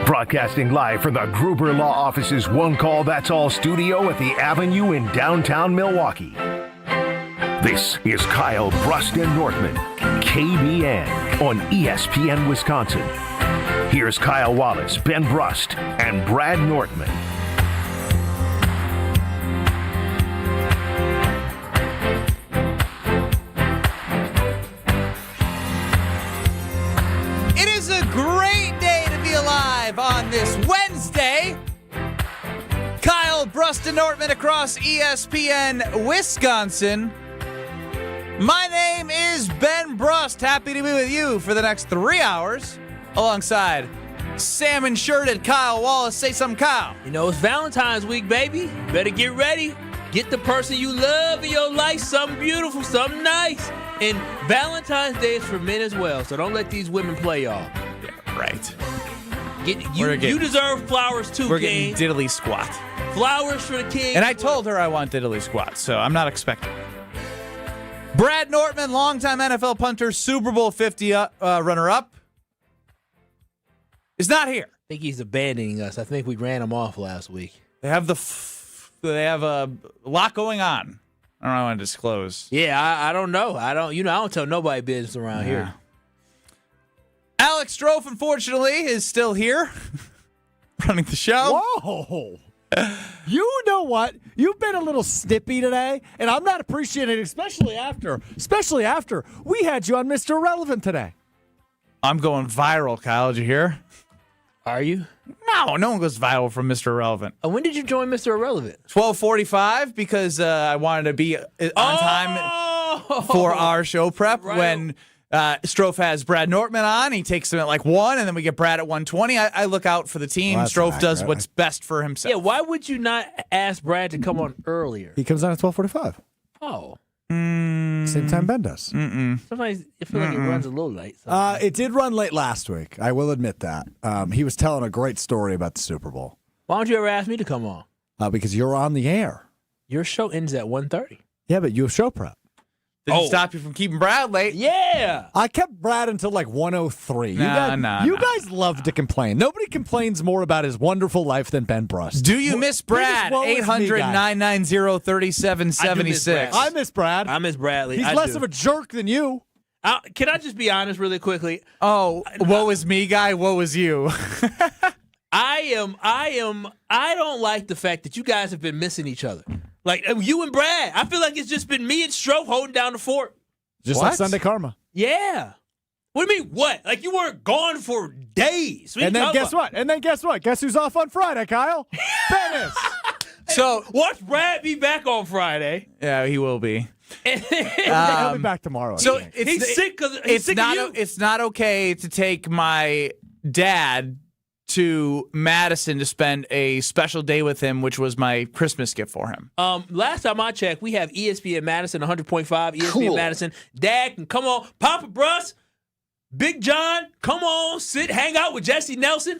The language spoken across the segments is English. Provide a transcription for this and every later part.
Broadcasting live from the Gruber Law Office's One Call That's All studio at the Avenue in downtown Milwaukee. This is Kyle Brust and Nortman, KBN, on ESPN Wisconsin. Here's Kyle Wallace, Ben Brust, and Brad Nortman. It is a great day to be alive on this Wednesday. Kyle Brust and Nortman across ESPN Wisconsin. My name is Ben Brust. Happy to be with you for the next 3 hours alongside salmon-shirted Kyle Wallace. Say something, Kyle. You know, it's Valentine's week, baby. Better get ready. Get the person you love in your life something beautiful, something nice. And Valentine's Day is for men as well, so don't let these women play y'all. Yeah, right. You deserve flowers too, We're King. getting diddly squat. Flowers for the king. And I told her I want diddly squat, so I'm not expecting. Brad Nortman, longtime NFL punter, Super Bowl 50 runner-up, is not here. I think he's abandoning us. I think we ran him off last week. They have a lot going on. I don't want to disclose. Yeah, I don't know. I don't tell nobody business around here. Alex Strofe, unfortunately, is still here, running the show. Whoa. You know what? You've been a little snippy today, and I'm not appreciating it, especially after we had you on Mr. Irrelevant today. I'm going viral, Kyle. Did you hear? Are you? No one goes viral from Mr. Irrelevant. When did you join Mr. Irrelevant? 12:45 because I wanted to be on time for our show prep. Right. When Strofe has Brad Nortman on, he takes him at like 1, and then we get Brad at 1:20. I look out for the team. Well, Strofe does what's best for himself. Yeah, why would you not ask Brad to come on earlier? He comes on at 12:45. Oh. Same time Ben does. Sometimes I feel like it runs a little late. It did run late last week. I will admit that. He was telling a great story about the Super Bowl. Why don't you ever ask me to come on? Because you're on the air. Your show ends at 1:30. Yeah, but you have show prep. Didn't stop you from keeping Brad late. Yeah. I kept Brad until like 1:03. You guys love to complain. Nobody complains more about his wonderful life than Ben Brust. Do you miss Brad? Woe is me, guys. 800-990-3776. I miss Brad. I miss Bradley. He's less of a jerk than you. Can I just be honest really quickly? Oh, woe is me, guy. Woe is you. I don't like the fact that you guys have been missing each other. Like, you and Brad. I feel like it's just been me and Strofe holding down the fort. Just like Sunday Karma. Yeah. What do you mean, what? Like, you weren't gone for days. And then guess what? Guess who's off on Friday, Kyle? Ben is. So watch Brad be back on Friday. Yeah, he will be. He'll be back tomorrow. So he's sick because it's not okay to take my dad to Madison to spend a special day with him, which was my Christmas gift for him. Last time I checked, we have ESPN Madison 100.5. ESPN Madison. Dad can come on. Papa Brust, Big John, come on, hang out with Jesse Nelson.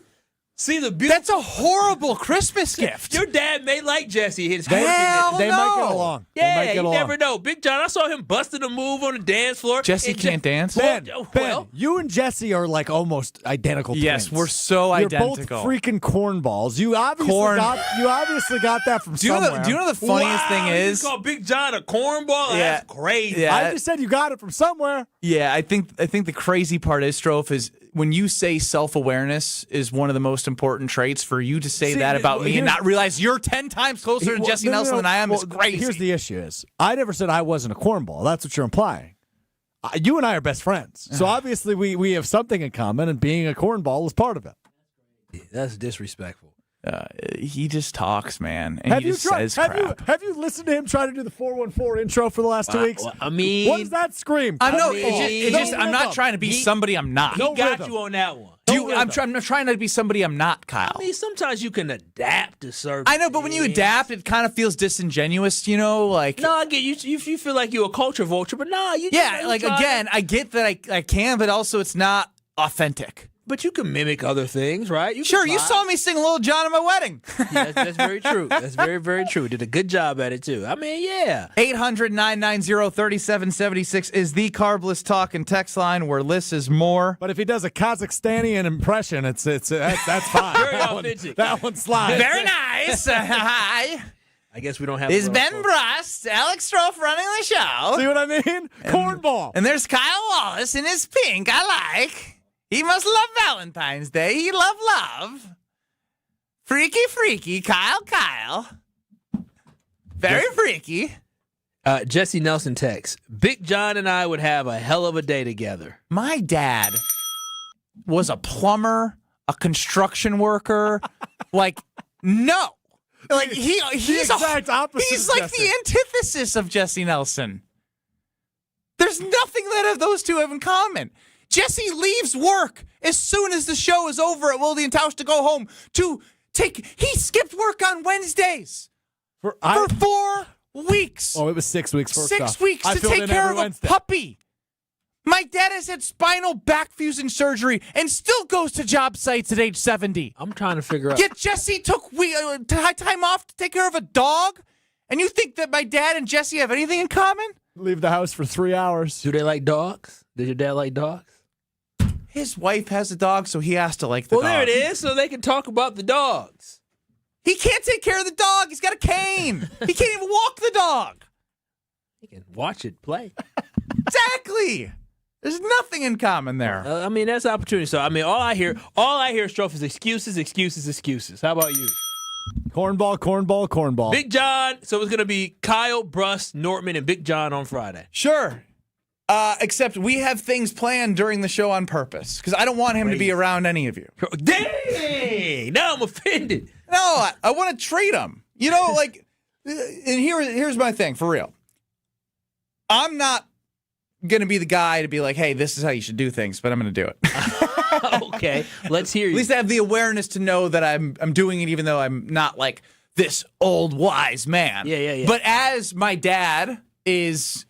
See the beauty. That's a horrible Christmas gift. Your dad may like Jesse. They might get along. Yeah, you never know. Big John, I saw him busting a move on the dance floor. Jesse can't dance. Ben, you and Jesse are like almost identical twins. Yes, we're so identical. You're both freaking cornballs. You obviously got that from somewhere. Do you know the funniest thing is? You call Big John a cornball? Yeah. That's crazy. Yeah. I just said you got it from somewhere. Yeah, I think the crazy part is, Strofe, is when you say self-awareness is one of the most important traits, for you to say that about me and not realize you're 10 times closer to Jesse Nelson than I am is crazy. Here's the issue is, I never said I wasn't a cornball. That's what you're implying. You and I are best friends. So obviously we have something in common, and being a cornball is part of it. That's disrespectful. He just talks, man, and he just says crap. Have you listened to him try to do the 414 intro for the last 2 weeks? I mean, what does that scream? I'm not trying to be somebody I'm not. He got you on that one. I'm trying to be somebody I'm not, Kyle. I mean, sometimes you can adapt to certain I know, but when you adapt, it kind of feels disingenuous, like... No, I get you. You feel like you're a culture vulture, but no, you... Yeah, again, I get that I can, but also it's not authentic. But you can mimic other things, right? You Sure, you saw me sing Little John at my wedding. Yeah, that's very true. That's very, very true. Did a good job at it, too. I mean, yeah. 800-990-3776 is the Carbless Talk and text line where less is more. But if he does a Kazakhstanian impression, that's fine. Very authentic. That one slides. Very nice. Hi. I guess we don't have... This is Ben Brust, Alex Stroff running the show. See what I mean? Cornball. And there's Kyle Wallace in his pink I like. He must love Valentine's Day. He love. Freaky, Kyle. Very freaky. Jesse Nelson texts, Big John and I would have a hell of a day together. My dad was a plumber, a construction worker. No. He's the exact opposite. He's of like Jesse. the antithesis of Jesse Nelson. There's nothing that those two have in common. Jesse leaves work as soon as the show is over at Wilde and Tausch to go home he skipped work on Wednesdays for 4 weeks. Oh, it was 6 weeks. 6 weeks to take care of a puppy. My dad has had spinal back fusing surgery and still goes to job sites at age 70. I'm trying to figure out... Yet Jesse took time off to take care of a dog? And you think that my dad and Jesse have anything in common? Leave the house for 3 hours. Do they like dogs? Does your dad like dogs? His wife has a dog, so he has to like the dog. Well, there it is, so they can talk about the dogs. He can't take care of the dog. He's got a cane. He can't even walk the dog. He can watch it play. Exactly. There's nothing in common there. I mean, that's opportunity. So, I mean, all I hear, Stroff, is excuses. How about you? Cornball. Big John. So it's going to be Kyle, Brust, Nortman, and Big John on Friday. Sure. Except we have things planned during the show on purpose because I don't want him to be around any of you. Dang! Now I'm offended. No, I want to treat him. And here's my thing, for real. I'm not going to be the guy to be like, hey, this is how you should do things, but I'm going to do it. Okay, let's hear you. At least I have the awareness to know that I'm doing it even though I'm not like this old wise man. Yeah. But as my dad is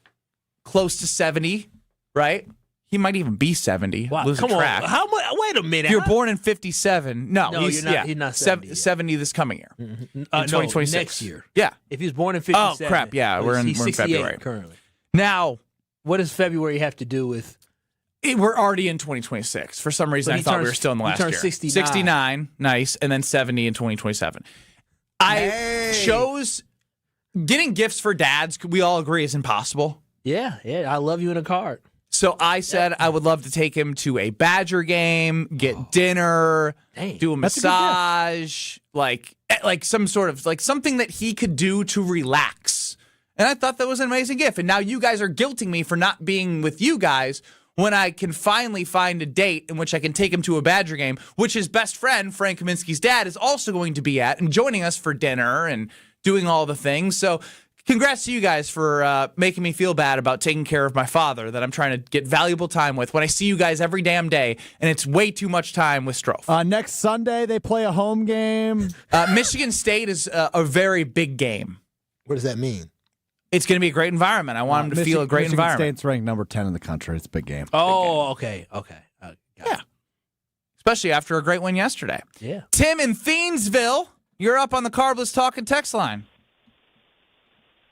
close to 70, right? He might even be 70. Wow, Losing come track. on. How much? Wait a minute. You're born in 57. No, he's not 70. 70 this coming year. Mm-hmm. In 2026. Next year. Yeah. If he was born in 57. Oh, crap. Yeah, we're in 68 February. currently. Now, what does February have to do with? we're already in 2026. For some reason, I thought we were still in the last year. 69. 69, nice, and then 70 in 2027. I chose getting gifts for dads. We all agree is impossible. Yeah. I love you in a card. So I said I would love to take him to a Badger game, get dinner, do a massage, like some sort of something that he could do to relax. And I thought that was an amazing gift. And now you guys are guilting me for not being with you guys when I can finally find a date in which I can take him to a Badger game, which his best friend, Frank Kaminsky's dad, is also going to be at and joining us for dinner and doing all the things. So congrats to you guys for making me feel bad about taking care of my father that I'm trying to get valuable time with when I see you guys every damn day, and it's way too much time with Strofe. Next Sunday, they play a home game. Michigan State is a very big game. What does that mean? It's going to be a great environment. I want him to feel a great environment. Michigan State's ranked number 10 in the country. It's a big game. Oh, okay. Yeah. Especially after a great win yesterday. Yeah. Tim in Thiensville, you're up on the Carbless Talk and Text line.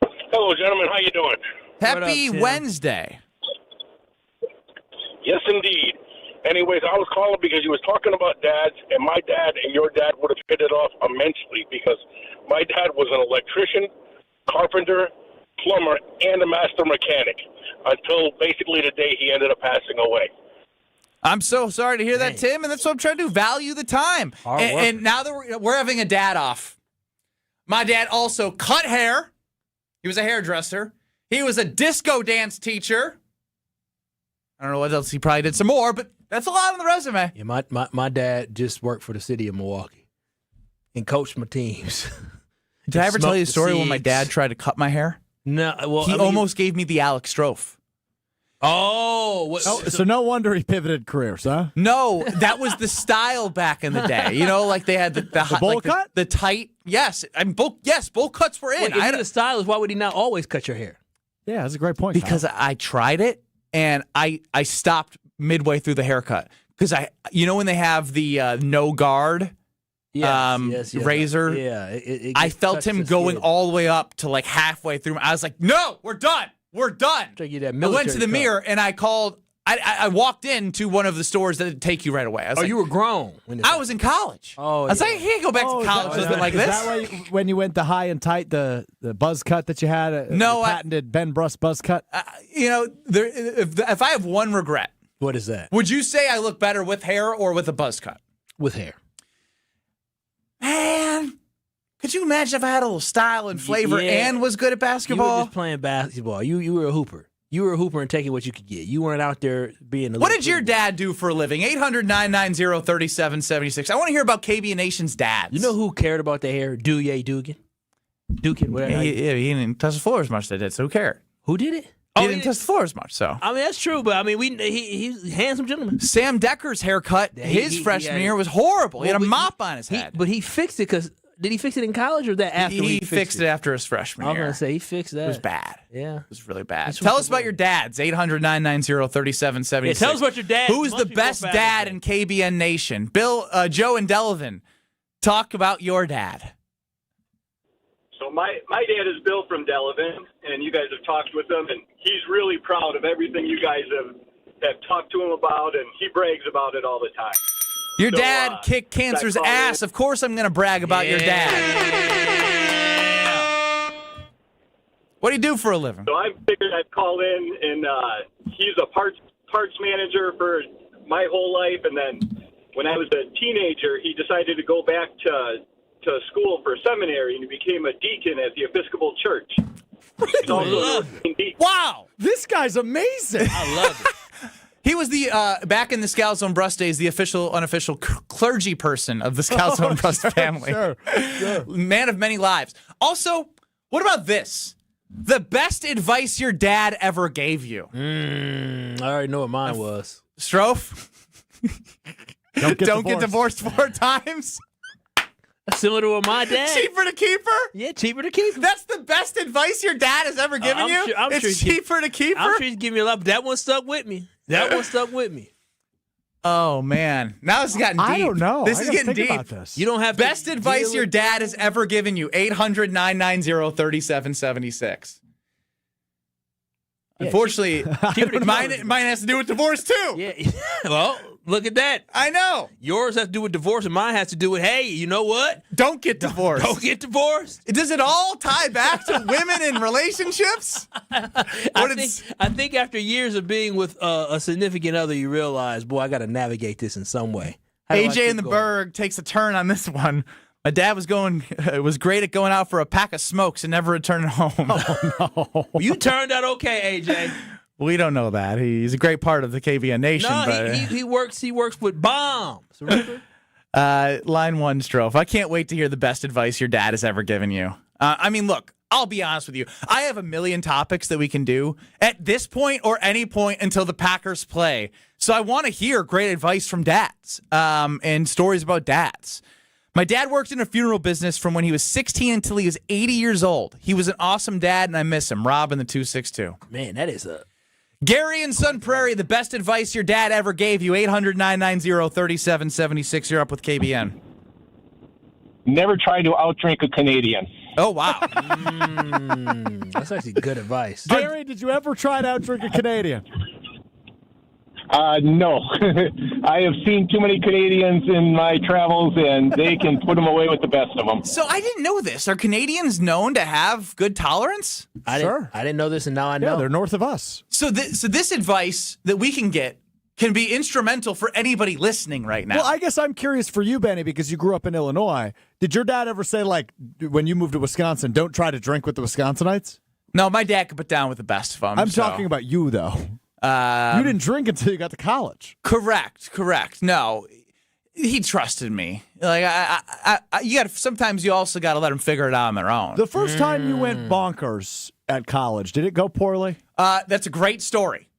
Hello, gentlemen. How you doing? Happy up, Tim? Wednesday. Yes, indeed. Anyways, I was calling because you was talking about dads, and my dad and your dad would have hit it off immensely because my dad was an electrician, carpenter, plumber, and a master mechanic until basically the day he ended up passing away. I'm so sorry to hear that, Tim, and that's what I'm trying to do. Value the time. And now that we're having a dad off, my dad also cut hair. He was a hairdresser. He was a disco dance teacher. I don't know what else. He probably did some more, but that's a lot on the resume. Yeah, my dad just worked for the city of Milwaukee and coached my teams. Did I ever tell you a the story when my seeds. dad tried to cut my hair? No, well, He almost gave me the Alex Strofe. So no wonder he pivoted careers, huh? No, that was the style back in the day. You know, like they had the bowl cut? the tight. Yes, bowl cuts were in. Wait, if you're the stylist, why would he not always cut your hair? Yeah, that's a great point. Because I tried it and I stopped midway through the haircut because when they have the no guard razor, I felt him going all the way up to like halfway through. I was like, no, we're done. We're done. I went to the mirror and I called. I walked into one of the stores that take you right away. I was like, you were grown. I was in college. Oh, I was like, I can't go back to college like this. Is that why when you went the high and tight, the buzz cut that you had? No, the patented Ben Brust buzz cut? If I have one regret. What is that? Would you say I look better with hair or with a buzz cut? With hair. Man, could you imagine if I had a little style and flavor and was good at basketball? You were just playing basketball. You were a hooper. You were a hooper and taking what you could get. You weren't out there being a What did your dad do for a living? 800-990-3776. I want to hear about KB Nation's dads. You know who cared about their hair? Dugan, whatever. He didn't touch the floor as much as they did, so who cared? Who did it? He didn't touch the floor as much, so. I mean, that's true, but I mean, he's a handsome gentleman. Sam Decker's haircut, his freshman year was horrible. He had a mop on his head. But he fixed it because, did he fix it in college or that after he fixed it after his freshman year? I was going to say, he fixed that. It was bad. Yeah. It was really bad. Tell us about your dads, 800-990-3776. Yeah, tell us about your dad. Who's the best dad in KBN Nation? Bill, Joe, and Delavan. Talk about your dad. So my dad is Bill from Delavan, and you guys have talked with him, and he's really proud of everything you guys have talked to him about, and he brags about it all the time. Your dad kicked cancer's ass. Of course I'm going to brag about your dad. What do you do for a living? So I figured I'd call in, and he's a parts manager for my whole life, and then when I was a teenager, he decided to go back to school for seminary, and he became a deacon at the Episcopal Church. Wow, this guy's amazing. I love it. He was the back in the Scout Zone Brust days, the official, unofficial clergy person of the Scout Zone Brust family. Sure. Man of many lives. Also, what about this? The best advice your dad ever gave you. I already know what mine was. Strofe? Don't get divorced 4 times. Similar to what my dad. Cheaper to keep her? Yeah, cheaper to keep her. That's the best advice your dad has ever given you? It's cheaper to keep her? I'm sure he's giving me a lot, but that one stuck with me. Oh, man. Now this is getting deep. I don't know. This is getting deep. About this. You don't have best advice your dad has ever given you. 800-990-3776. Unfortunately, mine has to do with divorce, too. Yeah. Well, look at that. I know. Yours has to do with divorce, and mine has to do with, hey, you know what? Don't get divorced. Don't get divorced. Does it all tie back to women in relationships? I think after years of being with a significant other, you realize, boy, I got to navigate this in some way. AJ in the Berg takes a turn on this one. My dad was great at going out for a pack of smokes and never returning home. Oh, no. You turned out okay, AJ. We don't know that. He's a great part of the KVN Nation. No, but he works with bombs. Remember? Line 1, Strofe. I can't wait to hear the best advice your dad has ever given you. I mean, look, I'll be honest with you. I have a million topics that we can do at this point or any point until the Packers play. So I want to hear great advice from dads and stories about dads. My dad worked in a funeral business from when he was 16 until he was 80 years old. He was an awesome dad, and I miss him. Rob in the 262. Man, that is a... Gary in Sun Prairie, the best advice your dad ever gave you. 800-990-3776. You're up with KBN. Never try to outdrink a Canadian. Oh, wow. That's actually good advice. Gary, did you ever try to outdrink a Canadian? No. I have seen too many Canadians in my travels, and they can put them away with the best of them. So I didn't know this. Are Canadians known to have good tolerance? I didn't know this, and now I know. Yeah, they're north of us. So this advice that we can get can be instrumental for anybody listening right now. Well, I guess I'm curious for you, Benny, because you grew up in Illinois. Did your dad ever say, like, when you moved to Wisconsin, don't try to drink with the Wisconsinites? No, my dad could put down with the best of them. I'm talking about you, though. You didn't drink until you got to college. Correct. No, he trusted me. Like sometimes you also got to let them figure it out on their own. The first time you went bonkers at college, did it go poorly? That's a great story.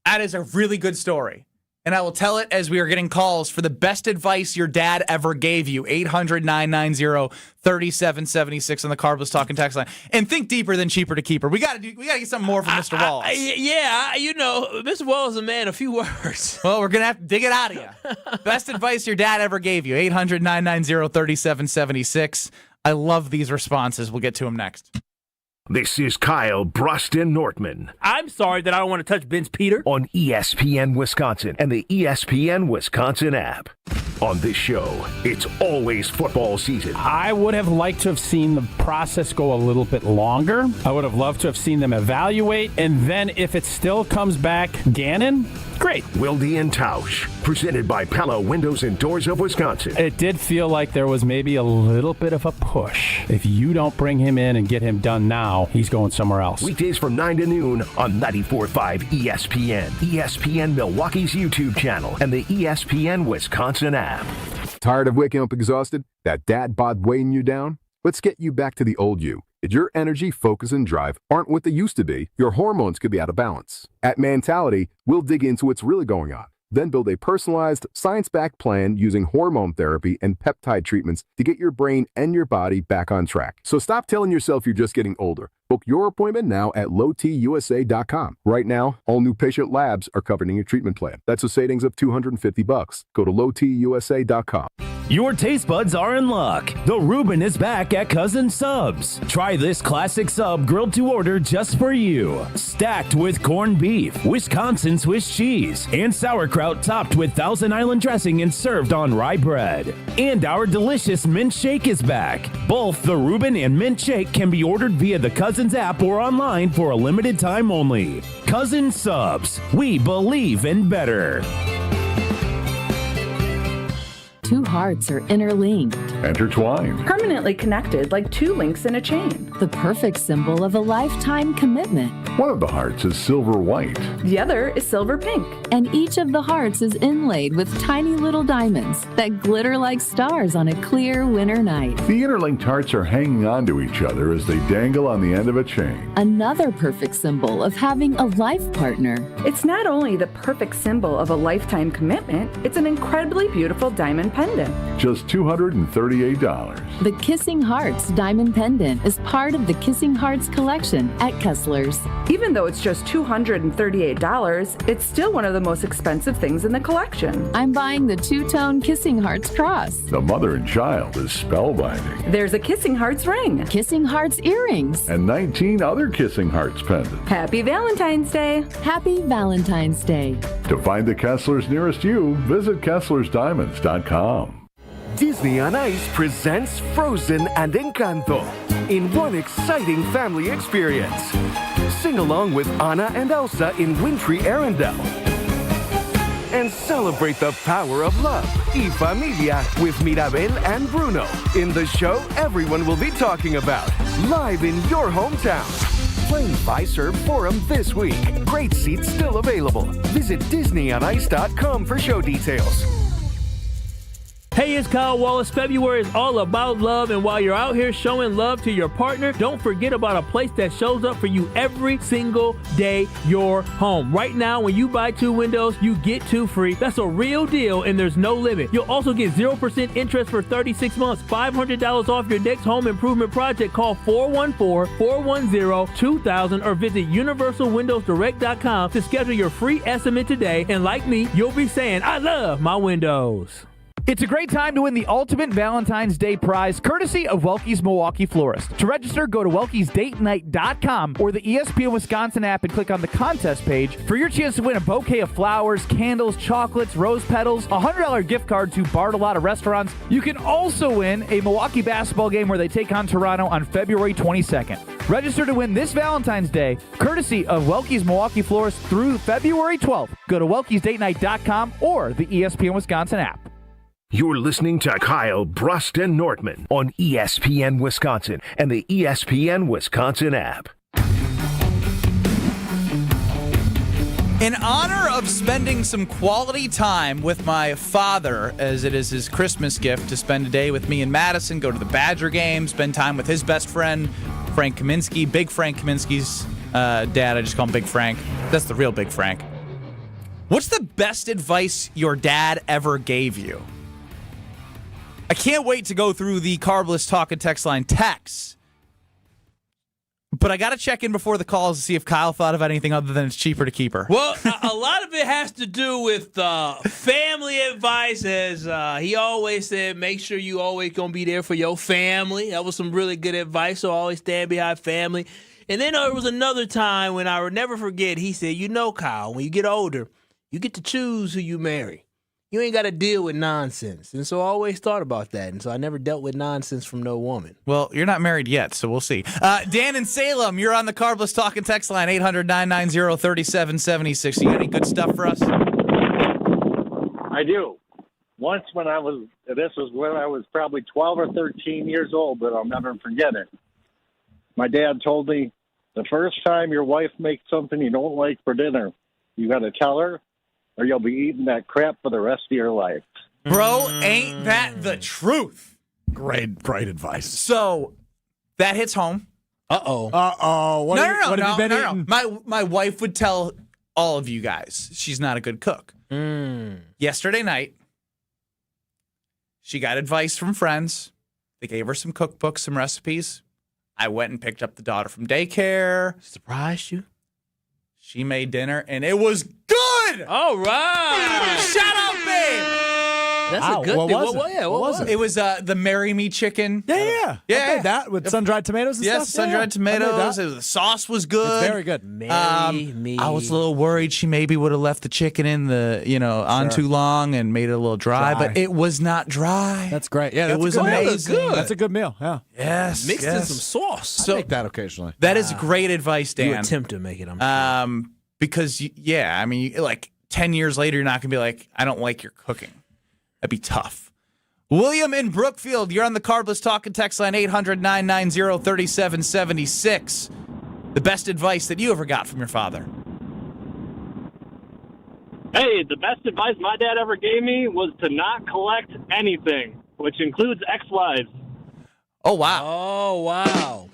That is a really good story. And I will tell it as we are getting calls for the best advice your dad ever gave you. 800-990-3776 on the Cardinals Talking text line. And think deeper than cheaper to keeper. We got to get something more from Mr. Wallace. Mr. Wallace is a man of few words. Well, we're going to have to dig it out of you. Best advice your dad ever gave you. 800-990-3776. I love these responses. We'll get to them next. This is Kyle Brust and Nortman I'm sorry that I don't want to touch Ben's Peter. on ESPN Wisconsin and the ESPN Wisconsin app. On this show, it's always football season. I would have liked to have seen the process go a little bit longer. I would have loved to have seen them evaluate. And then if it still comes back Gannon, great. Wilde and Tausch, presented by Pella Windows and Doors of Wisconsin. It did feel like there was maybe a little bit of a push. If you don't bring him in and get him done now, he's going somewhere else. Weekdays from 9 to noon on 94.5 ESPN, ESPN Milwaukee's YouTube channel, and the ESPN Wisconsin app. Tired of waking up exhausted? That dad bod weighing you down? Let's get you back to the old you. If your energy, focus, and drive aren't what they used to be, your hormones could be out of balance. At Mentality, we'll dig into what's really going on, then build a personalized, science-backed plan using hormone therapy and peptide treatments to get your brain and your body back on track. So stop telling yourself you're just getting older. Book your appointment now at lowtusa.com. Right now, all new patient labs are covered in your treatment plan. That's a savings of $250. Go to lowtusa.com. Your taste buds are in luck. The Reuben is back at Cousin Subs. Try this classic sub grilled to order just for you. Stacked with corned beef, Wisconsin Swiss cheese, and sauerkraut topped with Thousand Island dressing and served on rye bread. And our delicious mint shake is back. Both the Reuben and mint shake can be ordered via the Cousins app or online for a limited time only. Cousin Subs. We believe in better. Two hearts are interlinked. Intertwined. Permanently connected like two links in a chain. The perfect symbol of a lifetime commitment. One of the hearts is silver white. The other is silver pink. And each of the hearts is inlaid with tiny little diamonds that glitter like stars on a clear winter night. The interlinked hearts are hanging on to each other as they dangle on the end of a chain. Another perfect symbol of having a life partner. It's not only the perfect symbol of a lifetime commitment, it's an incredibly beautiful diamond pendant. Just $238. The Kissing Hearts Diamond Pendant is part of the Kissing Hearts collection at Kessler's. Even though it's just $238, it's still one of the most expensive things in the collection. I'm buying the two-tone Kissing Hearts cross. The mother and child is spellbinding. There's a Kissing Hearts ring. Kissing Hearts earrings. And 19 other Kissing Hearts pendants. Happy Valentine's Day. Happy Valentine's Day. To find the Kesslers nearest you, visit KesslersDiamonds.com. Disney on Ice presents Frozen and Encanto in one exciting family experience. Sing along with Anna and Elsa in wintry Arendelle. And celebrate the power of love, y familia, with Mirabel and Bruno in the show everyone will be talking about, live in your hometown. Playing Fiserv Forum this week. Great seats still available. Visit DisneyOnIce.com for show details. Hey, it's Kyle Wallace. February is all about love, and while you're out here showing love to your partner, don't forget about a place that shows up for you every single day, your home. Right now, when you buy 2 windows, you get 2 free. That's a real deal, and there's no limit. You'll also get 0% interest for 36 months, $500 off your next home improvement project. Call 414-410-2000 or visit universalwindowsdirect.com to schedule your free estimate today. And like me, you'll be saying, I love my windows. It's a great time to win the ultimate Valentine's Day prize, courtesy of Welke's Milwaukee Florist. To register, go to welkesdatenight.com or the ESPN Wisconsin app and click on the contest page for your chance to win a bouquet of flowers, candles, chocolates, rose petals, a $100 gift card to Bartolotta restaurants. You can also win a Milwaukee basketball game where they take on Toronto on February 22nd. Register to win this Valentine's Day, courtesy of Welke's Milwaukee Florist through February 12th. Go to welkesdatenight.com or the ESPN Wisconsin app. You're listening to Kyle Brust and Nortman on ESPN Wisconsin and the ESPN Wisconsin app. In honor of spending some quality time with my father, as it is his Christmas gift to spend a day with me in Madison, go to the Badger game, spend time with his best friend, Frank Kaminsky, Big Frank Kaminsky's dad. I just call him Big Frank. That's the real Big Frank. What's the best advice your dad ever gave you? I can't wait to go through the Carbless Talk and Text line texts. But I got to check in before the calls to see if Kyle thought of anything other than it's cheaper to keep her. Well, a lot of it has to do with family advice, as he always said, make sure you always going to be there for your family. That was some really good advice, so always stand behind family. And then there was another time when I would never forget, he said, Kyle, when you get older, you get to choose who you marry. You ain't got to deal with nonsense. And so I always thought about that. And so I never dealt with nonsense from no woman. Well, you're not married yet, so we'll see. Dan in Salem, you're on the Carbless Talk and Text line, 800-990-3776. You got any good stuff for us? I do. Once this was when I was probably 12 or 13 years old, but I'll never forget it. My dad told me, the first time your wife makes something you don't like for dinner, you got to tell her, or you'll be eating that crap for the rest of your life. Bro, ain't that the truth? Great advice. So, that hits home. Uh-oh. What have you been eating? My wife would tell all of you guys she's not a good cook. Yesterday night, she got advice from friends. They gave her some cookbooks, some recipes. I went and picked up the daughter from daycare. Surprised you? She made dinner, and it was good! All right. Shout out, babe! That's a good thing. What was it? It was the Marry Me chicken. Yeah. I made that with sun-dried tomatoes and stuff. Yes, sun-dried tomatoes. The sauce was good. It's very good. Marry me. I was a little worried she maybe would have left the chicken in on too long and made it a little dry, but it was not dry. That's great. Yeah, it was amazing. Good. That's a good meal. Yeah. Yes. Mixed in some sauce. I make that occasionally. That is great advice, Dan. You attempt to make it, I'm sure. Because, 10 years later, you're not going to be like, I don't like your cooking. That'd be tough. William in Brookfield, you're on the Carbless Talk and Text line, 800-990-3776. The best advice that you ever got from your father. Hey, the best advice my dad ever gave me was to not collect anything, which includes ex-wives. Oh, wow. Oh, wow.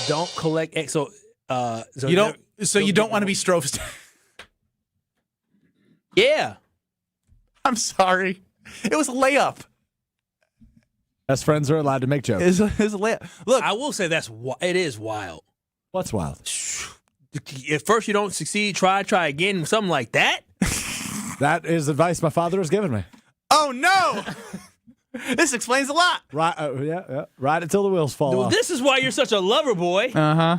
Don't collect ex. So you don't want to be Strove's. Yeah. I'm sorry. It was a layup. Best friends are allowed to make jokes. It was a layup. Look, I will say it is wild. What's wild? At first you don't succeed, try again, something like that. That is advice my father has given me. Oh, no. This explains a lot. Right, ride it till the wheels fall off. This is why you're such a lover boy. Uh-huh.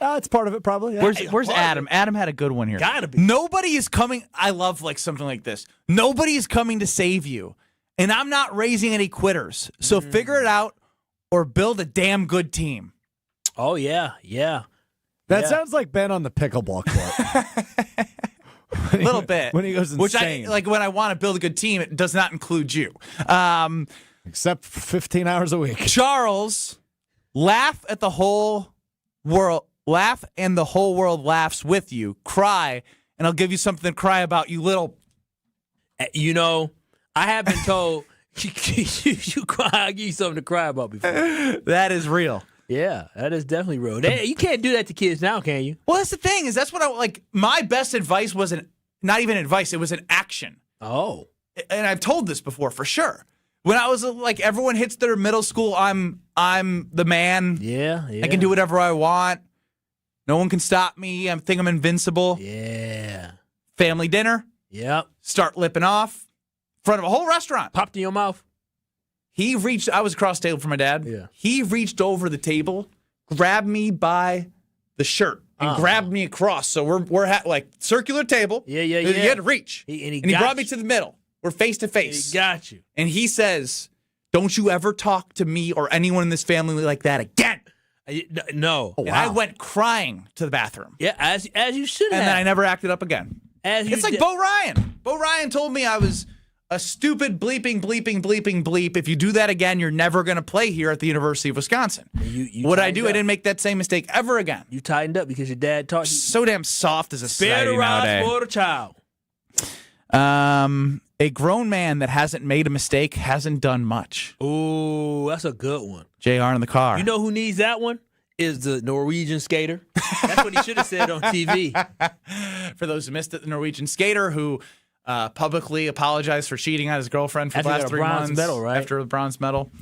It's part of it, probably. Yeah. Where's Adam? Adam had a good one here. Gotta be. Nobody is coming. I love something like this. Nobody is coming to save you, and I'm not raising any quitters. So figure it out, or build a damn good team. Oh yeah. That sounds like Ben on the pickleball court. A little bit. When he goes insane. When I want to build a good team, it does not include you. Except for 15 hours a week. Charles, laugh at the whole world. Laugh and the whole world laughs with you. Cry, and I'll give you something to cry about, you little... I have been told you cry, I'll give you something to cry about before. That is real. Yeah, that is definitely real. You can't do that to kids now, can you? Well, that's the thing, is that's what my best advice wasn't, not even advice, it was an action. Oh. And I've told this before, for sure. When I was everyone hits their middle school, I'm the man. Yeah. I can do whatever I want. No one can stop me. I think I'm invincible. Yeah. Family dinner. Yep. Start lipping off. In front of a whole restaurant. Popped in your mouth. I was across the table from my dad. Yeah. He reached over the table, grabbed me by the shirt, and grabbed me across. So we're circular table. Yeah. You had to reach. And he brought me to the middle. We're face to face. He got you. And he says, don't you ever talk to me or anyone in this family like that again. No. Oh, wow. And I went crying to the bathroom. Yeah, as you should have. And then I never acted up again. It's like Bo Ryan. Bo Ryan told me I was a stupid bleeping bleep. If you do that again, you're never going to play here at the University of Wisconsin. What I do, I didn't make that same mistake ever again. You tightened up because your dad taught you. So damn soft as a society nowadays. For the child. A grown man that hasn't made a mistake hasn't done much. Ooh, that's a good one. JR in the car. You know who needs that one? is the Norwegian skater. That's what he should have said on TV. For those who missed it, the Norwegian skater who publicly apologized for cheating on his girlfriend for the last 3 months. Medal, right? After the bronze medal.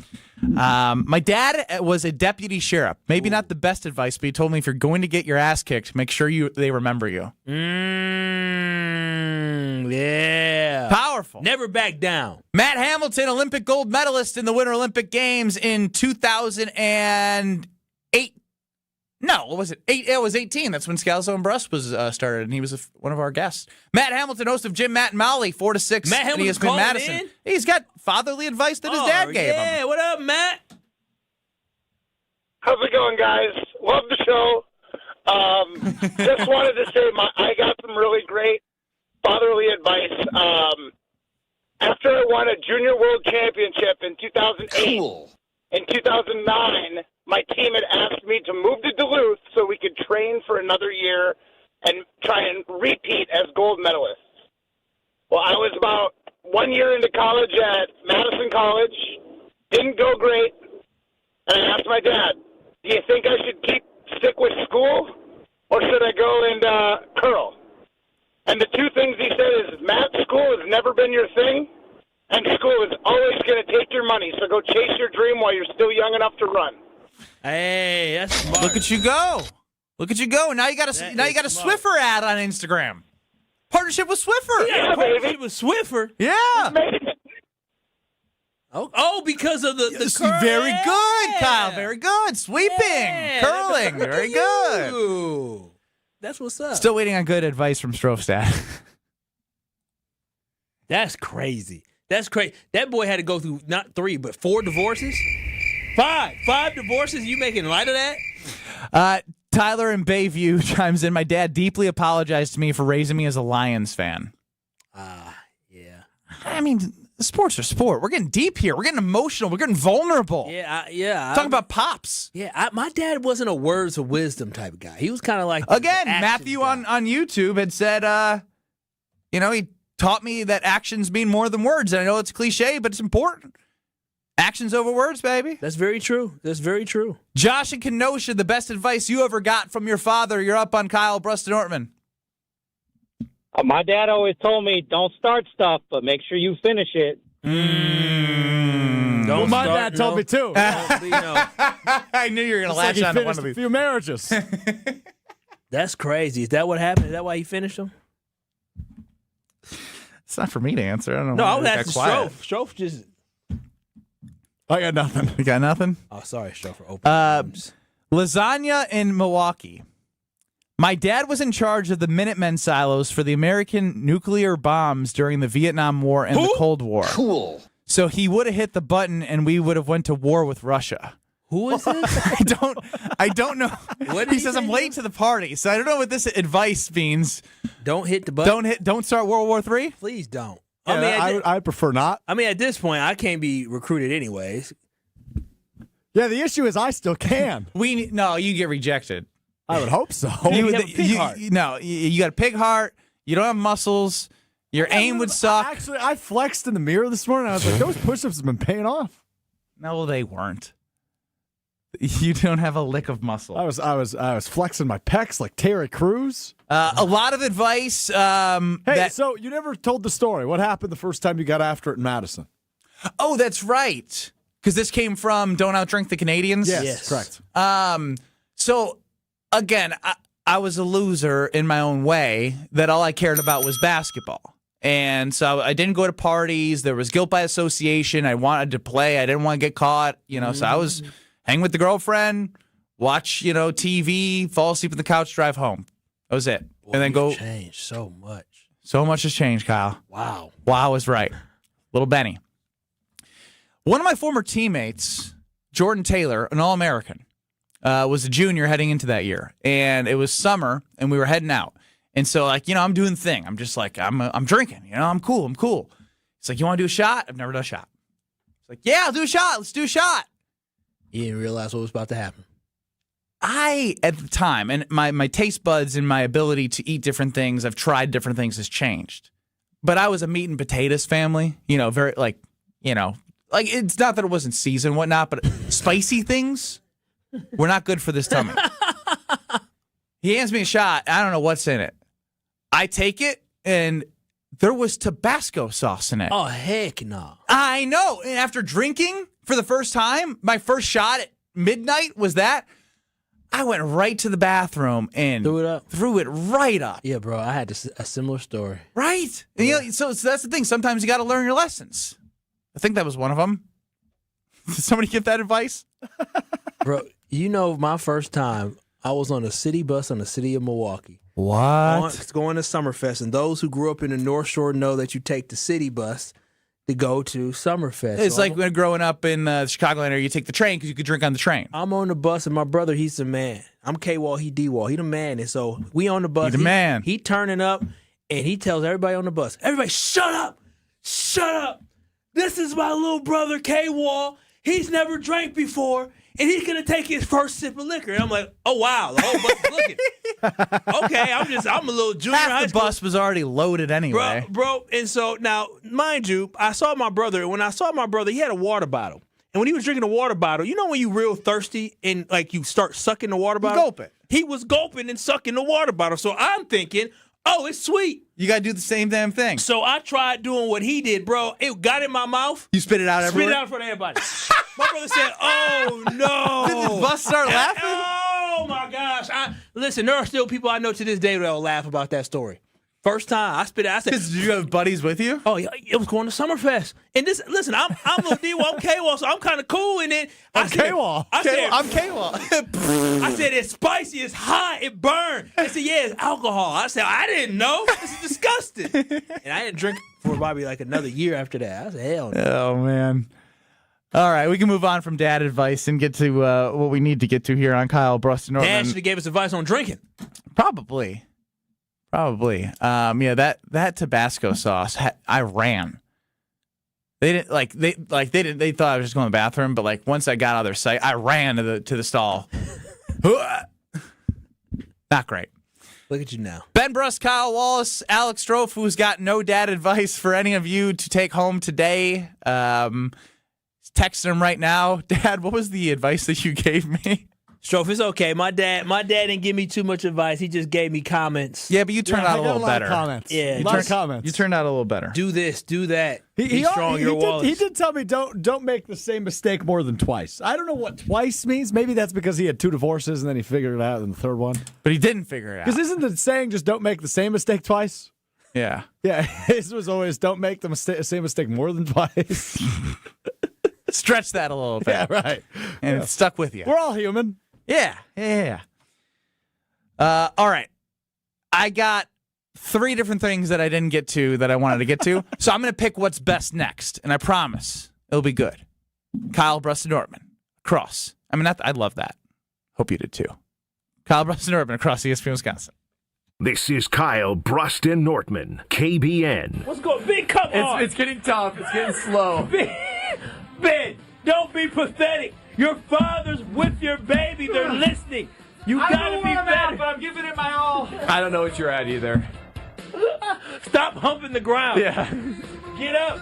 My dad was a deputy sheriff. Maybe not the best advice, but he told me if you're going to get your ass kicked, make sure they remember you. Yeah. Powerful. Never back down. Matt Hamilton, Olympic gold medalist in the Winter Olympic Games in 2008. No, what was it? It was 18. That's when Scalzo and Brust was started, and he was one of our guests. Matt Hamilton, host of Jim, Matt, and Molly, 4 to 6. Matt Hamilton's ESPN calling Madison. in? He's got fatherly advice that his dad gave him. Yeah, what up, Matt? How's it going, guys? Love the show. Just wanted to say I got some really great fatherly advice. After I won a junior world championship in 2008, in 2009, my team had asked me to move to Duluth so we could train for another year and try and repeat as gold medalists. Well, I was about 1 year into college at Madison College. Didn't go great. And I asked my dad, do you think I should stick with school or should I go and curl? And the two things he said is, Matt, school has never been your thing, and school is always going to take your money. So go chase your dream while you're still young enough to run. Hey, that's smart. Look at you go. Look at you go. Now you got a Swiffer ad on Instagram. Partnership with Swiffer. Yeah, partnership with Swiffer. Yeah. Oh, because of the curl. Very good, Yeah. Kyle. Very good. Sweeping, Yeah, curling. Very good. Ooh. That's what's up. Still waiting on good advice from Strofstad. That's crazy. That's crazy. That boy had to go through not 3, but 4 divorces. 5 divorces. You making light of that? Tyler in Bayview chimes in. My dad deeply apologized to me for raising me as a Lions fan. Yeah. I mean, sports are sport. We're getting deep here. We're getting emotional. We're getting vulnerable. Yeah. Talking about pops. Yeah, my dad wasn't a words of wisdom type of guy. He was kind of like Again, Matthew on YouTube had said, he taught me that actions mean more than words. And I know it's a cliche, but it's important. Actions over words, baby. That's very true. That's very true. Josh in Kenosha, the best advice you ever got from your father. You're up on Kyle, Brust Nortman. My dad always told me, don't start stuff, but make sure you finish it. My dad told me too. I knew you were going to latch on to one of these. A few marriages. That's crazy. Is that what happened? Is that why he finished them? It's not for me to answer. I don't know. No, why I was they got asking quiet. Strofe just... I got nothing. You got nothing? Oh, sorry, Strofe, for open Lasagna in Milwaukee. My dad was in charge of the Minutemen silos for the American nuclear bombs during the Vietnam War and the Cold War. Cool. So he would have hit the button and we would have went to war with Russia. Who is this? I don't know. What He says I'm late to the party, so I don't know what this advice means. Don't hit the button. Don't start World War III? Please don't. Yeah, I'd prefer not. I mean, at this point, I can't be recruited anyways. Yeah, the issue is I still can. No, you get rejected. I would hope so. You have a pig heart. No, you got a pig heart. You don't have muscles. Your aim would suck. Actually, I flexed in the mirror this morning. I was like, those push-ups have been paying off. No, they weren't. You don't have a lick of muscle. I was flexing my pecs like Terry Crews. A lot of advice. So you never told the story. What happened the first time you got after it in Madison? Oh, that's right. Because this came from Don't Outdrink the Canadians? Yes, correct. So, again, I was a loser in my own way, that all I cared about was basketball. And so I didn't go to parties. There was guilt by association. I wanted to play. I didn't want to get caught. So I was hang with the girlfriend, watch, TV, fall asleep on the couch, drive home. That was it. Boy, and then go. Changed so much. So much has changed, Kyle. Wow. Wow is right. Little Benny. One of my former teammates, Jordan Taylor, an All-American, was a junior heading into that year. And it was summer, and we were heading out. And so, I'm doing the thing. I'm just like, I'm drinking. I'm cool. It's like, you want to do a shot? I've never done a shot. It's like, yeah, I'll do a shot. Let's do a shot. You didn't realize what was about to happen. At the time, and my taste buds and my ability to eat different things, I've tried different things, has changed. But I was a meat and potatoes family, very, it's not that it wasn't seasoned and whatnot, but spicy things, We're not good for this tummy. He hands me a shot. I don't know what's in it. I take it, and there was Tabasco sauce in it. Oh, heck no. I know. And after drinking for the first time, my first shot at midnight was that. I went right to the bathroom and threw it right up. Yeah, bro. I had a similar story. Right. And, you know, so that's the thing. Sometimes you got to learn your lessons. I think that was one of them. Did somebody give that advice? Bro, you know, my first time, I was on a city bus on the city of Milwaukee. What? Going to Summerfest. And those who grew up in the North Shore know that you take the city bus to go to Summerfest. It's like when growing up in the Chicagoland area, you take the train because you could drink on the train. I'm on the bus, and my brother, he's the man. I'm K-Wall, he D-Wall. He the man. And so we on the bus. He the man. He turning up, and he tells everybody on the bus, everybody, shut up. Shut up. This is my little brother, K-Wall. He's never drank before, and he's going to take his first sip of liquor. And I'm like, oh, wow. The whole bus is looking. Okay, I'm a little junior high Half the bus was already loaded anyway. Bro, and so now, mind you, I saw my brother, and when I saw my brother, he had a water bottle. And when he was drinking the water bottle, you know when you real thirsty and like you start sucking the water bottle? Gulp it. He was gulping and sucking the water bottle. So I'm thinking, oh, it's sweet. You got to do the same damn thing. So I tried doing what he did, bro. It got in my mouth. You spit it out everywhere? Spit it out in front of everybody. My brother said, oh, no. Did the bus start laughing? Oh, my gosh. Listen, there are still people I know to this day that will laugh about that story. First time I spit it, I said, did you have buddies with you? Oh, yeah, it was going to Summerfest. And this, listen, I'm little D-Wall, I'm K-Wall, so I'm kind of cool. And then I'm K-Wall. I'm K-Wall. I said, it's spicy, it's hot, it burned. They said, yeah, it's alcohol. I said, I didn't know. This is disgusting. And I didn't drink for probably like another year after that. I said, hell no. Oh, man. All right, we can move on from dad advice and get to what we need to get to here on Kyle Brust Nortman. Dad should have gave us advice on drinking. Probably. Yeah, that Tabasco sauce, I ran. They didn't they thought I was just going to the bathroom, but like once I got out of their sight, I ran to the stall. Not great. Look at you now. Ben Brust, Kyle Wallace, Alex Strofe, who's got no dad advice for any of you to take home today. Texting him right now. Dad, what was the advice that you gave me? Strofe, it's okay. My dad didn't give me too much advice. He just gave me comments. Yeah, but you turned out a little better. Comments. Yeah, a lot of comments. You turned out a little better. Do this, do that. Be strong, your Wallace. He did tell me don't make the same mistake more than twice. I don't know what twice means. Maybe that's because he had 2 divorces and then he figured it out in the third one. But he didn't figure it out. Because isn't the saying just don't make the same mistake twice? Yeah. Yeah, his was always don't make the same mistake more than twice. Stretch that a little bit. Yeah, right. And it stuck with you. We're all human. Yeah. All right. I got 3 different things that I didn't get to that I wanted to get to. So I'm going to pick what's best next, and I promise it'll be good. Kyle Brust Nortman, across. I mean, I love that. Hope you did too. Kyle Brust Nortman across ESPN Wisconsin. This is Kyle Brust Nortman, KBN. What's going? Big, come on. It's getting tough. It's getting slow. Ben, don't be pathetic. Your father's with your baby. They're listening. You gotta be better. But I'm giving it my all. I don't know what you're at either. Stop humping the ground. Yeah. Get up.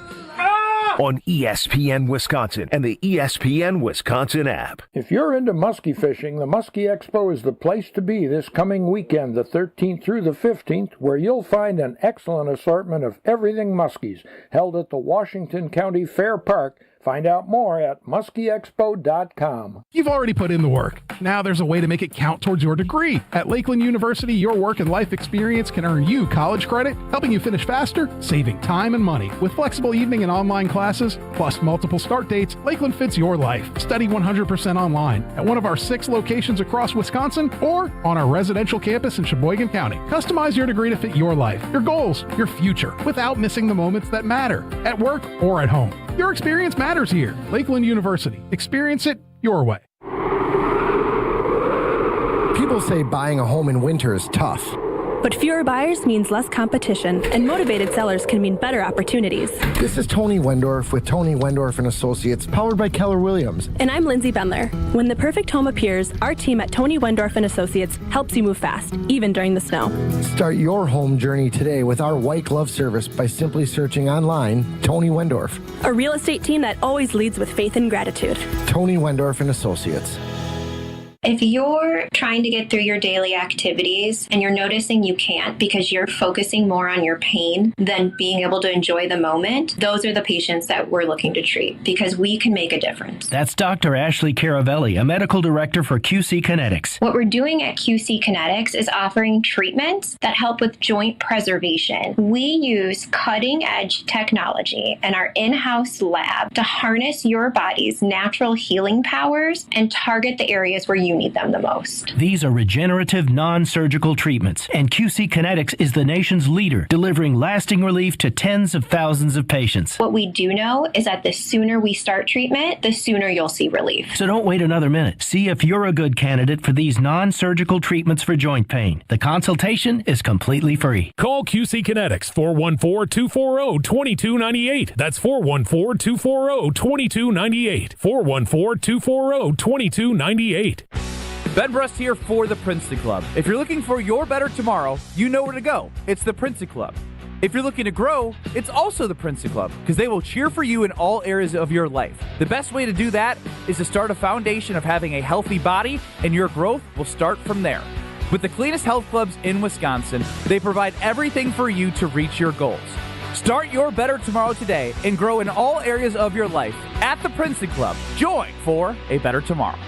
On ESPN Wisconsin and the ESPN Wisconsin app. If you're into muskie fishing, the Muskie Expo is the place to be this coming weekend, the 13th through the 15th, where you'll find an excellent assortment of everything muskies, held at the Washington County Fair Park. Find out more at muskieexpo.com. You've already put in the work. Now there's a way to make it count towards your degree. At Lakeland University, your work and life experience can earn you college credit, helping you finish faster, saving time and money. With flexible evening and online classes, plus multiple start dates, Lakeland fits your life. Study 100% online at one of our 6 locations across Wisconsin or on our residential campus in Sheboygan County. Customize your degree to fit your life, your goals, your future, without missing the moments that matter, at work or at home. Your experience matters here. Lakeland University. Experience it your way. People say buying a home in winter is tough. But fewer buyers means less competition, and motivated sellers can mean better opportunities. This is Tony Wendorf with Tony Wendorf & Associates, powered by Keller Williams. And I'm Lindsay Bendler. When the perfect home appears, our team at Tony Wendorf & Associates helps you move fast, even during the snow. Start your home journey today with our white glove service by simply searching online Tony Wendorf. A real estate team that always leads with faith and gratitude. Tony Wendorf & Associates. If you're trying to get through your daily activities and you're noticing you can't because you're focusing more on your pain than being able to enjoy the moment, those are the patients that we're looking to treat because we can make a difference. That's Dr. Ashley Caravelli, a medical director for QC Kinetics. What we're doing at QC Kinetics is offering treatments that help with joint preservation. We use cutting-edge technology in our in-house lab to harness your body's natural healing powers and target the areas where you need them the most. These are regenerative, non-surgical treatments, and QC Kinetics is the nation's leader, delivering lasting relief to tens of thousands of patients. What we do know is that the sooner we start treatment, the sooner you'll see relief. So don't wait another minute. See if you're a good candidate for these non-surgical treatments for joint pain. The consultation is completely free. Call QC Kinetics, 414-240-2298. That's 414-240-2298. 414-240-2298. Ben Brust here for the Princeton Club. If you're looking for your better tomorrow, you know where to go. It's the Princeton Club. If you're looking to grow, it's also the Princeton Club because they will cheer for you in all areas of your life. The best way to do that is to start a foundation of having a healthy body, and your growth will start from there. With the cleanest health clubs in Wisconsin, they provide everything for you to reach your goals. Start your better tomorrow today and grow in all areas of your life at the Princeton Club. Join for a better tomorrow.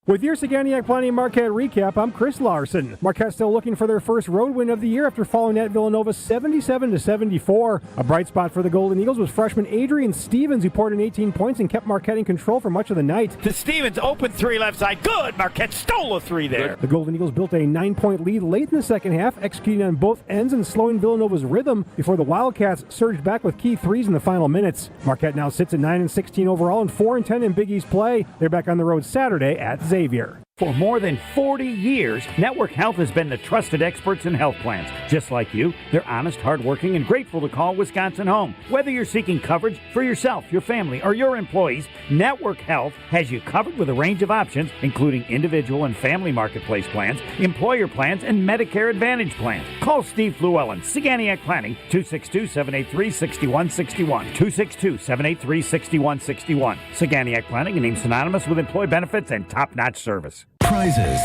With your Saganiac Planning Marquette recap, I'm Chris Larson. Marquette still looking for their first road win of the year after falling at Villanova 77-74. A bright spot for the Golden Eagles was freshman Adrian Stevens, who poured in 18 points and kept Marquette in control for much of the night. To Stevens, open three left side. Good! Marquette stole a three there. The Golden Eagles built a 9-point lead late in the second half, executing on both ends and slowing Villanova's rhythm before the Wildcats surged back with key threes in the final minutes. Marquette now sits at 9-16 overall and 4-10 in Big East play. They're back on the road Saturday at Xavier. For more than 40 years, Network Health has been the trusted experts in health plans. Just like you, they're honest, hardworking, and grateful to call Wisconsin home. Whether you're seeking coverage for yourself, your family, or your employees, Network Health has you covered with a range of options, including individual and family marketplace plans, employer plans, and Medicare Advantage plans. Call Steve Fluellen, Saganiac Planning, 262-783-6161. 262-783-6161. Saganiac Planning, a name synonymous with employee benefits and top-notch service. Prizes,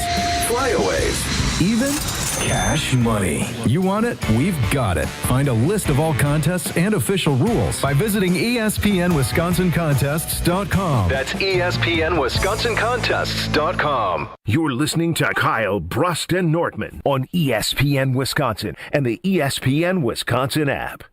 flyaways, even cash money. You want it? We've got it. Find a list of all contests and official rules by visiting ESPNWisconsinContests.com. That's ESPNWisconsinContests.com. You're listening to Kyle Brust and Nortman on ESPN Wisconsin and the ESPN Wisconsin app.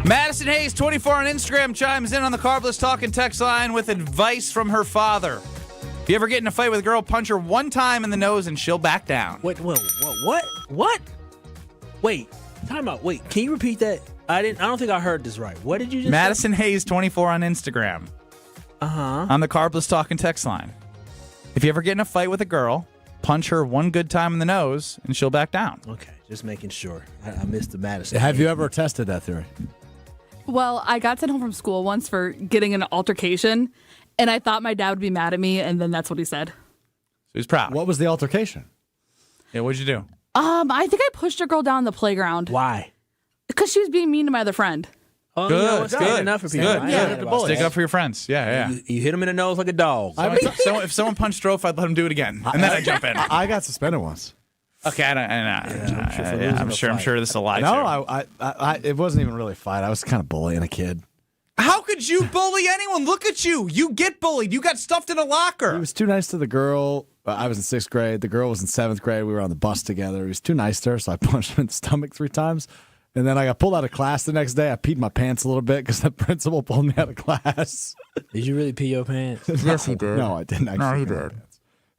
Madison Hayes, 24 on Instagram, chimes in on the Carbless Talking text line with advice from her father. If you ever get in a fight with a girl, punch her one time in the nose and she'll back down. Wait, what? Wait, time out. Wait, can you repeat that? I don't think I heard this right. What did you just Madison say? Hayes, 24 on Instagram. Uh-huh. On the Carbless Talking text line. If you ever get in a fight with a girl, punch her one good time in the nose and she'll back down. Okay, just making sure. I missed the Madison. Have you ever tested that theory? Well, I got sent home from school once for getting an altercation, and I thought my dad would be mad at me, and then that's what he said. So he's proud. What was the altercation? Yeah, what'd you do? I think I pushed a girl down the playground. Why? Because she was being mean to my other friend. Oh, Good. Enough for people. Good. Yeah. Stick up for your friends. Yeah. You hit him in the nose like a dog. If someone punched Strofe, I'd let him do it again, and then I'd jump in. I got suspended once. Okay, I'm sure this is a lie. No, I it wasn't even really a fight. I was kind of bullying a kid. How could you bully anyone? Look at you. You get bullied. You got stuffed in a locker. He was too nice to the girl. I was in 6th grade. The girl was in 7th grade. We were on the bus together. He was too nice to her, so I punched him in the stomach 3 times. And then I got pulled out of class the next day. I peed my pants a little bit because the principal pulled me out of class. Did you really pee your pants? Yes, he did. No, I didn't actually. No, he did.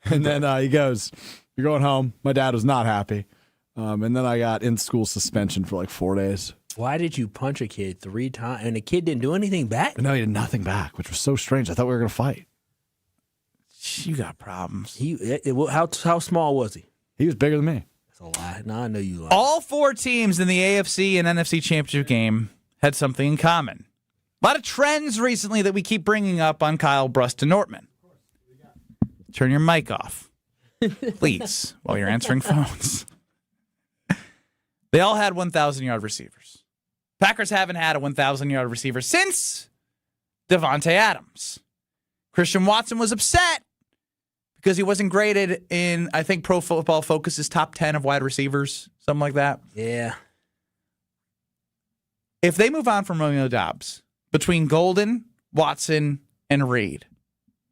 And then he goes, "You're going home." My dad was not happy. And then I got in-school suspension for like 4 days. Why did you punch a kid 3 times and the kid didn't do anything back? No, he did nothing back, which was so strange. I thought we were going to fight. You got problems. How small was he? He was bigger than me. That's a lie. No, I know you lied. All 4 teams in the AFC and NFC championship game had something in common. A lot of trends recently that we keep bringing up on Kyle Brust and Nortman. Turn your mic off, please, while you're answering phones. They all had 1,000-yard receivers. Packers haven't had a 1,000-yard receiver since Devontae Adams. Christian Watson was upset because he wasn't graded in, I think, Pro Football Focus's top 10 of wide receivers, something like that. Yeah. If they move on from Romeo Doubs, between Golden, Watson, and Reed,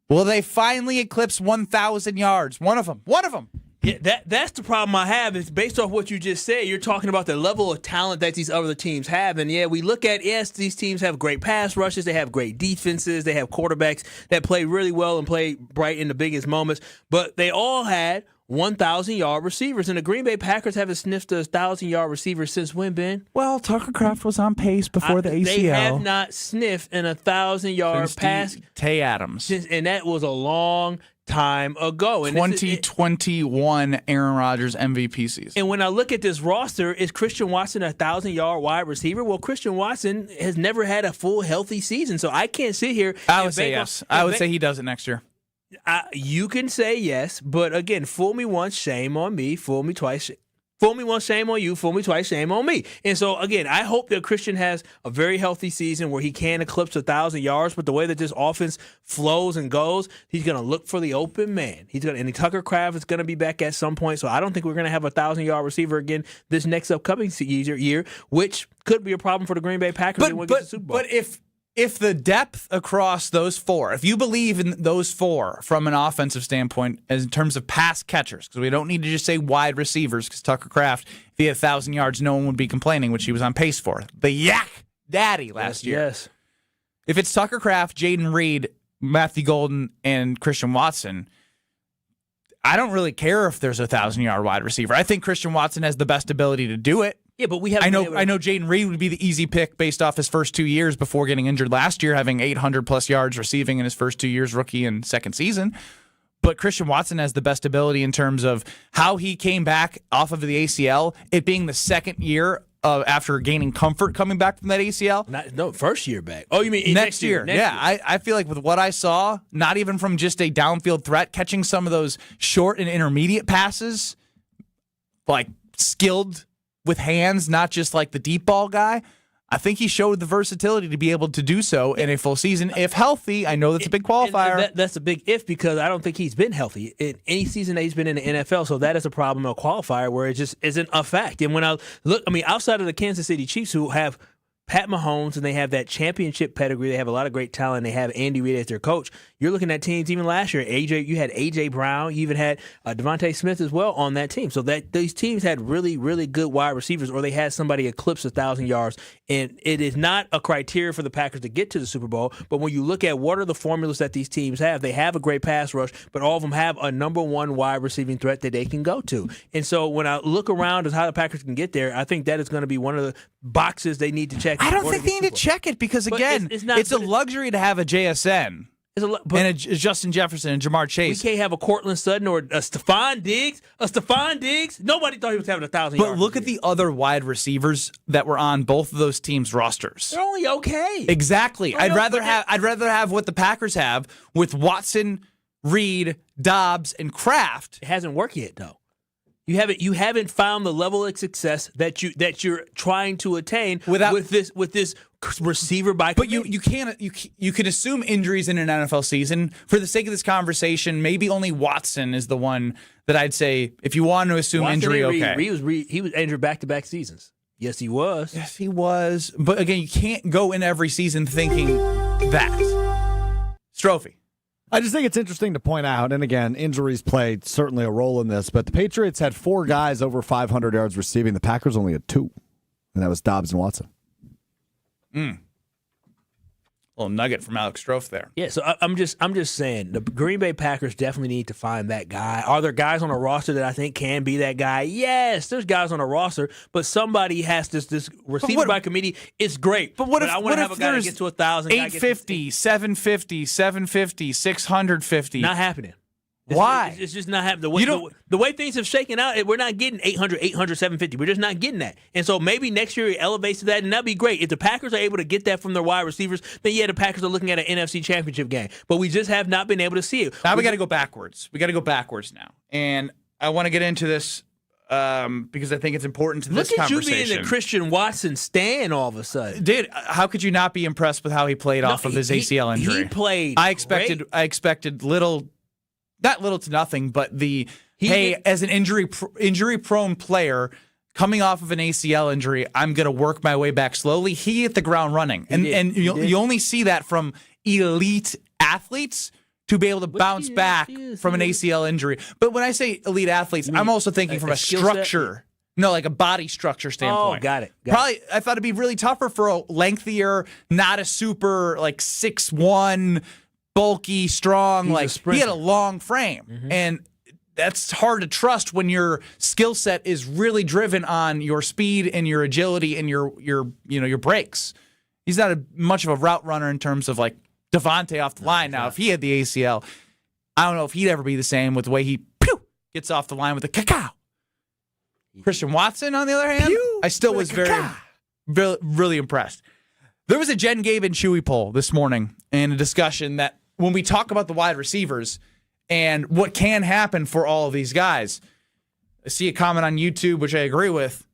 will they finally eclipse 1,000 yards? One of them. Yeah, that's the problem I have. Is based off what you just said, you're talking about the level of talent that these other teams have. And yeah, we look at, yes, these teams have great pass rushes, they have great defenses, they have quarterbacks that play really well and play bright in the biggest moments, but they all had 1,000-yard receivers. And the Green Bay Packers haven't sniffed a 1,000-yard receiver since when, Ben? Well, Tucker Kraft was on pace before the ACL. They have not sniffed an 1,000-yard pass. Tay Adams. And that was a long time ago. And 2021 Aaron Rodgers MVP season. And when I look at this roster, is Christian Watson a 1,000-yard wide receiver? Well, Christian Watson has never had a full healthy season, so I can't sit here. I would say yes. I would say he does it next year. You can say yes, but again, fool me once, shame on me. Fool me twice. Fool me once, shame on you. Fool me twice, shame on me. And so, again, I hope that Christian has a very healthy season where he can eclipse 1,000 yards. But the way that this offense flows and goes, he's going to look for the open man. And Tucker Kraft is going to be back at some point. So I don't think we're going to have a 1,000-yard receiver again this next upcoming year, which could be a problem for the Green Bay Packers. But the Super Bowl. But if the depth across those four, if you believe in those four from an offensive standpoint as in terms of pass catchers, because we don't need to just say wide receivers, because Tucker Kraft, if he had 1,000 yards, no one would be complaining, which he was on pace for. The yak daddy last year. Yes. If it's Tucker Kraft, Jaden Reed, Matthew Golden, and Christian Watson, I don't really care if there's a 1,000-yard wide receiver. I think Christian Watson has the best ability to do it. Yeah, but we have. I know Jaden Reed would be the easy pick based off his first 2 years before getting injured last year, having 800-plus yards receiving in his first 2 years, rookie and second season. But Christian Watson has the best ability in terms of how he came back off of the ACL, it being the second year after gaining comfort coming back from that ACL. First year back. Oh, you mean next year? I feel like with what I saw, not even from just a downfield threat, catching some of those short and intermediate passes, like skilled with hands, not just like the deep ball guy. I think he showed the versatility to be able to do so in a full season. If healthy, I know that's a big qualifier. That's a big if, because I don't think he's been healthy in any season that he's been in the NFL. So that is a problem, a qualifier where it just isn't a fact. And when I look, outside of the Kansas City Chiefs, who have Pat Mahomes and they have that championship pedigree, they have a lot of great talent, they have Andy Reid as their coach. You're looking at teams even last year. You had A.J. Brown, you even had Devontae Smith as well on that team. So that these teams had really, really good wide receivers, or they had somebody eclipse 1,000 yards. And it is not a criteria for the Packers to get to the Super Bowl. But when you look at what are the formulas that these teams have, they have a great pass rush, but all of them have a number one wide receiving threat that they can go to. And so when I look around as how the Packers can get there, I think that is going to be one of the boxes they need to check. I don't think they need to check it because, again, it's a luxury to have a JSN. And a Justin Jefferson and Jamar Chase. We can't have a Cortland Sutton or a Stephon Diggs. Nobody thought he was having 1,000 yards. But look at the other wide receivers that were on both of those teams' rosters. They're only okay. Exactly. I'd rather have what the Packers have with Watson, Reed, Dobbs, and Kraft. It hasn't worked yet, though. You haven't found the level of success that you're trying to attain with this receiver by committee. But you can assume injuries in an NFL season. For the sake of this conversation, maybe only Watson is the one that I'd say if you want to assume Watson injury. Okay, he was injured back-to-back seasons. Yes, he was. Yes, he was. But again, you can't go in every season thinking that. Strophe. I just think it's interesting to point out, and again, injuries played certainly a role in this, but the Patriots had 4 guys over 500 yards receiving. The Packers only had 2, and that was Dobbs and Watson. Little nugget from Alex Strofe there. Yeah, so I'm just saying the Green Bay Packers definitely need to find that guy. Are there guys on a roster that I think can be that guy? Yes, there's guys on a roster, but somebody has this receiver by committee. It's great, but I want to have a guy that gets to 1,000. 850, 750, 750, 650. Not happening. Why? It's just not happening. The way things have shaken out, we're not getting 800, 750. We're just not getting that. And so maybe next year it elevates to that, and that'd be great. If the Packers are able to get that from their wide receivers, then the Packers are looking at an NFC Championship game. But we just have not been able to see it. Now we got to go backwards. We got to go backwards now. And I want to get into this because I think it's important to this Look at conversation. you being the Christian Watson stan all of a sudden. Dude, how could you not be impressed with how he played off of his ACL injury? He played I expected little, not little to nothing, but as an injury-prone player coming off of an ACL injury, I'm going to work my way back slowly. He hit the ground running. And you only see that from elite athletes to be able to bounce back from an ACL injury. But when I say elite athletes, I'm also thinking from a structure. No, like a body structure standpoint. Oh, got it. Probably, I thought it'd be really tougher for a lengthier, not a super, 6'1", bulky, strong. He had a long frame. Mm-hmm. And that's hard to trust when your skill set is really driven on your speed and your agility and your breaks. He's not much of a route runner in terms of Devontae off the line. Now, if he had the ACL, I don't know if he'd ever be the same with the way he gets off the line with the cacao. Christian Watson, on the other hand, I still was really impressed. There was a Jen, Gabe, and Chewy poll this morning and a discussion that when we talk about the wide receivers and what can happen for all of these guys, I see a comment on YouTube, which I agree with.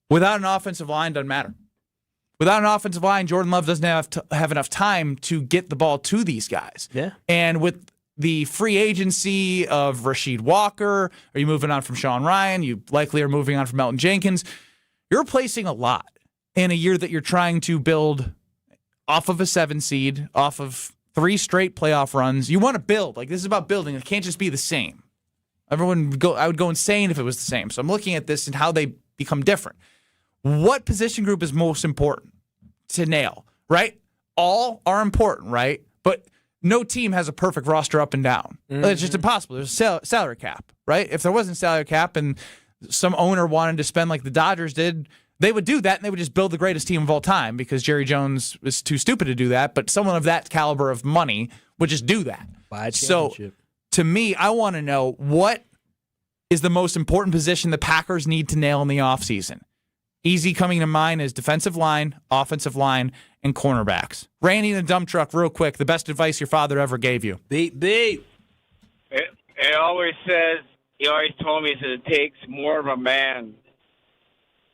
Without an offensive line, doesn't matter. Without an offensive line, Jordan Love doesn't have enough time to get the ball to these guys. Yeah. And with the free agency of Rasheed Walker, are you moving on from Sean Ryan? You likely are moving on from Melton Jenkins. You're replacing a lot in a year that you're trying to build off of a 7 seed, off of 3 straight playoff runs. You want to build. This is about building. It can't just be the same. I would go insane if it was the same. So I'm looking at this and how they become different. What position group is most important to nail, right? All are important, right? But no team has a perfect roster up and down. Mm-hmm. It's just impossible. There's a salary cap, right? If there wasn't salary cap and some owner wanted to spend like the Dodgers did, they would do that and they would just build the greatest team of all time because Jerry Jones was too stupid to do that. But someone of that caliber of money would just do that. So to me, I want to know what is the most important position the Packers need to nail in the offseason. Easy coming to mind is defensive line, offensive line, and cornerbacks. Randy in the dump truck, real quick, the best advice your father ever gave you. Beep. It always says, he always told me that it takes more of a man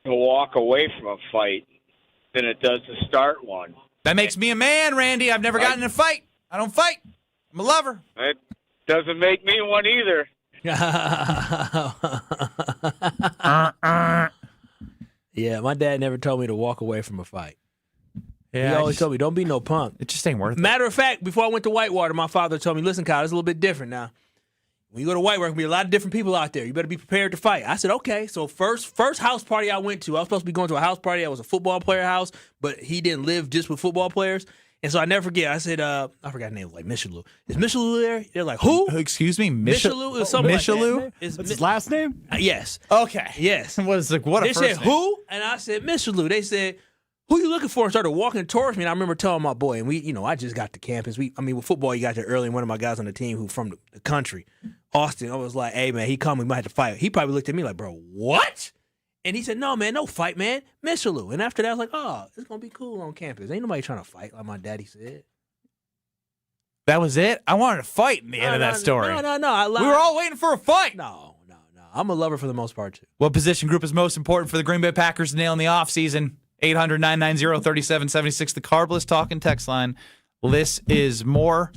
to walk away from a fight than it does to start one. That makes me a man, Randy. I've never gotten in a fight. I don't fight. I'm a lover. It doesn't make me one either. Yeah, my dad never told me to walk away from a fight. Yeah, he always told me, don't be no punk. It just ain't worth it. Matter of fact, before I went to Whitewater, my father told me, listen, Kyle, it's a little bit different now. When you go to Whitewater, there's going to be a lot of different people out there. You better be prepared to fight. I said, okay. So first house party I went to, I was supposed to be going to a house party. It was a football player house, but he didn't live just with football players. And so I never forget. I said, I forgot the name, like Michelou. Is Michelou there? They're like, who? Excuse me? Michelou is something Michelou? like that. That's his last name? Yes. Okay. Yes. What a they first said, name. who? And I said, Michelou. They said, who you looking for? And started walking towards me. And I remember telling my boy, and I just got to campus. With football, you got there early. And one of my guys on the team who from the country, Austin, I was like, hey, man, he come. We might have to fight. He probably looked at me like, bro, what? And he said, no, man, no fight, man. Michelou. And after that, I was like, oh, it's going to be cool on campus. Ain't nobody trying to fight like my daddy said. That was it? I wanted to fight in the end of that story. No. I lied. We were all waiting for a fight. No. I'm a lover for the most part, too. What position group is most important for the Green Bay Packers to nail in the offseason? 800-990-3776, the Carbless talking text line. This is more.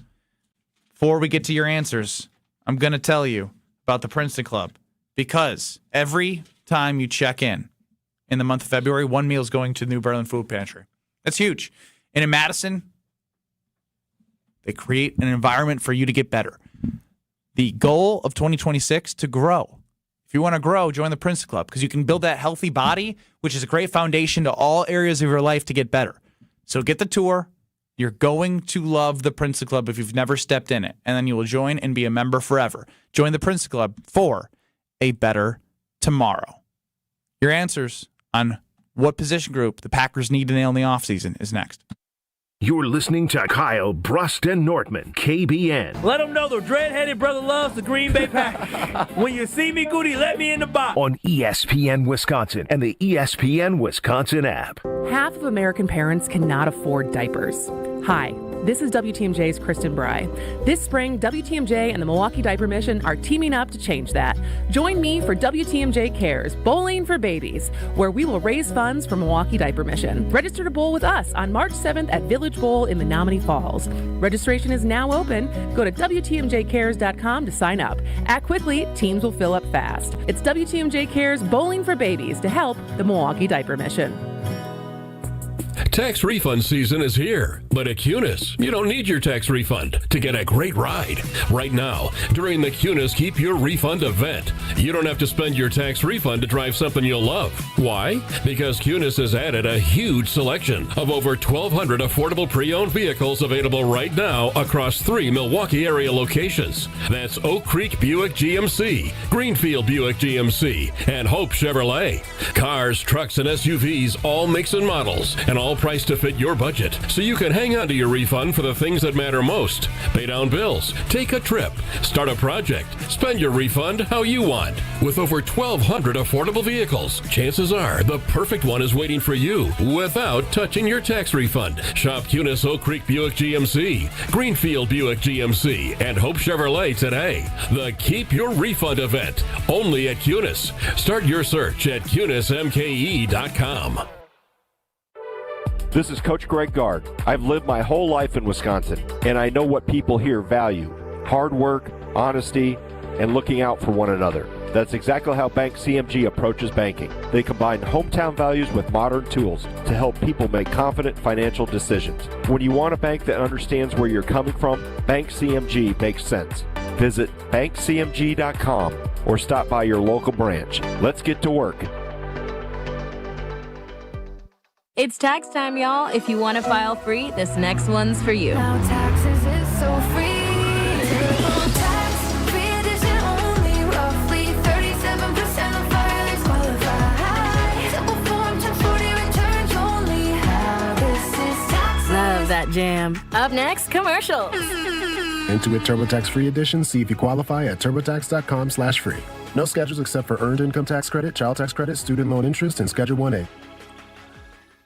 Before we get to your answers, I'm going to tell you about the Princeton Club because every time you check in the month of February, one meal is going to the New Berlin Food Pantry. That's huge. And in Madison, they create an environment for you to get better. The goal of 2026 to grow. If you want to grow, join the Princeton Club because you can build that healthy body, which is a great foundation to all areas of your life to get better. So get the tour. You're going to love the Princeton Club if you've never stepped in it, and then you will join and be a member forever. Join the Princeton Club for a better tomorrow. Your answers on what position group the Packers need to nail in the offseason is next. You're listening to Kyle, Brust, and Nortman, KBN. Let them know the dread-headed brother loves the Green Bay Packers. When you see me, Goody, let me in the box. On ESPN Wisconsin and the ESPN Wisconsin app. Half of American parents cannot afford diapers. Hi, This is WTMJ's Kristen Bry. This spring, WTMJ and the Milwaukee Diaper Mission are teaming up to change that. Join me for WTMJ Cares Bowling for Babies, where we will raise funds for Milwaukee Diaper Mission. Register to bowl with us on March 7th at Village Bowl in Menominee Falls. Registration is now open. Go to WTMJcares.com to sign up. Act quickly, teams will fill up fast. It's WTMJ Cares Bowling for Babies to help the Milwaukee Diaper Mission. Tax refund season is here, but at Cunis, you don't need your tax refund to get a great ride. Right now, during the Cunis Keep Your Refund event, you don't have to spend your tax refund to drive something you'll love. Why? Because Cunis has added a huge selection of over 1,200 affordable pre-owned vehicles available right now across 3 Milwaukee area locations. That's Oak Creek Buick GMC, Greenfield Buick GMC, and Hope Chevrolet. Cars, trucks, and SUVs, all makes and models, and all priced to fit your budget, so you can hang on to your refund for the things that matter most. Pay down bills, take a trip, start a project, spend your refund how you want. With over 1,200 affordable vehicles, chances are the perfect one is waiting for you without touching your tax refund. Shop Cunis Oak Creek Buick GMC, Greenfield Buick GMC, and Hope Chevrolet today. The Keep Your Refund event, only at Cunis. Start your search at CunisMKE.com. This is Coach Greg Gard. I've lived my whole life in Wisconsin, and I know what people here value: hard work, honesty, and looking out for one another. That's exactly how Bank CMG approaches banking. They combine hometown values with modern tools to help people make confident financial decisions. When you want a bank that understands where you're coming from, Bank CMG makes sense. Visit bankcmg.com or stop by your local branch. Let's get to work. It's tax time, y'all. If you want to file free, this next one's for you. Now taxes is so free. Triple tax, free edition only. Roughly 37% of filers qualify. Simple form 1040 returns only. How this is tax. Love that jam. Up next, commercials. Intuit TurboTax free edition. See if you qualify at turbotax.com/free. No schedules except for earned income tax credit, child tax credit, student loan interest, and Schedule 1A.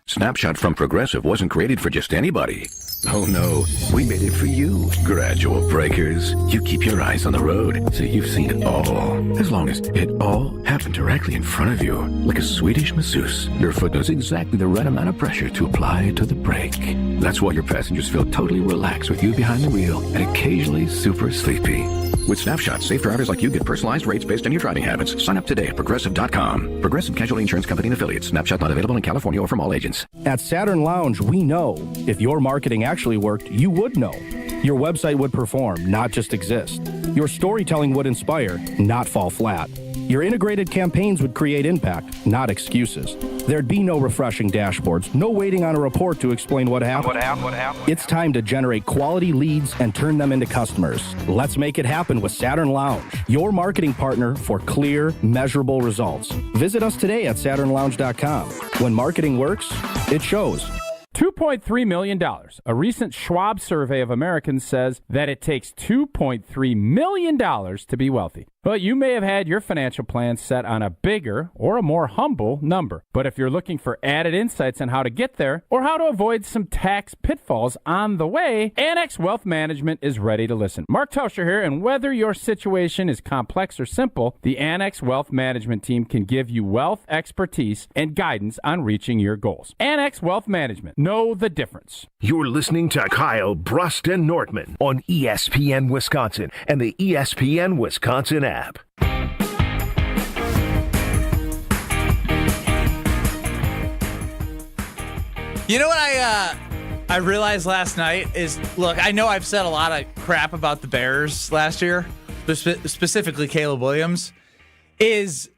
Snapshot from Progressive wasn't created for just anybody. Oh no, we made it for you, gradual breakers. You keep your eyes on the road, so you've seen it all. As long as it all happened directly in front of you, like a Swedish masseuse, your foot knows exactly the right amount of pressure to apply to the brake. That's why your passengers feel totally relaxed with you behind the wheel and occasionally super sleepy. With Snapshot, safe drivers like you get personalized rates based on your driving habits. Sign up today at Progressive.com. Progressive Casualty Insurance Company and Affiliates. Snapshot not available in California or from all agents. At Saturn Lounge, we know if your marketing actually worked, you would know. Your website would perform, not just exist. Your storytelling would inspire, not fall flat. Your integrated campaigns would create impact, not excuses. There'd be no refreshing dashboards, no waiting on a report to explain what happened. It's time to generate quality leads and turn them into customers. Let's make it happen with Saturn Lounge, your marketing partner for clear, measurable results. Visit us today at SaturnLounge.com. When marketing works, it shows. $2.3 million. A recent Schwab survey of Americans says that it takes $2.3 million to be wealthy. Well, you may have had your financial plan set on a bigger or a more humble number. But if you're looking for added insights on how to get there or how to avoid some tax pitfalls on the way, Annex Wealth Management is ready to listen. Mark Tauscher here, and whether your situation is complex or simple, the Annex Wealth Management team can give you wealth expertise and guidance on reaching your goals. Annex Wealth Management. Know the difference. You're listening to Kyle, Brust, and Nortman on ESPN Wisconsin and the ESPN Wisconsin app. You know what I realized last night is, look, I know I've said a lot of crap about the Bears last year, specifically Caleb Williams, is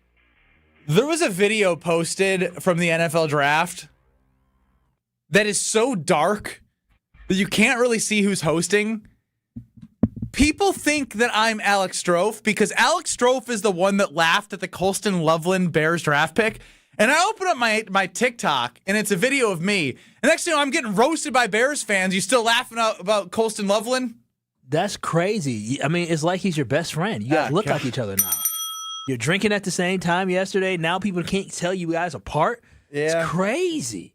there was a video posted from the NFL draft that is so dark that you can't really see who's hosting. People think that I'm Alex Strofe because Alex Strofe is the one that laughed at the Colston Loveland Bears draft pick. And I open up my TikTok, and it's a video of me. And next thing you know, I'm getting roasted by Bears fans. You still laughing about Colston Loveland? That's crazy. I mean, it's like he's your best friend. You guys look like each other now. You're drinking at the same time yesterday. Now people can't tell you guys apart. Yeah. It's crazy.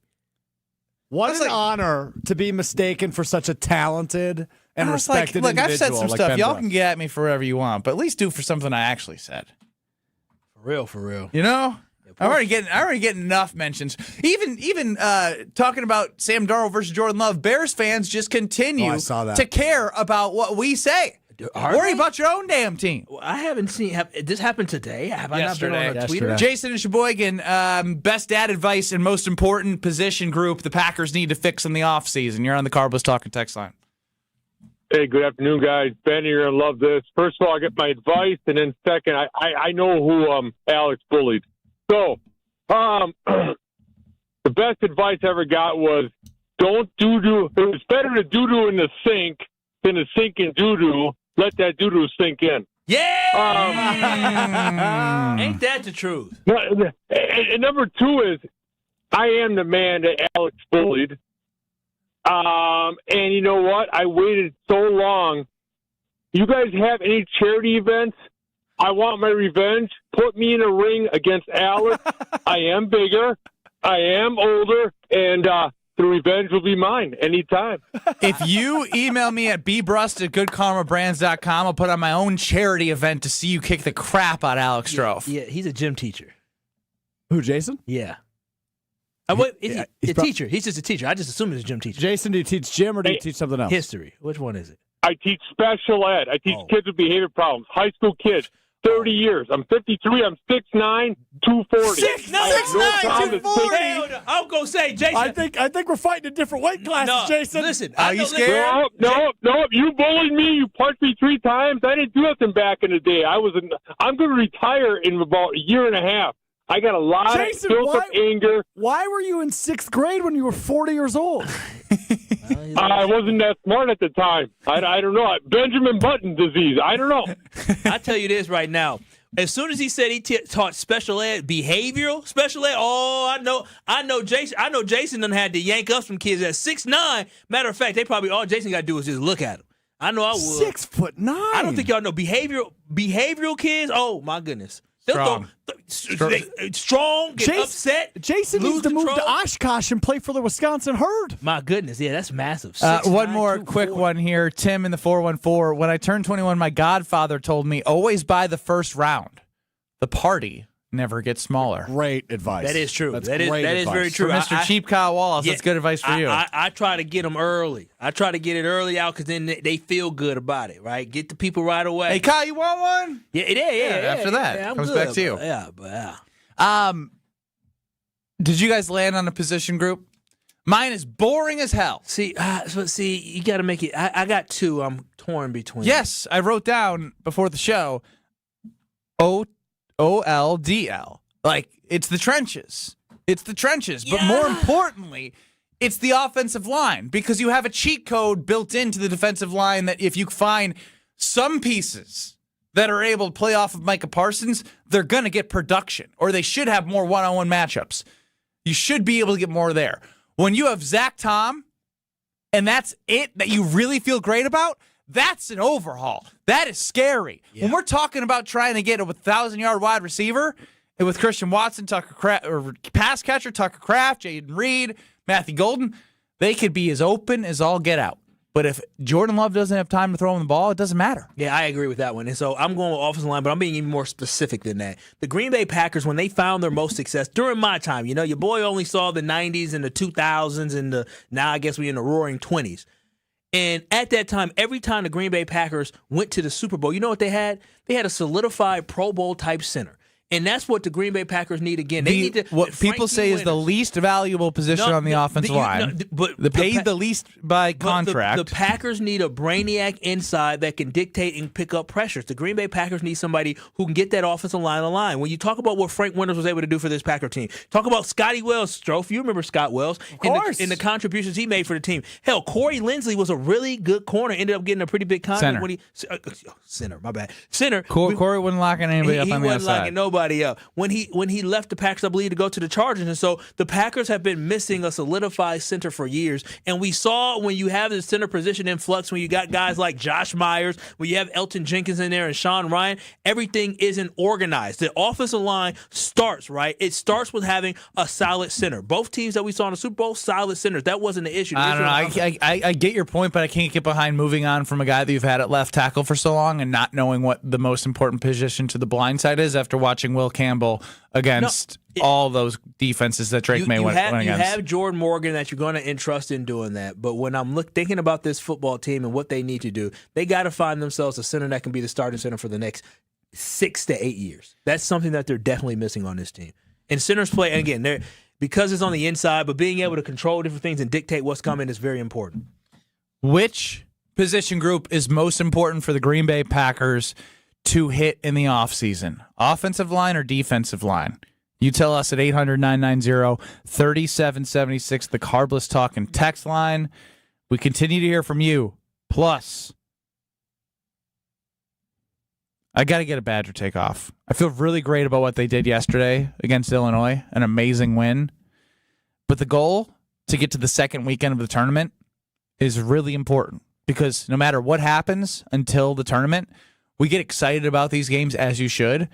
What an honor to be mistaken for such a talented and I was like, respected look, individual. I've said some like stuff. Ben Y'all Brust. can get at me for whatever you want, but at least do for something I actually said. For real. You know? I'm already getting enough mentions. Even talking about Sam Darnold versus Jordan Love, Bears fans just continue to care about what we say. Worry about your own damn team. Well, I haven't seen this happened today. Have I not been on a Yesterday. tweeter? Jason and Sheboygan, best dad advice and most important position group the Packers need to fix in the offseason. You're on the Cornballs Talking text line. Hey, good afternoon, guys. Ben, you're going to love this. First of all, I get my advice, and then second, I know who Alex bullied. So, the best advice I ever got was don't doo-doo. It's better to doo-doo in the sink than to sink in doo-doo. Let that doo-doo sink in. Yeah! Ain't that the truth? And number two is I am the man that Alex bullied. And you know what? I waited so long. You guys have any charity events? I want my revenge. Put me in a ring against Alex. I am bigger. I am older. And the revenge will be mine anytime. If you email me at bbrust@goodkarmabrands.com, I'll put on my own charity event to see you kick the crap out of Alex Strofe. Yeah, he's a gym teacher. Who, Jason? Yeah. Is he a teacher? He's just a teacher. I just assume he's a gym teacher. Jason, do you teach gym or do you teach something else? History. Which one is it? I teach special ed. I teach kids with behavior problems. High school kids. 30 years. I'm 53. I'm 6'9", 240. 6'9", 240. I'm gonna say, Jason. I think we're fighting in different weight classes, Jason. Listen, Are you scared? No. You bullied me. You punched me 3 times. I didn't do nothing back in the day. I'm going to retire in about a year and a half. I got a lot of built-up anger. Why were you in 6th grade when you were 40 years old? I wasn't that smart at the time. I don't know. Benjamin Button disease. I don't know. I tell you this right now. As soon as he said he taught special ed, behavioral special ed, I know Jason. I know Jason done had to yank up some kids at 6'9". Matter of fact, all Jason got to do is just look at him. I know I would. 6'9". I don't think y'all know behavioral kids. Oh my goodness. Strong, get upset. Jason needs to move to Oshkosh and play for the Wisconsin Herd. My goodness, yeah, that's massive. One more quick one here. Tim in the 414. When I turned 21, my godfather told me, always buy the first round. The party never gets smaller. Great advice. That is true. That's that is very true. For Mr. Cheap Kyle Wallace, that's good advice for you. I try to get them early. I try to get it early out because then they feel good about it, right? Get the people right away. Hey, Kyle, you want one? Yeah. After that, comes good, back to you. Yeah. Did you guys land on a position group? Mine is boring as hell. See, you got to make it. I got 2. I'm torn between. Yes, I wrote down before the show. OLDL. Like, it's the trenches. It's the trenches. But more importantly, it's the offensive line because you have a cheat code built into the defensive line that if you find some pieces that are able to play off of Micah Parsons, they're going to get production or they should have more one-on-one matchups. You should be able to get more there. When you have Zach Tom and that's it that you really feel great about, that's an overhaul. That is scary. Yeah. When we're talking about trying to get a 1,000-yard wide receiver with Christian Watson, or pass catcher, Tucker Kraft, Jaden Reed, Matthew Golden, they could be as open as all get out. But if Jordan Love doesn't have time to throw him the ball, it doesn't matter. Yeah, I agree with that one. And so I'm going with offensive line, but I'm being even more specific than that. The Green Bay Packers, when they found their most success during my time, your boy only saw the 90s and the 2000s and now I guess we're in the roaring 20s. And at that time, every time the Green Bay Packers went to the Super Bowl, you know what they had? They had a solidified Pro Bowl type center. And that's what the Green Bay Packers need again. They need to, what people say is the least valuable position on the offensive line. The least by contract. The Packers need a brainiac inside that can dictate and pick up pressures. The Green Bay Packers need somebody who can get that offensive line aligned. When you talk about what Frank Winters was able to do for this Packer team, talk about Scotty Wells, Strofe. You remember Scott Wells and the contributions he made for the team. Hell, Corey Linsley was a really good corner. Ended up getting a pretty big contract. Center, my bad. Center. Corey wasn't locking anybody up on the outside. He wasn't locking nobody anybody up. When he left the Packers, I believe, to go to the Chargers. And so the Packers have been missing a solidified center for years. And we saw when you have the center position in flux, when you got guys like Josh Myers, when you have Elton Jenkins in there and Sean Ryan, everything isn't organized. The offensive line starts, right? It starts with having a solid center. Both teams that we saw in the Super Bowl, solid centers. That wasn't the issue. I don't know. I get your point, but I can't get behind moving on from a guy that you've had at left tackle for so long and not knowing what the most important position to the blind side is after watching Will Campbell against all those defenses that Drake May went against. You have Jordan Morgan that you're going to entrust in doing that. But when I'm thinking about this football team and what they need to do, they got to find themselves a center that can be the starting center for the next 6 to 8 years. That's something that they're definitely missing on this team. And centers play, and again, because it's on the inside, but being able to control different things and dictate what's coming is very important. Which position group is most important for the Green Bay Packers to hit in the offseason? Offensive line or defensive line? You tell us at 800-990-3776, the Carbless Talking text line. We continue to hear from you. Plus, I got to get a Badger take off. I feel really great about what they did yesterday against Illinois, an amazing win. But the goal to get to the second weekend of the tournament is really important because no matter what happens until the tournament, we get excited about these games as you should.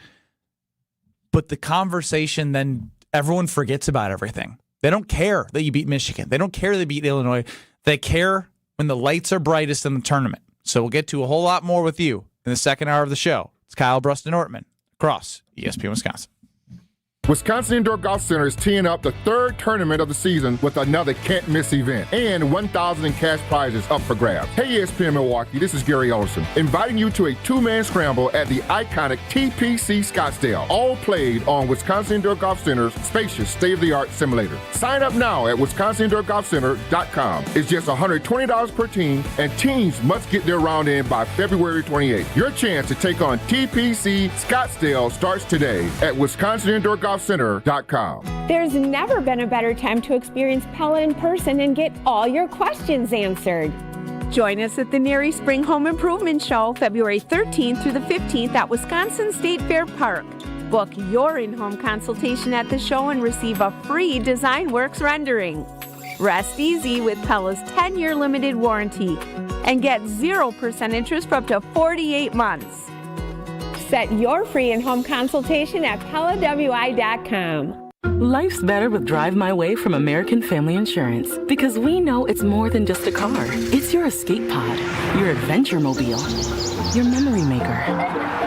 But the conversation, then everyone forgets about everything. They don't care that you beat Michigan. They don't care they beat Illinois. They care when the lights are brightest in the tournament. So we'll get to a whole lot more with you in the second hour of the show. It's Kyle, Brust, and Nortman across ESPN Wisconsin. Wisconsin Indoor Golf Center is teeing up the third tournament of the season with another can't-miss event and $1,000 in cash prizes up for grabs. Hey, ESPN Milwaukee, this is Gary Olson, inviting you to a two-man scramble at the iconic TPC Scottsdale, all played on Wisconsin Indoor Golf Center's spacious state-of-the-art simulator. Sign up now at wisconsinindoorgolfcenter.com. It's just $120 per team, and teams must get their round in by February 28th. Your chance to take on TPC Scottsdale starts today at wisconsinindoorgolfcenter.com. There's never been a better time to experience Pella in person and get all your questions answered. Join us at the Neary Spring Home Improvement Show, February 13th through the 15th at Wisconsin State Fair Park. Book your in-home consultation at the show and receive a free Design Works rendering. Rest easy with Pella's 10-year limited warranty and get 0% interest for up to 48 months. Set your free in-home consultation at PellaWI.com. Life's better with Drive My Way from American Family Insurance because we know it's more than just a car. It's your escape pod, your adventure mobile, your memory maker.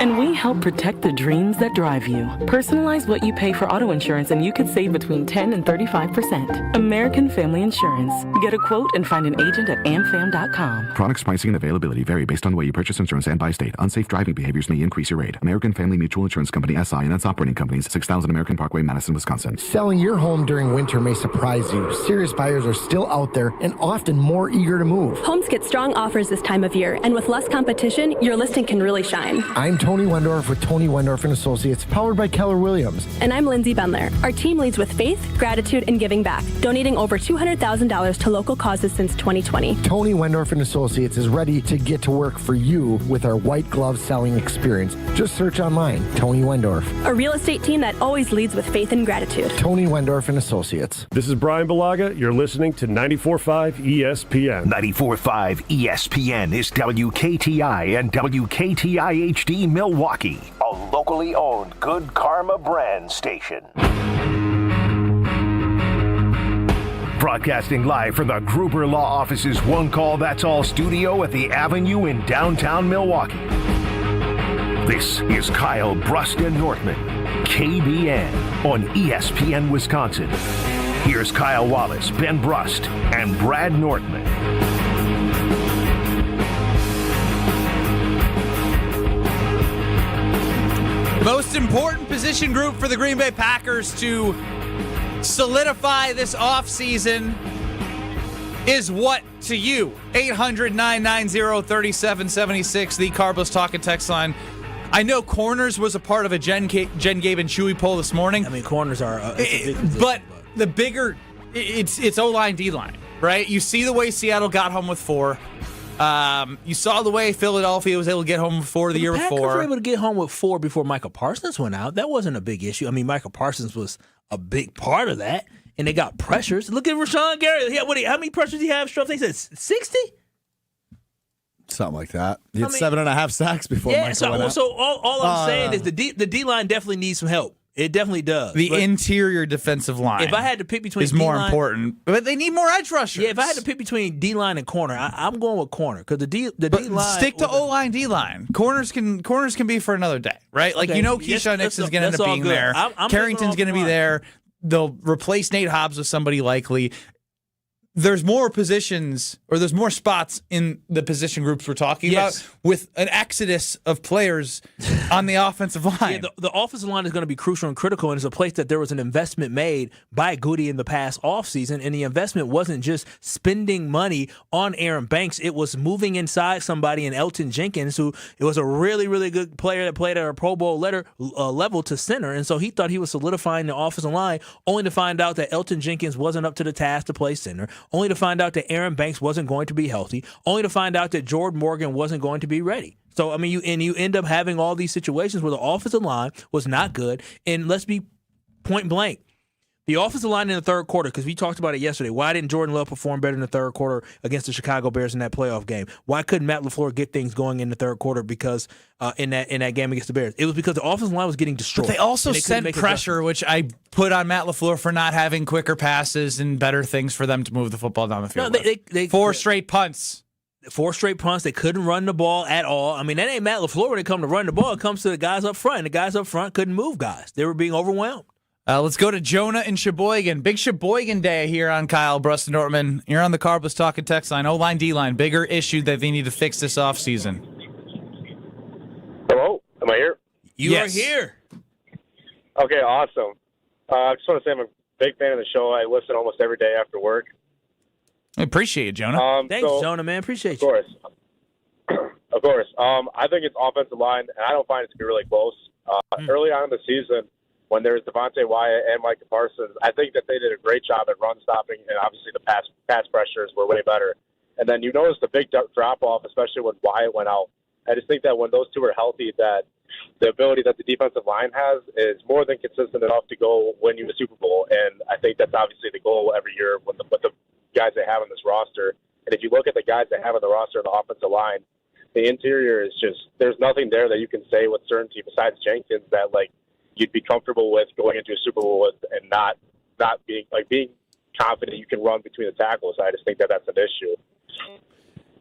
And we help protect the dreams that drive you. Personalize what you pay for auto insurance and you could save between 10 and 35%. American Family Insurance. Get a quote and find an agent at amfam.com. Products, pricing, and availability vary based on the way you purchase insurance and by state. Unsafe driving behaviors may increase your rate. American Family Mutual Insurance Company, SI, and its operating companies, 6000 American Parkway, Madison, Wisconsin. Selling your home during winter may surprise you. Serious buyers are still out there and often more eager to move. Homes get strong offers this time of year, and with less competition, your listing can really shine. I'm Tony Wendorf with Tony Wendorf & Associates, powered by Keller Williams. And I'm Lindsay Bendler. Our team leads with faith, gratitude, and giving back, donating over $200,000 to local causes since 2020. Tony Wendorf & Associates is ready to get to work for you with our white glove selling experience. Just search online, Tony Wendorf. A real estate team that always leads with faith and gratitude. Tony Wendorf & Associates. This is Brian Balaga. You're listening to 94.5 ESPN. 94.5 ESPN is WKTI and WKTI HD Milwaukee, a locally owned Good Karma brand station. Broadcasting live from the Gruber Law Office's One Call That's All studio at the Avenue in downtown Milwaukee. This is Kyle, Brust, and Nortman, KBN on ESPN Wisconsin. Here's Kyle Wallace, Ben Brust, and Brad Nortman. Most important position group for the Green Bay Packers to solidify this offseason is what to you? 800-990-3776, the Carbless Talking text line. I know corners was a part of a Jen Gabe and Chewy poll this morning. I mean, corners are but the bigger, it's O-line, D-line, right? You see the way Seattle got home with 4. You saw the way Philadelphia was able to get home with 4 the year Packers before. were able to get home with 4 before Michael Parsons went out. That wasn't a big issue. I mean, Michael Parsons was a big part of that, and they got pressures. Look at Rashawn Gary. How many pressures did he have? They said 60? Something like that. He had 7.5 sacks before Michael went out. So all I'm saying is the D-line definitely needs some help. It definitely does. The interior defensive line. If I had to pick between is more D-line, important, but they need more edge rushers. Yeah, if I had to pick between D-line and corner, I'm going with corner because the D-line. Stick to O-line, D-line. Corners can be for another day, right? Like Keyshawn Nixon's going to end up being there. Carrington's going to be there. They'll replace Nate Hobbs with somebody likely. There's more positions, or there's more spots in the position groups we're talking about with an exodus of players on the offensive line. Yeah, the offensive line is going to be crucial and critical, and it's a place that there was an investment made by Goody in the past offseason, and the investment wasn't just spending money on Aaron Banks. It was moving inside somebody in Elton Jenkins, who it was a really, really good player that played at a Pro Bowl level to center, and so he thought he was solidifying the offensive line, only to find out that Elton Jenkins wasn't up to the task to play center, only to find out that Aaron Banks wasn't going to be healthy, only to find out that Jordan Morgan wasn't going to be ready. So, I mean, you end up having all these situations where the offensive line was not good. And let's be point blank. The offensive line in the third quarter, because we talked about it yesterday, why didn't Jordan Love perform better in the third quarter against the Chicago Bears in that playoff game? Why couldn't Matt LaFleur get things going in the third quarter because in that game against the Bears? It was because the offensive line was getting destroyed. But they also sent pressure, which I put on Matt LaFleur for not having quicker passes and better things for them to move the football down the field. No, 4 straight punts. 4 straight punts. They couldn't run the ball at all. I mean, that ain't Matt LaFleur when it comes to run the ball. It comes to the guys up front. And the guys up front couldn't move guys. They were being overwhelmed. Let's go to Jonah in Sheboygan. Big Sheboygan day here on Kyle, Brust Nortman. You're on the Carbless Talking text line. O-line, D-line. Bigger issue that they need to fix this offseason. Hello? Am I here? You are here. Okay, awesome. I just want to say I'm a big fan of the show. I listen almost every day after work. I appreciate you, Jonah. Thanks, Jonah, man. Appreciate you. Of course. Of course. I think it's offensive line, and I don't find it to be really close. Early on in the season, when there was Devontae Wyatt and Micah Parsons, I think that they did a great job at run stopping, and obviously the pass pressures were way better. And then you noticed the big drop-off, especially when Wyatt went out. I just think that when those two are healthy, that the ability that the defensive line has is more than consistent enough to go win you a Super Bowl. And I think that's obviously the goal every year with the guys they have on this roster. And if you look at the guys they have on the roster on the offensive line, the interior is just, there's nothing there that you can say with certainty besides Jenkins that, like, you'd be comfortable with going into a Super Bowl with and not being confident you can run between the tackles. I just think that that's an issue.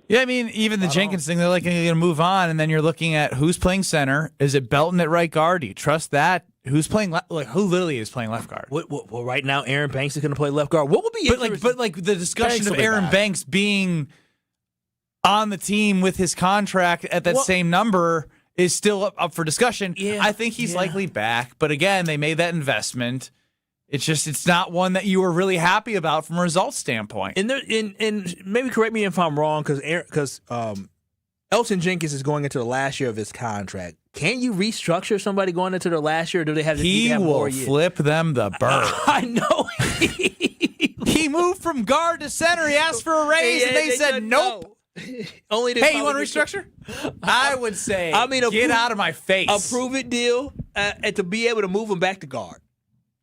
Yeah, I mean, even the Jenkins thing, they're like going to move on, and then you're looking at who's playing center. Is it Belton at right guard? Do you trust that? Who's playing who literally is playing left guard? Well, right now Aaron Banks is going to play left guard. What would be but the discussion of Aaron Banks being on the team with his contract at that same number is still up for discussion. Yeah, I think he's likely back, but again, they made that investment. It's not one that you were really happy about from a results standpoint. And maybe correct me if I'm wrong, because Elton Jenkins is going into the last year of his contract. Can you restructure somebody going into their last year? Or do they have to have more years? He will flip them the bird. I know. He moved from guard to center. He asked for a raise, and they said nope. No. Only hey, you want to restructure? I would say, get out of my face. A prove-it deal and to be able to move him back to guard.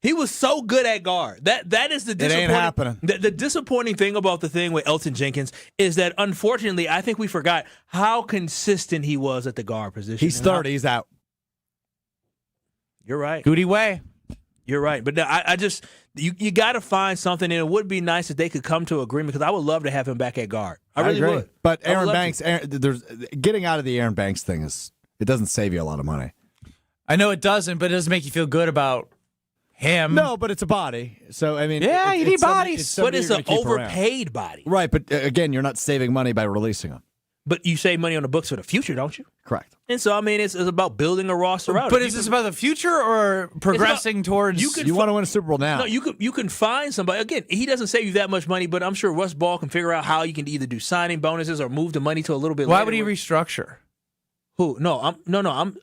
He was so good at guard. That is the disappointing. It ain't happening. The disappointing thing about the thing with Elton Jenkins is that, unfortunately, I think we forgot how consistent he was at the guard position. He's 30. He's out. You're right. Goody way. You're right. But I just you got to find something, and it would be nice if they could come to agreement, because I would love to have him back at guard. I really agree. would. But Aaron Banks, getting out of the Aaron Banks thing it doesn't save you a lot of money. I know it doesn't, but it doesn't make you feel good about him. No, but it's a body. So, I mean, yeah, you need bodies. But it's an overpaid body. Right, but again, you're not saving money by releasing them. But you save money on the books for the future, don't you? Correct. And so, I mean, it's about building a roster out. But is this about the future or progressing towards? You want to win a Super Bowl now? No, you can find somebody. Again, he doesn't save you that much money, but I'm sure Russ Ball can figure out how you can either do signing bonuses or move the money to a little bit. Why later. would he restructure? Who? No,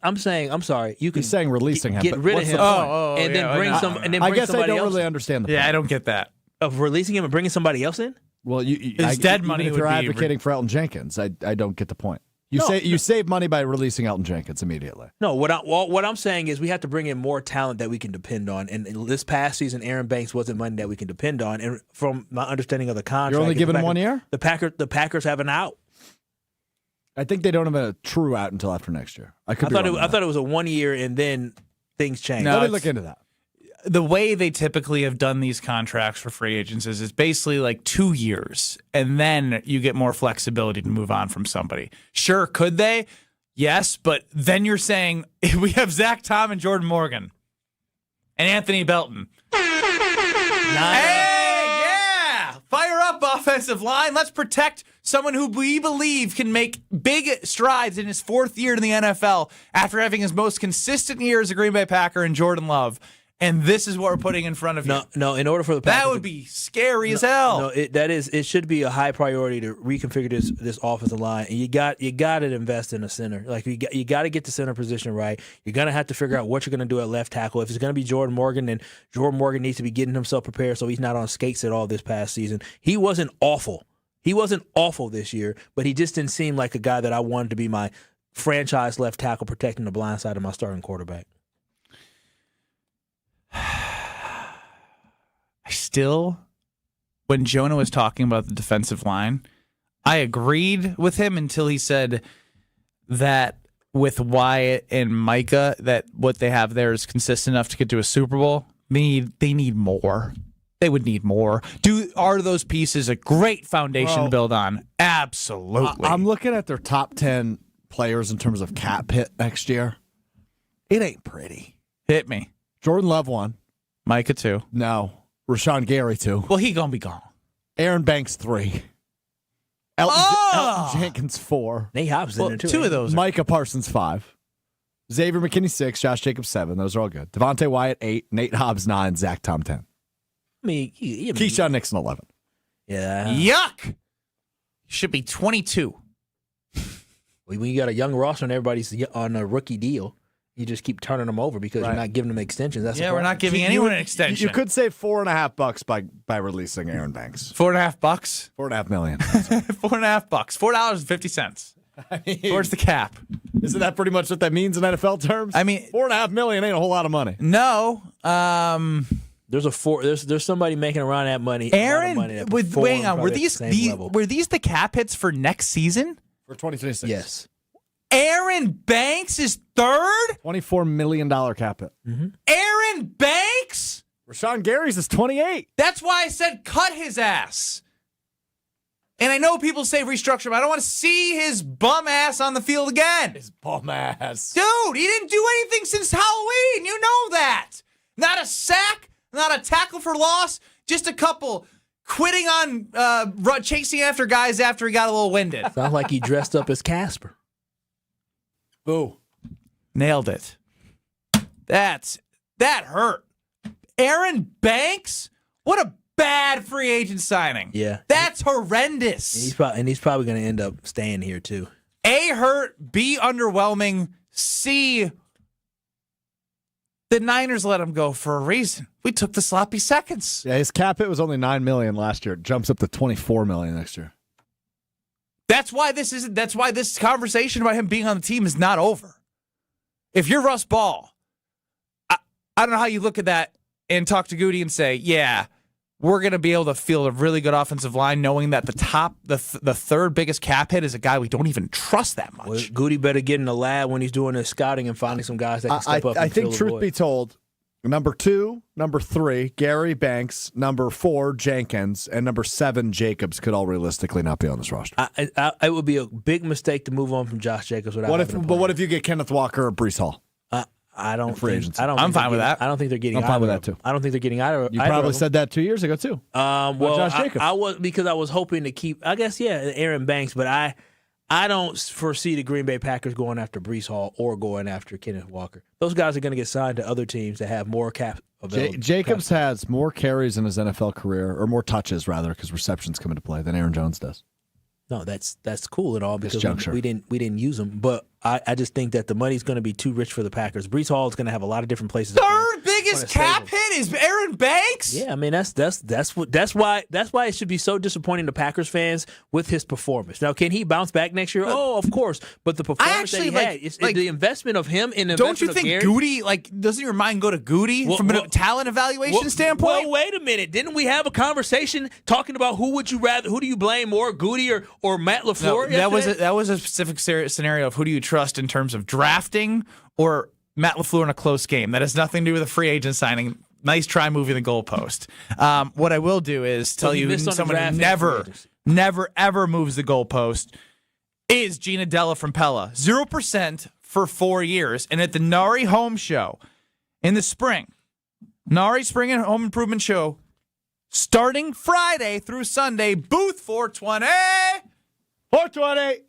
I'm saying. I'm sorry. You can. He's saying releasing him. Get rid of him. And then bring some. And then I bring guess somebody I don't else. really understand the. Yeah, I don't get that. Of releasing him and bringing somebody else in. Well, dead money if would you're be advocating for Elton Jenkins, I don't get the point. You save money by releasing Elton Jenkins immediately. No, what I'm saying is we have to bring in more talent that we can depend on. And this past season, Aaron Banks wasn't money that we can depend on. And from my understanding of the contract, You're only giving him 1 year? The Packers have an out. I think they don't have a true out until after next year. I thought it was a 1 year, and then things changed. No, Let me look into that. The way they typically have done these contracts for free agents is basically like 2 years, and then you get more flexibility to move on from somebody. Sure, could they? Yes, but then you're saying we have Zach Tom and Jordan Morgan and Anthony Belton. Hey, yeah! Fire up, offensive line. Let's protect someone who we believe can make big strides in his fourth year in the NFL after having his most consistent year as a Green Bay Packer in Jordan Love. And this is what we're putting in front of you. No. In order for the Packers, that would be scary as hell. No, it should be a high priority to reconfigure this offensive line. And you got to invest in a center. Like you got to get the center position right. You're gonna have to figure out what you're gonna do at left tackle. If it's gonna be Jordan Morgan, then Jordan Morgan needs to be getting himself prepared so he's not on skates at all this past season. He wasn't awful. He wasn't awful this year, but he just didn't seem like a guy that I wanted to be my franchise left tackle protecting the blind side of my starting quarterback. When Jonah was talking about the defensive line, I agreed with him until he said that with Wyatt and Micah, that what they have there is consistent enough to get to a Super Bowl. They need more. They would need more. Are those pieces a great foundation to build on? Absolutely. I'm looking at their top 10 players in terms of cap hit next year. It ain't pretty. Hit me. Jordan Love 1. Micah 2. No. Rashawn Gary 2. Well, he gonna be gone. Aaron Banks 3. Elton Jenkins 4. Nate Hobbs in there too. 2 of those. Micah Parsons 5. Xavier McKinney 6. Josh Jacobs 7. Those are all good. Devontae Wyatt 8. Nate Hobbs 9. Zach Tom 10. I mean, Keyshawn Nixon 11. Yeah. Yuck. Should be 22. When you got a young roster and everybody's on a rookie deal, you just keep turning them over because you're not giving them extensions. That's we're not giving anyone an extension. You could save $4.50 by releasing Aaron Banks. $4.50? $4.5 million. $4.50. $4.50. Towards the cap. Isn't that pretty much what that means in NFL terms? I mean, $4.5 million ain't a whole lot of money. No. There's somebody making around that money. Aaron, hang on. Were these the cap hits for next season? For 2026. Yes. Aaron Banks is third? $24 million cap hit. Mm-hmm. Aaron Banks? Rashawn Gary's is 28. That's why I said cut his ass. And I know people say restructure, but I don't want to see his bum ass on the field again. His bum ass. Dude, he didn't do anything since Halloween. You know that. Not a sack, not a tackle for loss, just a couple quitting on chasing after guys after he got a little winded. Sounds like he dressed up as Casper. Boo. Nailed it. That hurt. Aaron Banks? What a bad free agent signing. Yeah. That's horrendous. And he's probably going to end up staying here, too. A, hurt. B, underwhelming. C, the Niners let him go for a reason. We took the sloppy seconds. Yeah, his cap hit was only $9 million last year. It jumps up to $24 million next year. That's why this conversation about him being on the team is not over. If you're Russ Ball, I don't know how you look at that and talk to Goody and say, yeah, we're going to be able to field a really good offensive line knowing that the third biggest cap hit is a guy we don't even trust that much. Well, Goody better get in the lab when he's doing his scouting and finding some guys that can step up and I think, fill the truth void. be told, number 2, number 3, Gary Banks, number 4, Jenkins, and number 7, Jacobs could all realistically not be on this roster. It would be a big mistake to move on from Josh Jacobs without. What if you get Kenneth Walker or Breece Hall? I'm fine with that. I don't think they're getting. I'm fine with that too. I don't think they're getting either. You probably said that 2 years ago too. Well, Josh Jacobs. I was because I was hoping to keep. I guess Aaron Banks, but I don't foresee the Green Bay Packers going after Breece Hall or going after Kenneth Walker. Those guys are going to get signed to other teams that have more cap available. Jacobs has more carries in his NFL career, or more touches rather, because receptions come into play than Aaron Jones does. No, that's cool and all because juncture. we didn't use him, but I just think that the money's going to be too rich for the Packers. Breece Hall is going to have a lot of different places. Third biggest cap hit is Aaron Banks. Yeah, I mean that's why it should be so disappointing to Packers fans with his performance. Now, can he bounce back next year? Oh, of course. But the performance that he had, it's the investment of him in the don't you think Goody, doesn't your mind go to Goody from a talent evaluation standpoint? Well, wait a minute. Didn't we have a conversation talking about who do you blame more, Goody or Matt LaFleur? No, that was a specific scenario of who do you trust in terms of drafting or Matt LaFleur in a close game. That has nothing to do with a free agent signing. Nice try moving the goalpost. What I will do is tell you someone who never, ever moves the goalpost is Gina Della from Pella. 0% for 4 years. And at the Nari Home Show in the spring, Nari Spring and Home Improvement Show, starting Friday through Sunday, booth 420. 420.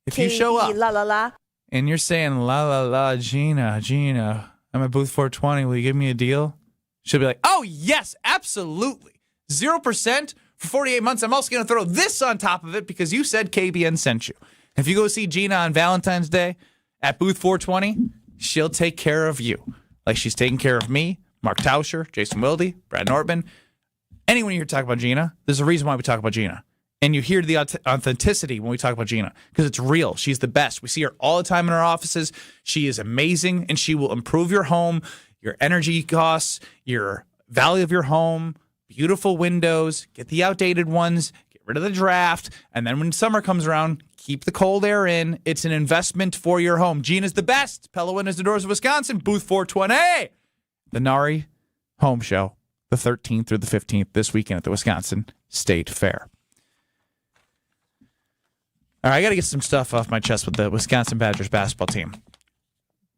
If you show up and you're saying, la, Gina, I'm at booth 420. Will you give me a deal? She'll be like, oh, yes, absolutely. 0% for 48 months. I'm also going to throw this on top of it because you said KBN sent you. If you go see Gina on Valentine's Day at booth 420, she'll take care of you. Like she's taking care of me, Mark Tauscher, Jason Wilde, Brad Nortman. Anyone here talk about Gina, there's a reason why we talk about Gina. And you hear the authenticity when we talk about Gina because it's real. She's the best. We see her all the time in our offices. She is amazing, and she will improve your home, your energy costs, your value of your home, beautiful windows, get the outdated ones, get rid of the draft, and then when summer comes around, keep the cold air in. It's an investment for your home. Gina's the best. Pella windows the doors of Wisconsin, booth 420. The Nari Home Show, the 13th through the 15th this weekend at the Wisconsin State Fair. All right, I got to get some stuff off my chest with the Wisconsin Badgers basketball team.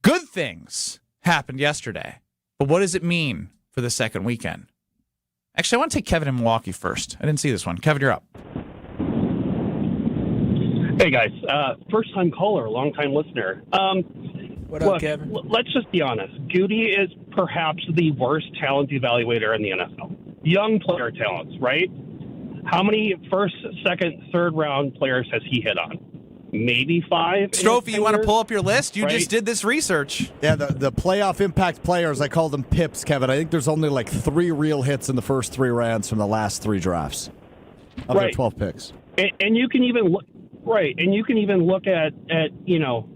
Good things happened yesterday, but what does it mean for the second weekend? Actually, I want to take Kevin in Milwaukee first. I didn't see this one. Kevin, you're up. Hey, guys. First-time caller, long-time listener. What up, Kevin? Let's just be honest. Goody is perhaps the worst talent evaluator in the NFL. Young player talents, right? How many first, second, third-round players has he hit on? Maybe 5. Strophe, you want to pull up your list? You just did this research. Yeah, the playoff impact players, I call them pips, Kevin. I think there's only like 3 real hits in the first 3 rounds from the last 3 drafts of their 12 picks. And you can even look and you can even look at you know,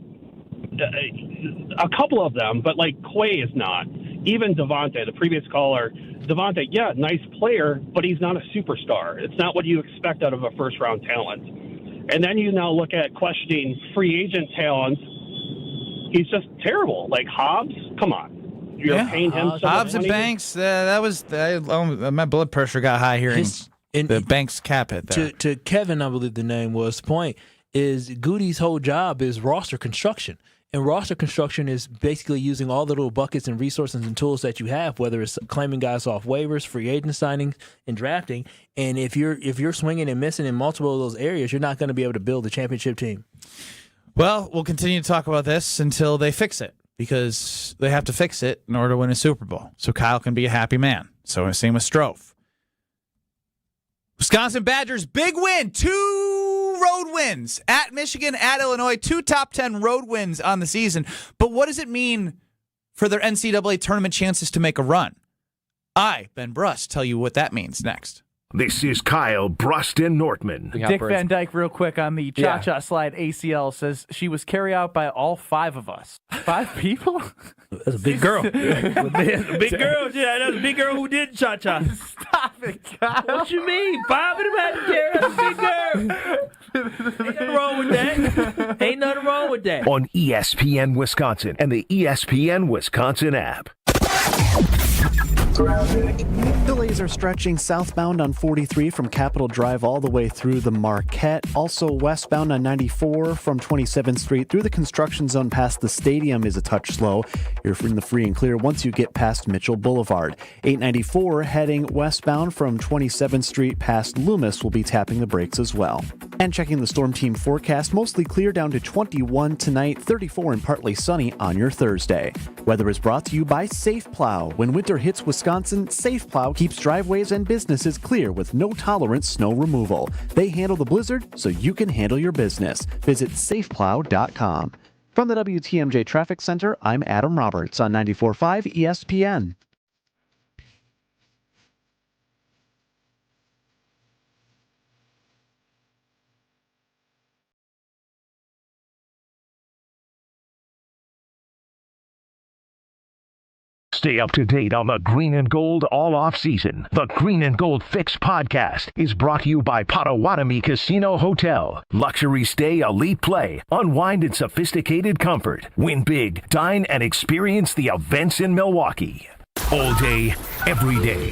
a couple of them, but like Quay is not. Even Devontae, the previous caller, Devontae, yeah, nice player, but he's not a superstar. It's not what you expect out of a first-round talent. And then you now look at questioning free agent talent. He's just terrible. Like Hobbs, come on. You're paying him so Hobbs much and money? Banks, my blood pressure got high hearing the Banks cap hit there. To Kevin, I believe the name was, point is Goody's whole job is roster construction. And roster construction is basically using all the little buckets and resources and tools that you have, whether it's claiming guys off waivers, free agent signing, and drafting. And if you're swinging and missing in multiple of those areas, you're not going to be able to build a championship team. Well, we'll continue to talk about this until they fix it, because they have to fix it in order to win a Super Bowl. So Kyle can be a happy man. So same with Strofe. Wisconsin Badgers, big win. 2 road wins at Michigan, at Illinois, 2 top 10 road wins on the season. But what does it mean for their NCAA tournament chances to make a run? I, Ben Brust, tell you what that means next. This is Kyle, Brust, and Nortman. Dick Van Dyke, real quick on the cha-cha slide ACL, says she was carried out by all 5 of us. 5 people? That's a big girl. That's a big girl. Yeah, that's a big girl who did cha-cha. Stop it, Kyle. What you mean? 5 of them had to carry. That's a big girl. Ain't nothing wrong with that. Ain't nothing wrong with that. On ESPN Wisconsin and the ESPN Wisconsin app. Delays are stretching southbound on 43 from Capitol Drive all the way through the Marquette. Also westbound on 94 from 27th Street through the construction zone past the stadium is a touch slow. You're in the free and clear once you get past Mitchell Boulevard. 894 heading westbound from 27th Street past Loomis will be tapping the brakes as well. And checking the Storm Team forecast, mostly clear down to 21 tonight, 34 and partly sunny on your Thursday. Weather is brought to you by Safe Plow. When winter hits Wisconsin, Safe Plow keeps driveways and businesses clear with no-tolerance snow removal. They handle the blizzard so you can handle your business. Visit safeplow.com. From the WTMJ Traffic Center, I'm Adam Roberts on 94.5 ESPN. Stay up to date on the green and gold all off-season. The Green and Gold Fix podcast is brought to you by Potawatomi Casino Hotel. Luxury stay, elite play, unwind in sophisticated comfort. Win big, dine, and experience the events in Milwaukee. All day, every day.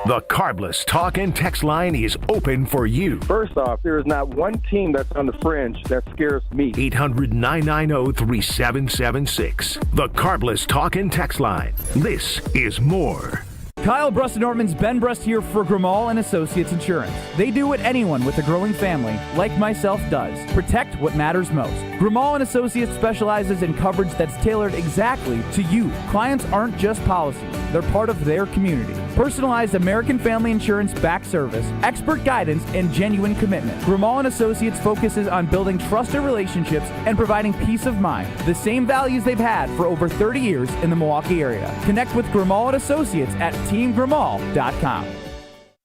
The Carbless talk and text line is open for you. First off, there is not one team that's on the fringe that scares me. 800-990-3776. The Carbless talk and text line. This is more. Kyle Brust Nortman's Ben Brust here for Grimal and Associates Insurance. They do what anyone with a growing family, like myself, does. Protect what matters most. Grimal and Associates specializes in coverage that's tailored exactly to you. Clients aren't just policies. They're part of their community. Personalized American Family Insurance back service, expert guidance, and genuine commitment. Grimal and Associates focuses on building trusted relationships and providing peace of mind. The same values they've had for over 30 years in the Milwaukee area. Connect with Grimal and Associates at teamgrimal.com.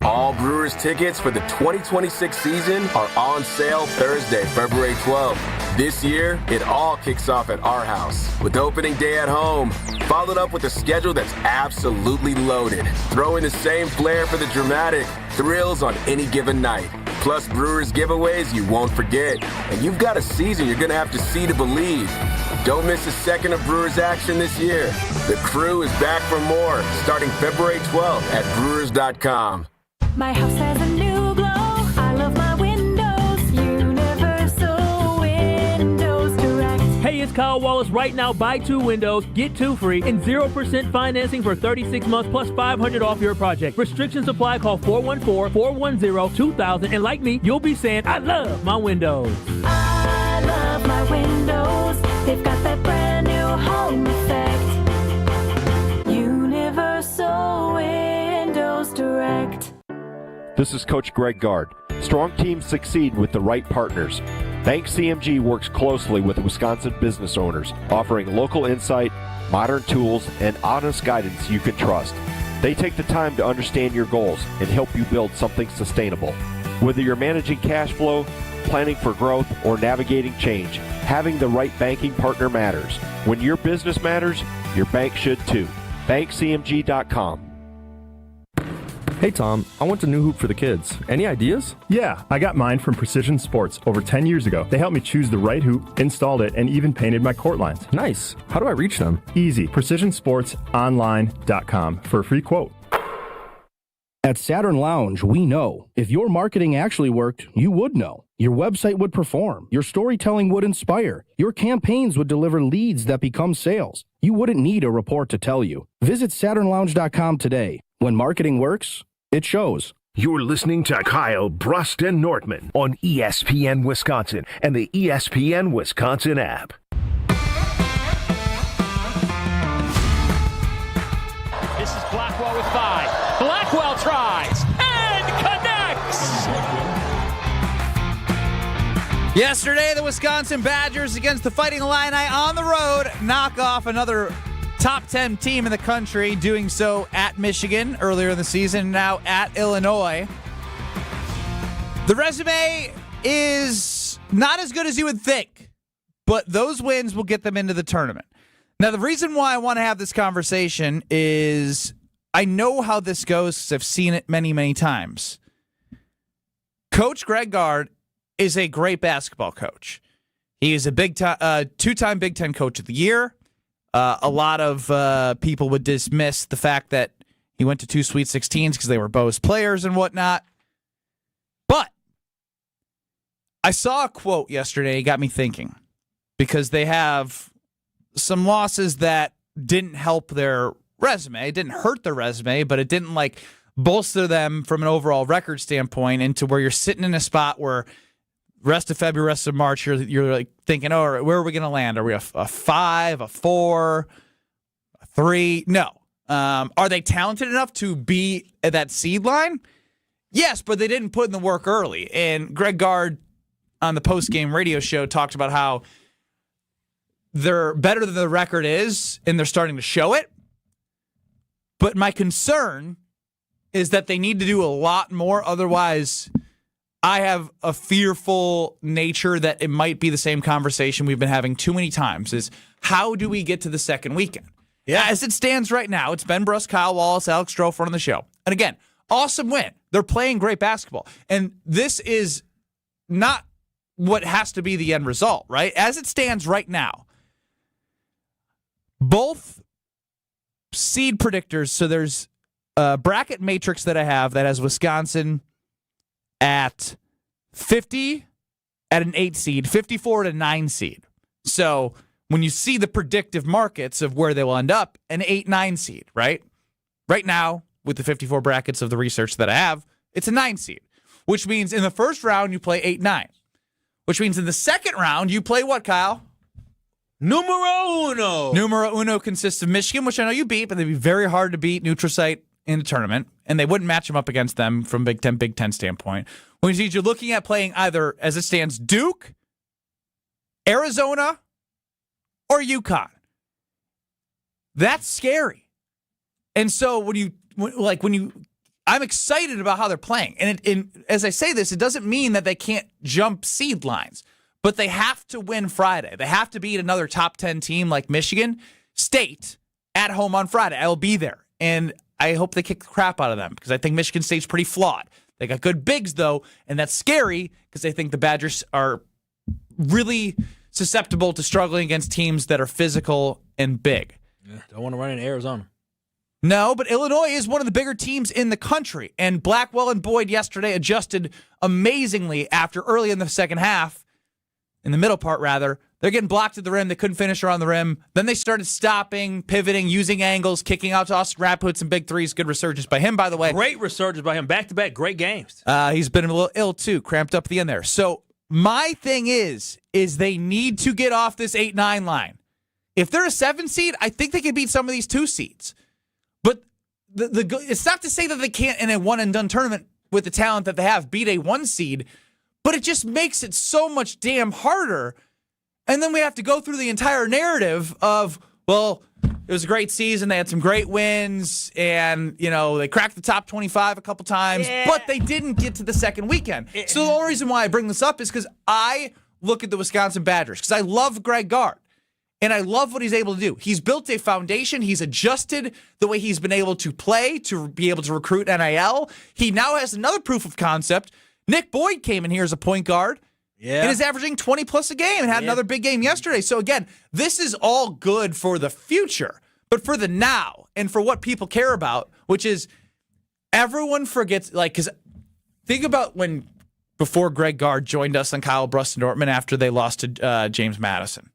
All Brewers tickets for the 2026 season are on sale Thursday, February 12th. This year, it all kicks off at our house with opening day at home, followed up with a schedule that's absolutely loaded. Throw in the same flair for the dramatic thrills on any given night. Plus Brewers giveaways you won't forget. And you've got a season you're going to have to see to believe. Don't miss a second of Brewers action this year. The crew is back for more starting February 12th at Brewers.com. My house has a new glow. I love my windows. Universal Windows Direct. Hey, it's Kyle Wallace. Right now, buy 2 windows, get 2 free, and 0% financing for 36 months plus $500 off your project. Restrictions apply. Call 414-410-2000. And like me, you'll be saying, I love my windows. I love my windows. They've got that brand new home effect. Universal Windows Direct. This is Coach Greg Gard. Strong teams succeed with the right partners. Bank CMG works closely with Wisconsin business owners, offering local insight, modern tools, and honest guidance you can trust. They take the time to understand your goals and help you build something sustainable. Whether you're managing cash flow, planning for growth, or navigating change, having the right banking partner matters. When your business matters, your bank should too. BankCMG.com. Hey Tom, I want a new hoop for the kids. Any ideas? Yeah, I got mine from Precision Sports over 10 years ago. They helped me choose the right hoop, installed it, and even painted my court lines. Nice. How do I reach them? Easy. PrecisionSportsOnline.com for a free quote. At Saturn Lounge, we know. If your marketing actually worked, you would know. Your website would perform. Your storytelling would inspire. Your campaigns would deliver leads that become sales. You wouldn't need a report to tell you. Visit SaturnLounge.com today. When marketing works, it shows. You're listening to Kyle Brust and Nortman on ESPN Wisconsin and the ESPN Wisconsin app. This is Blackwell with 5. Blackwell tries and connects. Yesterday, the Wisconsin Badgers against the Fighting Illini on the road knock off another top 10 team in the country, doing so at Michigan earlier in the season, now at Illinois. The resume is not as good as you would think, but those wins will get them into the tournament. Now, the reason why I want to have this conversation is I know how this goes because I've seen it many, many times. Coach Greg Gard is a great basketball coach. He is a two-time Big Ten Coach of the Year. A lot of people would dismiss the fact that he went to 2 Sweet 16s because they were Bo's players and whatnot. But I saw a quote yesterday. It got me thinking because they have some losses that didn't help their resume. It didn't hurt their resume, but it didn't bolster them from an overall record standpoint into where you're sitting in a spot where rest of February, rest of March, you're like thinking, oh, all right, where are we going to land? Are we a 5, a 4, a 3? No. Are they talented enough to be at that seed line? Yes, but they didn't put in the work early. And Greg Gard on the post-game radio show talked about how they're better than the record is, and they're starting to show it. But my concern is that they need to do a lot more. Otherwise, I have a fearful nature that it might be the same conversation we've been having too many times, is how do we get to the second weekend? Yeah, as it stands right now, it's Ben Brust, Kyle Wallace, Alex Stroh on the show. And again, awesome win. They're playing great basketball. And this is not what has to be the end result, right? As it stands right now, both seed predictors, so there's a bracket matrix that I have that has Wisconsin at 50 at an 8 seed, 54 at a 9 seed. So when you see the predictive markets of where they will end up, an 8-9 seed, right? Right now, with the 54 brackets of the research that I have, it's a 9 seed, which means in the first round you play 8-9, which means in the second round you play what, Kyle? Numero uno. Numero uno consists of Michigan, which I know you beat, but they'd be very hard to beat neutral site in the tournament, and they wouldn't match them up against them from Big Ten standpoint. Which means you're looking at playing either, as it stands, Duke, Arizona, or UConn. That's scary. And so I'm excited about how they're playing. And as I say this, it doesn't mean that they can't jump seed lines. But they have to win Friday. They have to beat another top 10 team like Michigan State at home on Friday. I'll be there. And I hope they kick the crap out of them because I think Michigan State's pretty flawed. They got good bigs, though, and that's scary because I think the Badgers are really susceptible to struggling against teams that are physical and big. Yeah, don't want to run in Arizona. No, but Illinois is one of the bigger teams in the country. And Blackwell and Boyd yesterday adjusted amazingly after early in the second half. In the middle part, rather, they're getting blocked at the rim. They couldn't finish around the rim. Then they started stopping, pivoting, using angles, kicking out to Austin Rapp, put some big threes. Good resurgence by him, by the way. Great resurgence by him. Back-to-back, great games. He's been a little ill, too, cramped up at the end there. So my thing is they need to get off this 8-9 line. If they're a 7 seed, I think they can beat some of these 2 seeds. But it's not to say that they can't, in a one-and-done tournament with the talent that they have, beat a 1 seed. But it just makes it so much damn harder. And then we have to go through the entire narrative of, well, it was a great season. They had some great wins. And, they cracked the top 25 a couple times. Yeah. But they didn't get to the second weekend. So the only reason why I bring this up is because I look at the Wisconsin Badgers. Because I love Greg Gard. And I love what he's able to do. He's built a foundation. He's adjusted the way he's been able to play to be able to recruit NIL. He now has another proof of concept. Nick Boyd came in here as a point guard and is averaging 20-plus a game and had another big game yesterday. So, again, this is all good for the future, but for the now and for what people care about, which is everyone forgets, because think about before Greg Gard joined us on Kyle Brust Nortman after they lost to James Madison.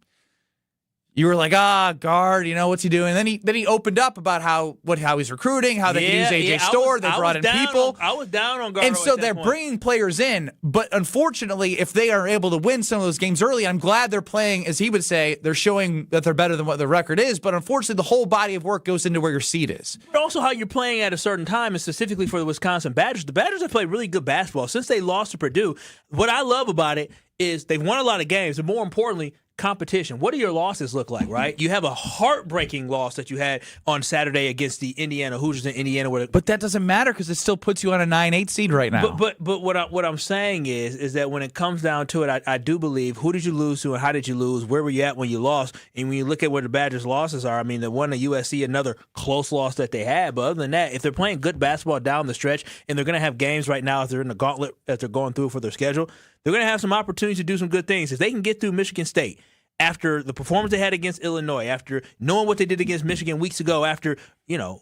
You were like, Gard, what's he doing? And then he opened up about how he's recruiting, how they can use AJ Storr. They brought in people. I was down on Gard. And so they're bringing players in. But unfortunately, if they are able to win some of those games early, I'm glad they're playing, as he would say, they're showing that they're better than what their record is. But unfortunately, the whole body of work goes into where your seed is. But also how you're playing at a certain time, and specifically for the Wisconsin Badgers. The Badgers have played really good basketball since they lost to Purdue. What I love about it is they've won a lot of games, and more importantly, competition. What do your losses look like, right? You have a heartbreaking loss that you had on Saturday against the Indiana Hoosiers in Indiana. But that doesn't matter because it still puts you on a 9-8 seed right now. But what I'm saying is that when it comes down to it, I do believe, who did you lose to and how did you lose? Where were you at when you lost? And when you look at where the Badgers' losses are, the one to USC, another close loss that they had. But other than that, if they're playing good basketball down the stretch and they're going to have games right now as they're in the gauntlet as they're going through for their schedule, they're going to have some opportunities to do some good things. If they can get through Michigan State, after the performance they had against Illinois, after knowing what they did against Michigan weeks ago, after,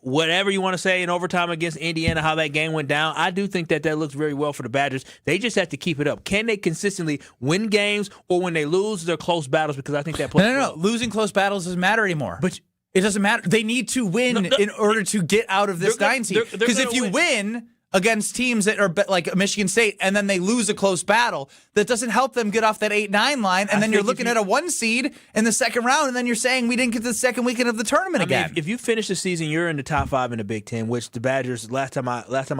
whatever you want to say in overtime against Indiana, how that game went down, I do think that looks very well for the Badgers. They just have to keep it up. Can they consistently win games, or when they lose, they're close battles? Because I think that plays No. Losing close battles doesn't matter anymore. But it doesn't matter. They need to win in order to get out of this 9 seed. Because if you win against teams that are like Michigan State, and then they lose a close battle, that doesn't help them get off that 8-9 line, and then you're looking at a 1 seed in the second round, and then you're saying we didn't get to the second weekend of the tournament again. If you finish the season, you're in the top 5 in the Big Ten, which the Badgers, last time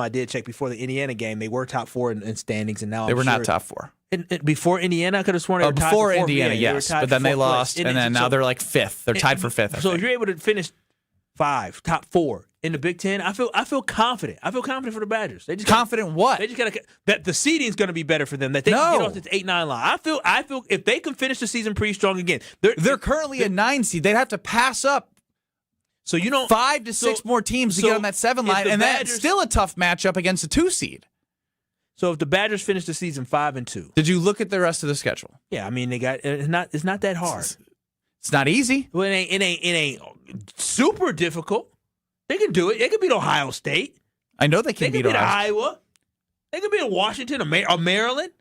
I did check before the Indiana game, they were top 4 in standings, and now they were not top 4. Before Indiana, I could have sworn they were tied before for fourth. Indiana, Yeah, yes, but then they lost, and then now they're like 5th. They're tied for 5th. So if you're able to finish 5, top 4 in the Big Ten, I feel confident. I feel confident for the Badgers. They just confident what? They just got that the seeding's going to be better for them. That they can get off this 8-9 line. I feel if they can finish the season pretty strong again, they're currently a 9 seed. They'd have to pass up. So 5 to 6 more teams to get on that 7 line, and that's still a tough matchup against a 2 seed. So if the Badgers finish the season 5-2, did you look at the rest of the schedule? Yeah, I mean they got it's not that hard. It's not easy. Well, it ain't super difficult. They can do it. They can beat Ohio State. I know they can beat Iowa. They can beat Washington or Maryland.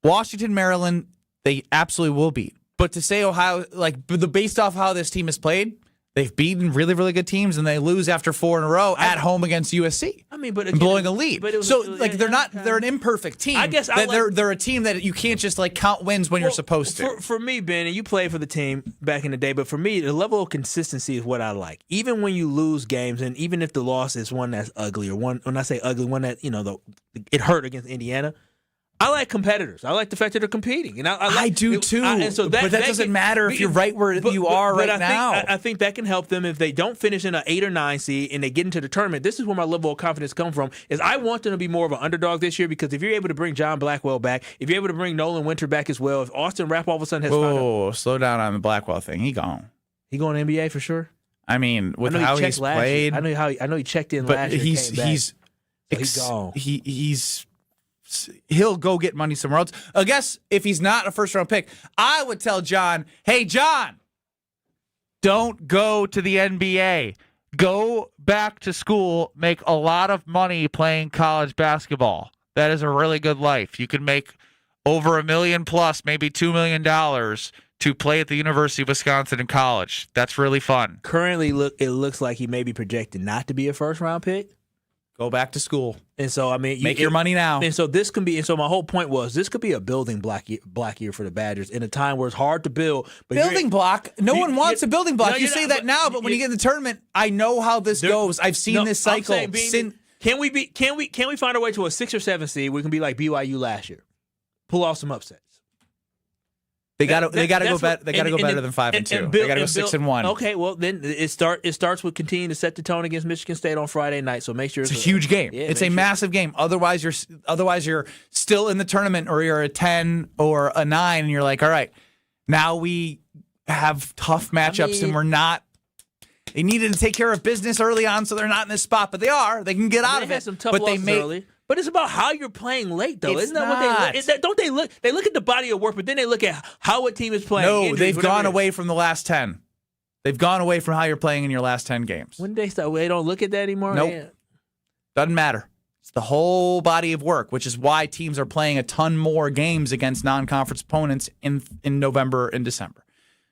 Washington, Maryland, they absolutely will beat. But to say Ohio, based off how this team has played, they've beaten really, really good teams, and they lose after 4 in a row at home against USC. I mean, but again, blowing a lead. They're an imperfect team. I guess they're a team that you can't just count wins when you're supposed to. For me, Ben, and you played for the team back in the day, but for me, the level of consistency is what I like. Even when you lose games, and even if the loss is one that's ugly, or one, when I say ugly, one that it hurt against Indiana. I like competitors. I like the fact that they're competing, and I do too. But that doesn't matter if you're right where you are right now. I think that can help them if they don't finish in an 8 or 9 seed and they get into the tournament. This is where my level of confidence comes from. Is I want them to be more of an underdog this year, because if you're able to bring John Blackwell back, if you're able to bring Nolan Winter back as well, if Austin Rapp all of a sudden has whoa, slow down on the Blackwell thing. He gone. He going to NBA for sure. I mean, with how he's played, I know he checked in last year. He's gone. He'll go get money somewhere else. I guess if he's not a first-round pick, I would tell John, hey, John, don't go to the NBA. Go back to school, make a lot of money playing college basketball. That is a really good life. You can make over $1 million plus, maybe $2 million to play at the University of Wisconsin in college. That's really fun. Currently, it looks like he may be projected not to be a first-round pick. Go back to school. And so, I mean, make your money now. And so this can be. And so my whole point was this could be a building block year for the Badgers in a time where it's hard to build. But building block. No one wants a building block. No, you say that now, but when you get in the tournament, I know how this goes. I've seen this cycle. Can we find a way to a 6 or 7 seed? We can be like BYU last year, pull off some upsets. They got to go better. They got to go better than 5-2. They got to go 6-1. Okay, well then it starts with continuing to set the tone against Michigan State on Friday night. So make sure it's a huge game. Yeah, it's a massive game. Otherwise you're still in the tournament, or you're a 10 or a 9, and you're like, all right, now we have tough matchups, and we're not. They needed to take care of business early on, so they're not in this spot, but they are. They can get out of it. Some tough losses early. But it's about how you're playing late, though. Isn't that not. What they look? Don't they look? They look at the body of work, but then they look at how a team is playing. No, they've gone away from the last 10. They've gone away from how you're playing in your last 10 games. When they start, they don't look at that anymore. Nope. Yeah. Doesn't matter. It's the whole body of work, which is why teams are playing a ton more games against non-conference opponents in November and December.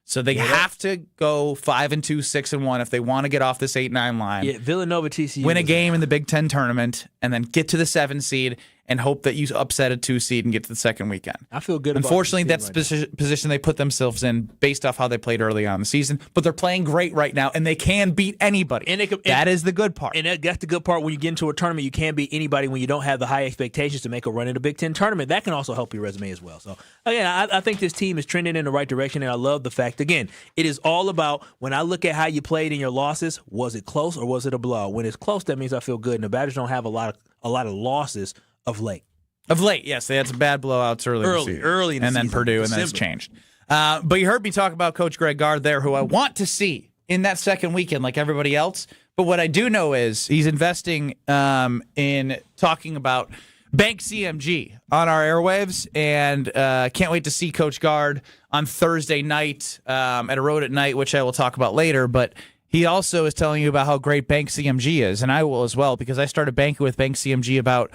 So they have to go 5-2, 6-1 if they want to get off this 8-9 line. Yeah, Villanova, TCU. Win a game in the Big Ten tournament, and then get to the 7 seed and hope that you upset a 2 seed and get to the second weekend. I feel good. Unfortunately, that's the position they put themselves in based off how they played early on in the season. But they're playing great right now, and they can beat anybody. That is the good part. And that's the good part. When you get into a tournament, you can't beat anybody when you don't have the high expectations to make a run in the Big Ten tournament. That can also help your resume as well. So, again, I think this team is trending in the right direction, and I love the fact, again, it is all about when I look at how you played in your losses, was it close or was it a blowout? When it's close, that means I feel good. And the Badgers don't have a lot of losses of late. Of late, yes. They had some bad blowouts early in the season. Early in the season. And then Purdue, and then it's changed. But you heard me talk about Coach Greg Gard there, who I want to see in that second weekend like everybody else. But what I do know is he's investing in talking about Bank CMG on our airwaves, and can't wait to see Coach Gard on Thursday night at A Road at Night, which I will talk about later. But he also is telling you about how great Bank CMG is, and I will as well, because I started banking with Bank CMG about,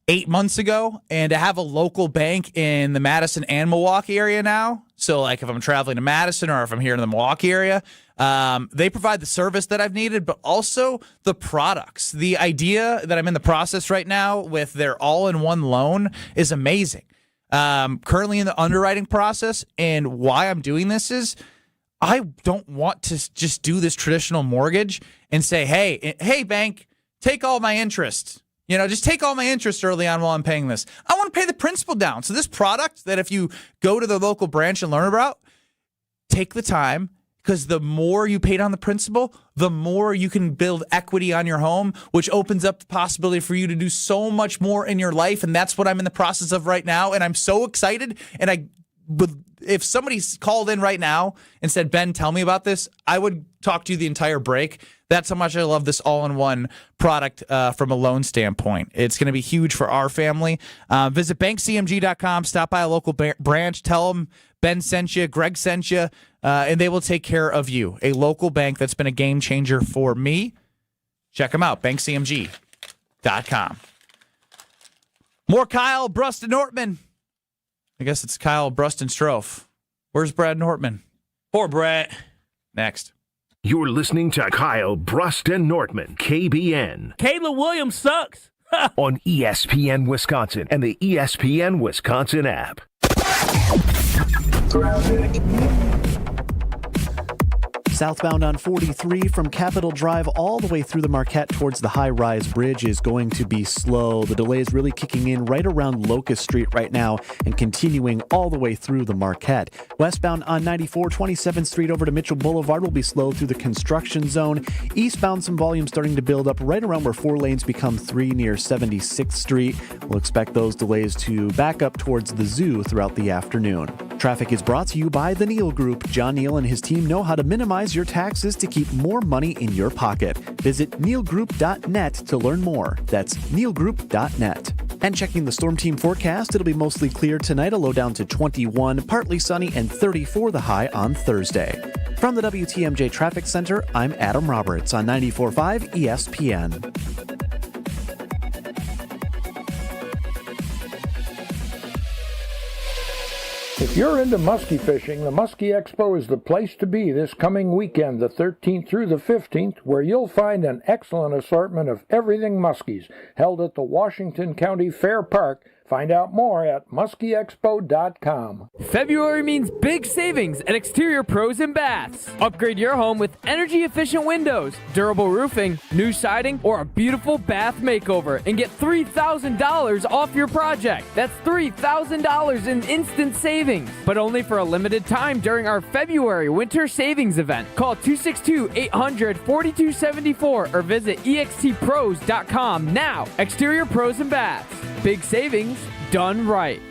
8 months ago, and to have a local bank in the Madison and Milwaukee area now. So, like, if I'm traveling to Madison or if I'm here in the Milwaukee area, They provide the service that I've needed, but also the products. The idea that I'm in the process right now with their all-in-one loan is amazing. Currently in the underwriting process, and why I'm doing this is I don't want to just do this traditional mortgage and say, hey, bank, take all my interest. Just take all my interest early on while I'm paying this. I want to pay the principal down. So this product that if you go to the local branch and learn about, take the time, because the more you pay down the principal, the more you can build equity on your home, which opens up the possibility for you to do so much more in your life. And that's what I'm in the process of right now. And I'm so excited. And if somebody called in right now and said, Ben, tell me about this, I would talk to you the entire break. That's how much I love this all-in-one product from a loan standpoint. It's going to be huge for our family. Visit bankcmg.com, stop by a local branch, tell them Ben sent you, Greg sent you, and they will take care of you. A local bank that's been a game changer for me. Check them out, bankcmg.com. More Kyle, Brust, and Nortman. I guess it's Kyle, Brust, and Strofe. Where's Brad Nortman? Poor Brad. Next. You're listening to Kyle, Brust, and Nortman, KBN. Kayla Williams sucks. On ESPN Wisconsin and the ESPN Wisconsin app. Southbound on 43 from Capitol Drive all the way through the Marquette towards the high-rise bridge is going to be slow. The delay is really kicking in right around Locust Street right now and continuing all the way through the Marquette. Westbound on 94, 27th Street over to Mitchell Boulevard will be slow through the construction zone. Eastbound, some volume starting to build up right around where 4 lanes become 3 near 76th Street. We'll expect those delays to back up towards the zoo throughout the afternoon. Traffic is brought to you by the Neal Group. John Neal and his team know how to minimize your taxes to keep more money in your pocket. Visit nealgroup.net to learn more. That's nealgroup.net. And checking the storm team forecast, it'll be mostly clear tonight, a low down to 21, partly sunny, and 34 the high on Thursday. From the WTMJ Traffic Center, I'm Adam Roberts on 94.5 ESPN. If you're into muskie fishing, the Muskie Expo is the place to be this coming weekend, the 13th through the 15th, where you'll find an excellent assortment of everything muskies, held at the Washington County Fair Park. Find out more at muskieexpo.com. February means big savings at Exterior Pros and Baths. Upgrade your home with energy-efficient windows, durable roofing, new siding, or a beautiful bath makeover and get $3,000 off your project. That's $3,000 in instant savings, but only for a limited time during our February winter savings event. Call 262-800-4274 or visit extpros.com now. Exterior Pros and Baths. Big savings done right.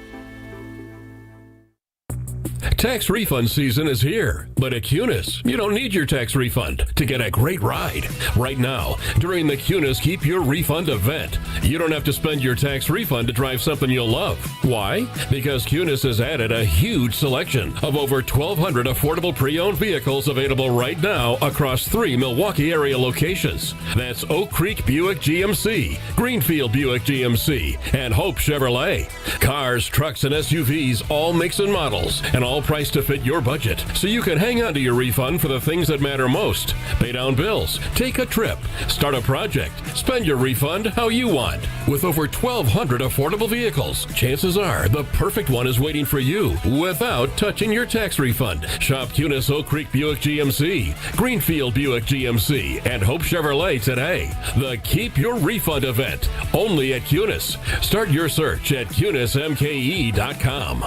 Tax refund season is here, but at Cunis, you don't need your tax refund to get a great ride. Right now, during the Cunis Keep Your Refund event, you don't have to spend your tax refund to drive something you'll love. Why? Because Cunis has added a huge selection of over 1,200 affordable pre-owned vehicles available right now across 3 Milwaukee area locations. That's Oak Creek Buick GMC, Greenfield Buick GMC, and Hope Chevrolet. Cars, trucks, and SUVs, all makes and models, and all priced to fit your budget, so you can hang on to your refund for the things that matter most. Pay down bills, take a trip, start a project, spend your refund how you want. With over 1,200 affordable vehicles, chances are the perfect one is waiting for you without touching your tax refund. Shop Cunis Oak Creek Buick GMC, Greenfield Buick GMC, and Hope Chevrolet today. The Keep Your Refund event, only at Cunis. Start your search at cunismke.com.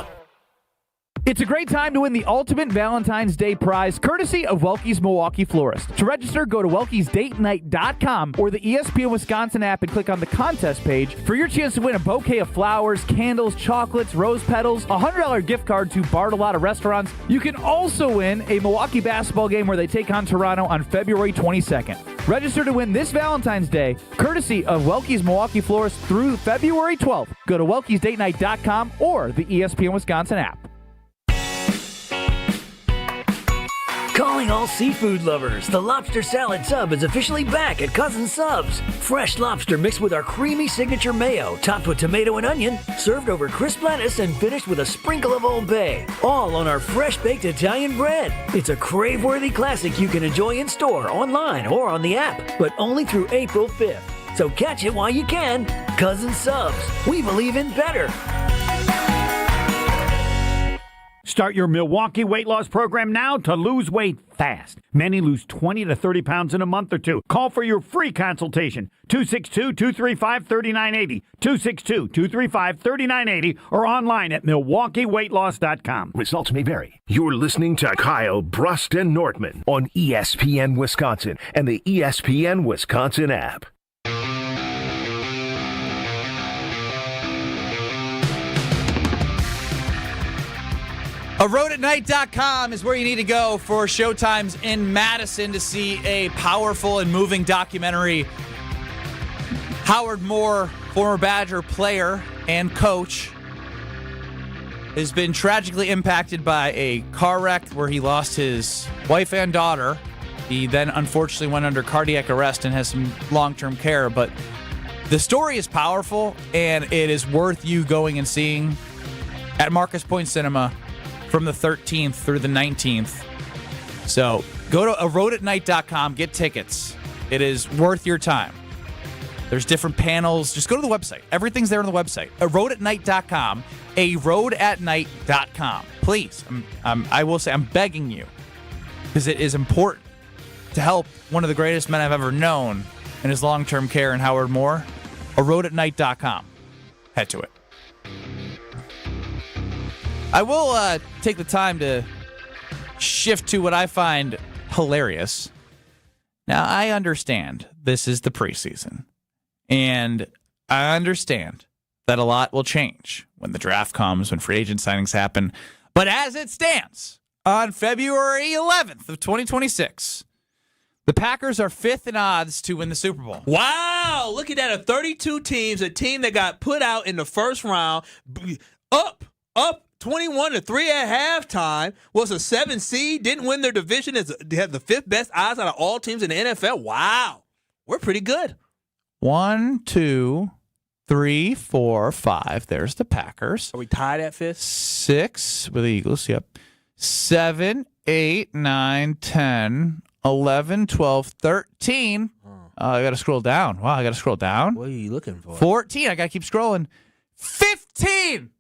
It's a great time to win the ultimate Valentine's Day prize, courtesy of Welke's Milwaukee Florist. To register, go to welkesdatenight.com or the ESPN Wisconsin app and click on the contest page for your chance to win a bouquet of flowers, candles, chocolates, rose petals, a $100 gift card to Bartolotta Restaurants. You can also win a Milwaukee basketball game where they take on Toronto on February 22nd. Register to win this Valentine's Day, courtesy of Welke's Milwaukee Florist through February 12th. Go to welkesdatenight.com or the ESPN Wisconsin app. Calling all seafood lovers, the lobster salad sub is officially back at Cousin Subs. Fresh lobster mixed with our creamy signature mayo, topped with tomato and onion, served over crisp lettuce and finished with a sprinkle of Old Bay. All on our fresh-baked Italian bread. It's a crave-worthy classic you can enjoy in store, online, or on the app, but only through April 5th. So catch it while you can. Cousin Subs. We believe in better. Start your Milwaukee weight loss program now to lose weight fast. Many lose 20 to 30 pounds in a month or two. Call for your free consultation. 262-235-3980. 262-235-3980 or online at MilwaukeeWeightLoss.com. Results may vary. You're listening to Kyle, Brust, and Nortman on ESPN Wisconsin and the ESPN Wisconsin app. ARoadAtNight.com is where you need to go for showtimes in Madison to see a powerful and moving documentary. Howard Moore, former Badger player and coach, has been tragically impacted by a car wreck where he lost his wife and daughter. He then unfortunately went under cardiac arrest and has some long-term care. But the story is powerful, and it is worth you going and seeing at Marcus Point Cinema from the 13th through the 19th. So go to ARoadAtNight.com, get tickets. It is worth your time. There's different panels. Just go to the website. Everything's there on the website. ARoadAtNight.com, ARoadAtNight.com. Please, I will say, I'm begging you, because it is important to help one of the greatest men I've ever known in his long-term care in Howard Moore. ARoadAtNight.com. Head to it. I will take the time to shift to what I find hilarious. Now, I understand this is the preseason, and I understand that a lot will change when the draft comes, when free agent signings happen. But as it stands, on February 11th of 2026, the Packers are 5th in odds to win the Super Bowl. Wow! Look at that, of 32 teams, a team that got put out in the first round, up 21-3 at halftime, was a 7 seed, didn't win their division, they had the 5th best odds out of all teams in the NFL. Wow. We're pretty good. 1, 2, 3, 4, 5. There's the Packers. Are we tied at 5th? 6 with the Eagles, yep. 7, 8, 9, 10, 11, 12, 13. I got to scroll down. Wow, I got to scroll down. What are you looking for? 14. I got to keep scrolling. 15.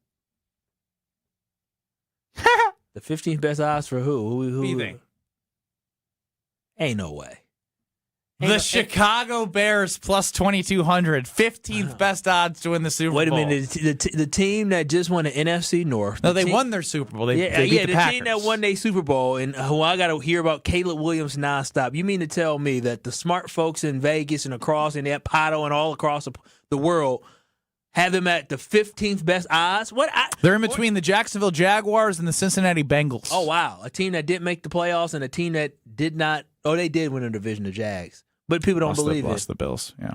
The 15th best odds for who? What do you think? Ain't no way. The Chicago Bears plus 2,200. 15th best odds to win the Super Bowl. Wait a minute. The team that just won the NFC North. No, they won their Super Bowl. They beat the Packers. Team that won their Super Bowl, and who I got to hear about Caleb Williams nonstop. You mean to tell me that the smart folks in Vegas and across and at Pato and all across the world have them at the 15th best odds? They're in between the Jacksonville Jaguars and the Cincinnati Bengals. Oh, wow. A team that didn't make the playoffs and a team that did not. Oh, they did win a division, the Jags. But people don't believe it. Lost the Bills, yeah.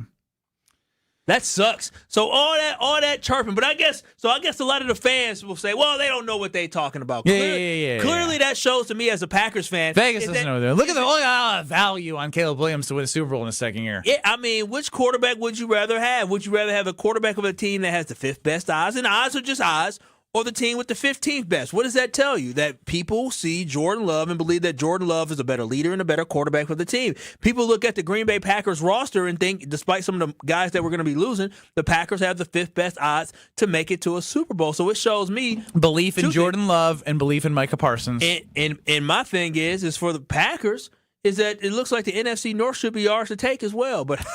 That sucks. So all that chirping, but I guess a lot of the fans will say, well, they don't know what they're talking about. Clearly, that shows to me as a Packers fan. Vegas doesn't know that. Look at the value on Caleb Williams to win a Super Bowl in his second year. Yeah, I mean, which quarterback would you rather have? Would you rather have a quarterback of a team that has the 5th best odds, and odds are just odds, or the team with the 15th best? What does that tell you? That people see Jordan Love and believe that Jordan Love is a better leader and a better quarterback for the team. People look at the Green Bay Packers roster and think, despite some of the guys that we're going to be losing, the Packers have the 5th best odds to make it to a Super Bowl. So it shows me belief in Jordan Love and belief in Micah Parsons. And my thing is for the Packers, is that it looks like the NFC North should be ours to take as well. But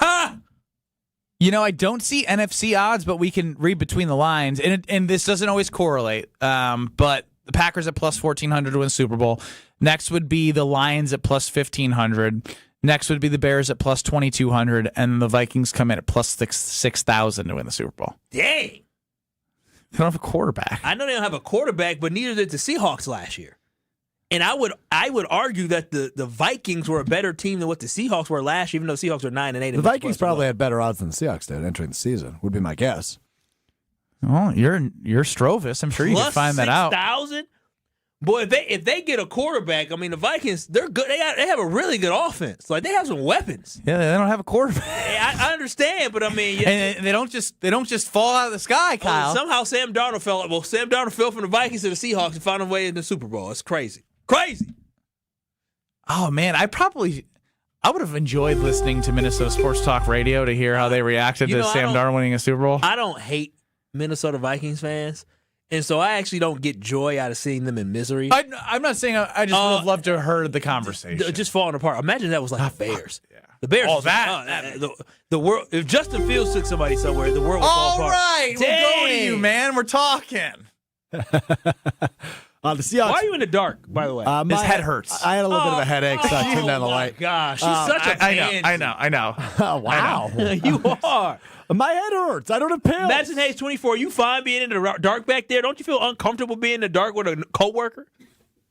You know, I don't see NFC odds, but we can read between the lines, and this doesn't always correlate. But the Packers at plus 1,400 to win Super Bowl. Next would be the Lions at plus 1,500. Next would be the Bears at plus 2,200, and the Vikings come in at plus 6,000 to win the Super Bowl. Dang. They don't have a quarterback. I know they don't have a quarterback, but neither did the Seahawks last year. And I would argue that the Vikings were a better team than what the Seahawks were last year, even though the Seahawks were 9-8. The Vikings probably had better odds than the Seahawks did entering the season, would be my guess. Well, you're Strovis. I'm sure you can find that out. 6,000? Boy, if they get a quarterback, I mean, the Vikings, they're good. They have a really good offense. Like, they have some weapons. Yeah, they don't have a quarterback. I understand, but I mean, and they don't just fall out of the sky, Kyle. Somehow Sam Darnold fell from the Vikings to the Seahawks and found a way in the Super Bowl. It's crazy. Crazy. Oh, man, I would have enjoyed listening to Minnesota Sports Talk Radio to hear how they reacted to Sam Darnold winning a Super Bowl. I don't hate Minnesota Vikings fans, and so I actually don't get joy out of seeing them in misery. I'm not saying I just would have loved to have heard the conversation. Just falling apart. Imagine that was like the Bears. Yeah. The Bears. Oh, the world. If Justin Fields took somebody somewhere, the world would fall apart. All right, we'll go to you, man. We're talking. The Seahawks. Why are you in the dark, by the way? His head hurts. I had a little bit of a headache, so I turned down the light. Gosh, she's such a pansy. I know. Oh, wow. You are. My head hurts. I don't have pills. Madison Hayes, 24. You fine being in the dark back there? Don't you feel uncomfortable being in the dark with a coworker?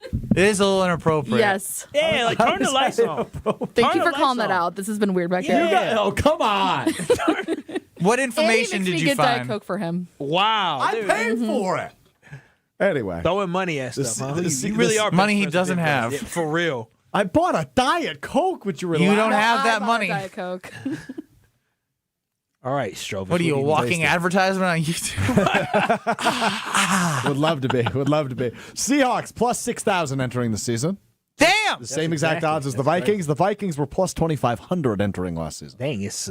It is a little inappropriate. Yes. Yeah, like turn the lights on. Thank you for calling that out. This has been weird back there. Oh, come on. What information Andy makes did me you get Diet find? Coke for him. Wow. I paid for it. Anyway. Throwing money at stuff, huh? You really are. Money he doesn't have. Yeah, for real. I bought a Diet Coke. Would you relax? You don't have that I bought money. a Diet Coke. All right, Strovis. What are you, a walking advertisement on YouTube? Would love to be. Seahawks plus 6,000 entering the season. Damn! The same exact odds as the Vikings. The Vikings were plus 2,500 entering last season. Dang, it's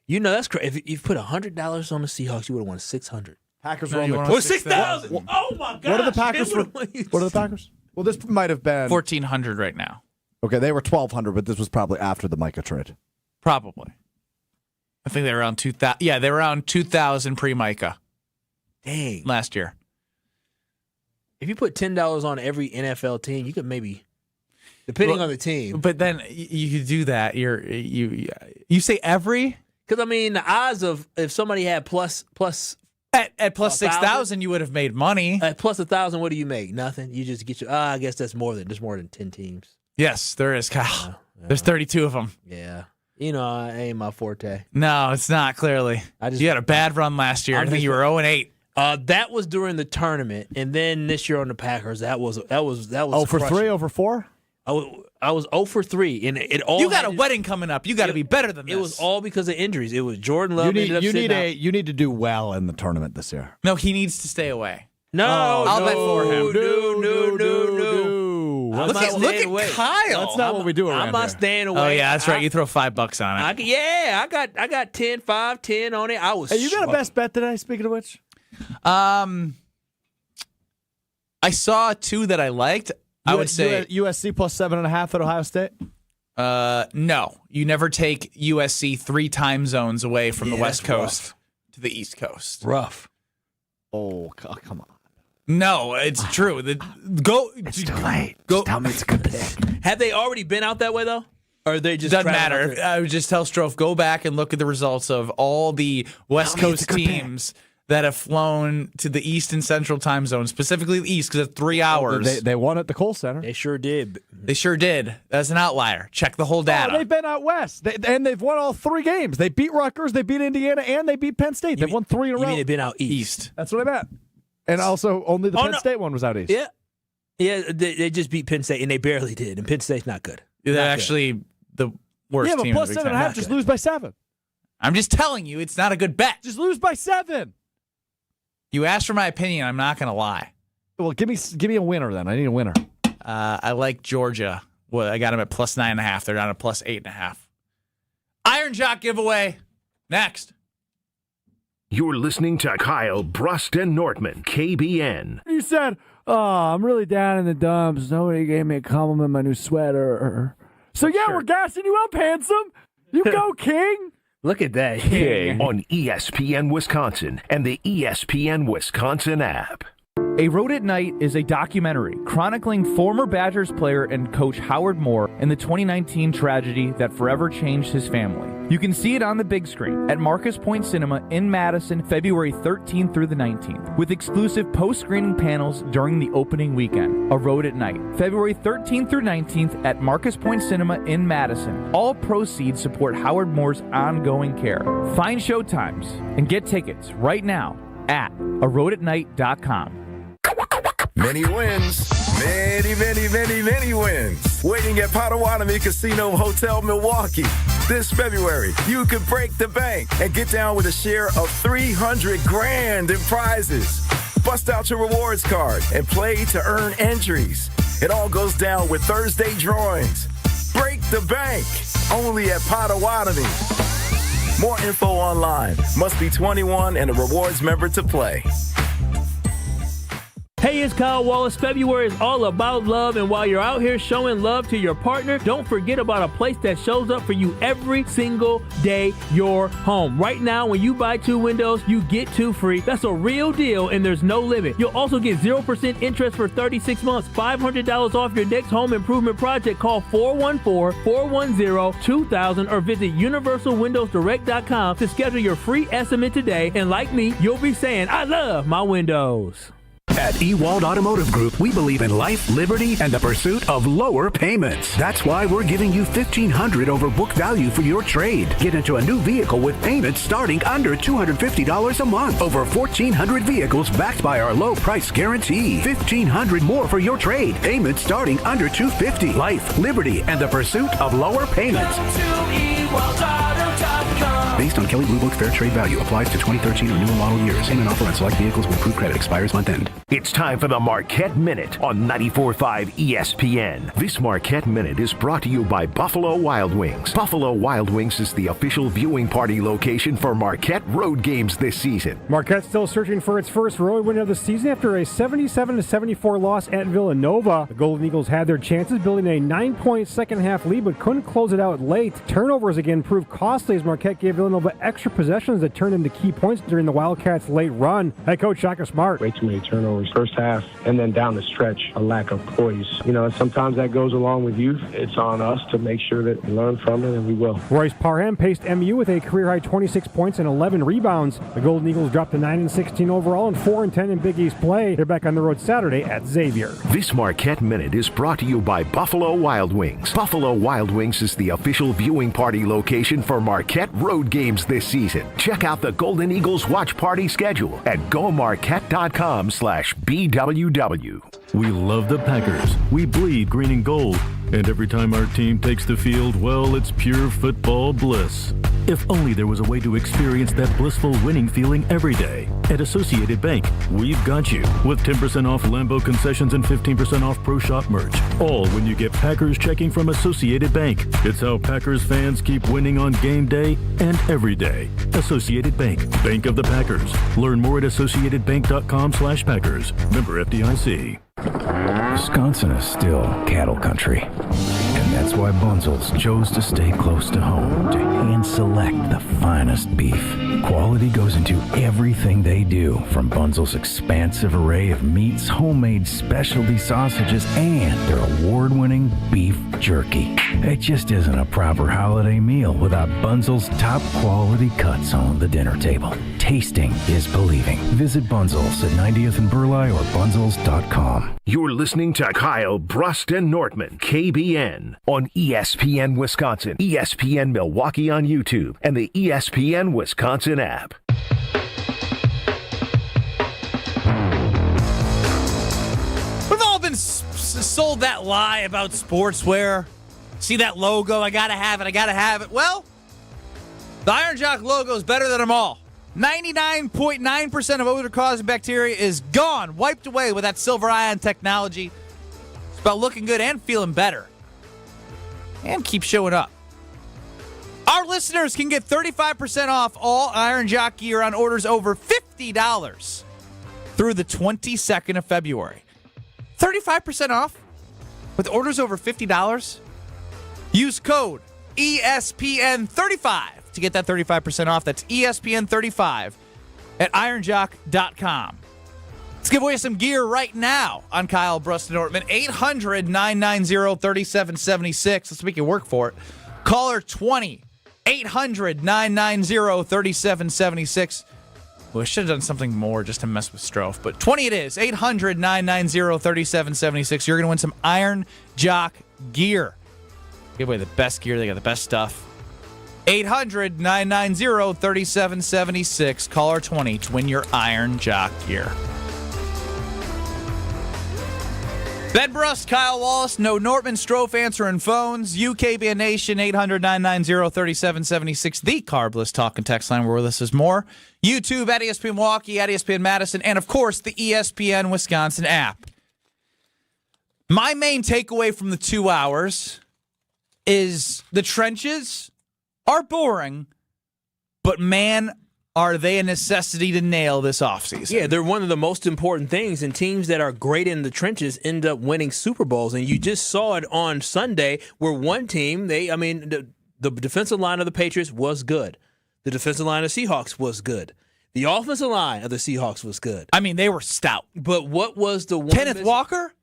that's crazy. If you put $100 on the Seahawks, you would have won 600. Packers No, were you only won 6,000. Oh my God! What are the Packers? What are the Packers? Well, this might have been 1,400 right now. Okay, they were 1,200, but this was probably after the Micah trade. Probably. I think they were around 2,000. Yeah, they were around 2,000 pre-Micah. Dang. Last year. If you put $10 on every NFL team, you could maybe, depending on the team. But then you could do that. You say every? Because I mean, the odds of if somebody had plus at plus 6,000, you would have made money. At plus 1,000, what do you make? Nothing. You just get your. I guess there's more than 10 teams. Yes, there is, Kyle. There's 32 of them. Yeah. You know, I ain't my forte. No, it's not, clearly. You had a bad run last year. I think you were 0-8. That was during the tournament, and then this year on the Packers, that was 0 for 3 over 4? I was 0 for 3, and it all. You got a wedding coming up. You got to be better than this. It was all because of injuries. It was Jordan Love. You need to do well in the tournament this year. No, he needs to stay away. No, I'll bet for him. No. Look at Kyle. That's not what we do around I'm not here. staying away. Oh yeah, that's right. You throw $5 on it. I got 10, 5, 10 on it. I was. Hey, you got a best bet today? Speaking of which, I saw 2 that I liked. I would say USC plus 7.5 at Ohio State. No, you never take USC 3 time zones away from the West Coast to the East Coast. Rough. Oh, come on. No, it's true. It's too late. Just tell me it's a good pick. Have they already been out that way though? Or they just doesn't matter. I would just tell Strofe, go back and look at the results of all the West Coast teams that have flown to the East and Central time zone, specifically the East, because it's 3 hours. They won at the Kohl Center. They sure did. That's an outlier. Check the whole data. Oh, they've been out west, and they've won all 3 games. They beat Rutgers, they beat Indiana, and they beat Penn State. They've won 3 in a row. You mean they've been out east? That's what I meant. And also, only the Penn State one was out east. Yeah. They just beat Penn State, and they barely did. And Penn State's not good. They're actually the worst team. Yeah, but plus 7.5, just lose by 7. I'm just telling you, it's not a good bet. Just lose by 7. You asked for my opinion. I'm not going to lie. Well, give me a winner then. I need a winner. I like Georgia. Well, I got them at plus 9.5. They're down to plus 8.5. Iron Jock giveaway next. You're listening to Kyle Brust and Nortman, KBN. You said, I'm really down in the dumps. Nobody gave me a compliment on my new sweater. So, we're gassing you up, handsome. You go, King. Look at that. King. On ESPN Wisconsin and the ESPN Wisconsin app. A Road at Night is a documentary chronicling former Badgers player and coach Howard Moore and the 2019 tragedy that forever changed his family. You can see it on the big screen at Marcus Point Cinema in Madison, February 13th through the 19th, with exclusive post-screening panels during the opening weekend. A Road at Night, February 13th through 19th at Marcus Point Cinema in Madison. All proceeds support Howard Moore's ongoing care. Find showtimes and get tickets right now at aroadatnight.com. Many wins, Many, many, many, many wins waiting at Potawatomi Casino Hotel Milwaukee. This February, you could break the bank and get down with a share of $300,000 in prizes. Bust out your rewards card and play to earn entries. It all goes down with Thursday drawings. Break the bank, only at Potawatomi. More info online. Must be 21 and a rewards member to play. Hey, it's Kyle Wallace. February is all about love, and while you're out here showing love to your partner, don't forget about a place that shows up for you every single day, your home. Right now, when you buy 2 windows, you get 2 free. That's a real deal, and there's no limit. You'll also get 0% interest for 36 months, $500 off your next home improvement project. Call 414-410-2000 or visit universalwindowsdirect.com to schedule your free estimate today. And like me, you'll be saying, I love my windows. At Ewald Automotive Group, we believe in life, liberty, and the pursuit of lower payments. That's why we're giving you $1,500 over book value for your trade. Get into a new vehicle with payments starting under $250 a month. Over 1,400 vehicles backed by our low price guarantee. $1,500 more for your trade. Payments starting under $250. Life, liberty, and the pursuit of lower payments. Based on Kelley Blue Book Fair Trade Value. Applies to 2013 or newer model years. Payment offer on select vehicles with approved credit. Expires month end. It's time for the Marquette Minute on 94.5 ESPN. This Marquette Minute is brought to you by Buffalo Wild Wings. Buffalo Wild Wings is the official viewing party location for Marquette road games this season. Marquette still searching for its first road win of the season after a 77-74 loss at Villanova. The Golden Eagles had their chances, building a 9-point second-half lead, but couldn't close it out late. Turnovers again proved costly as Marquette gave Villanova extra possessions that turned into key points during the Wildcats' late run. Head coach Shaka Smart. Way too many turnovers first half, and then down the stretch, a lack of poise. You know, sometimes that goes along with youth. It's on us to make sure that we learn from it, and we will. Royce Parham paced MU with a career-high 26 points and 11 rebounds. The Golden Eagles dropped to 9-16 overall and 4-10 in Big East play. They're back on the road Saturday at Xavier. This Marquette Minute is brought to you by Buffalo Wild Wings. Buffalo Wild Wings is the official viewing party location for Marquette road games this season. Check out the Golden Eagles watch party schedule at gomarquette.com/BWW. We love the Packers. We bleed green and gold. And every time our team takes the field, well, it's pure football bliss. If only there was a way to experience that blissful winning feeling every day. At Associated Bank, we've got you. With 10% off Lambeau concessions and 15% off Pro Shop merch. All when you get Packers checking from Associated Bank. It's how Packers fans keep winning on game day and every day. Associated Bank, Bank of the Packers. Learn more at associatedbank.com/Packers. Member FDIC. Wisconsin is still cattle country, and that's why Bunzel's chose to stay close to home to hand select the finest beef. Quality goes into everything they do, from Bunzel's expansive array of meats, homemade specialty sausages, and their award-winning beef jerky. It just isn't a proper holiday meal without Bunzel's top quality cuts on the dinner table. Tasting is believing. Visit Bunzel's at 90th and Burleigh or bunzels.com. You're listening to Kyle Brust and Nortman, KBN, on ESPN Wisconsin, ESPN Milwaukee on YouTube, and the ESPN Wisconsin app. We've all been sold that lie about sportswear. See that logo? I gotta have it. Well, the Iron Jock logo is better than them all. 99.9% of odor-causing bacteria is gone, wiped away with that silver ion technology. It's about looking good and feeling better. And keep showing up. Our listeners can get 35% off all Iron Jock gear on orders over $50 through the 22nd of February. 35% off with orders over $50? Use code ESPN35 to get that 35% off. That's ESPN35 at ironjock.com. Let's give away some gear right now on Kyle Brust Nortman. 800-990-3776. Let's make you work for it. Caller 20. 800-990-3776. Well, I should have done something more just to mess with Strofe, but 20 it is. 800-990-3776. You're going to win some Iron Jock gear. Give away the best gear. They got the best stuff. 800-990-3776. Caller 20 to win your Iron Jock gear. Ben Brust, Kyle Wallace, no Nortman, Strofe answering phones. UKBN Nation, 800-990-3776, the Carbless talking text line where this is more. YouTube at ESPN Milwaukee, at ESPN Madison, and of course the ESPN Wisconsin app. My main takeaway from the 2 hours is the trenches are boring, but man, are they a necessity to nail this offseason? Yeah, they're one of the most important things, and teams that are great in the trenches end up winning Super Bowls. And you just saw it on Sunday where one team, the defensive line of the Patriots was good. The defensive line of the Seahawks was good. The offensive line of the Seahawks was good. I mean, they were stout. But what was the one? Kenneth Walker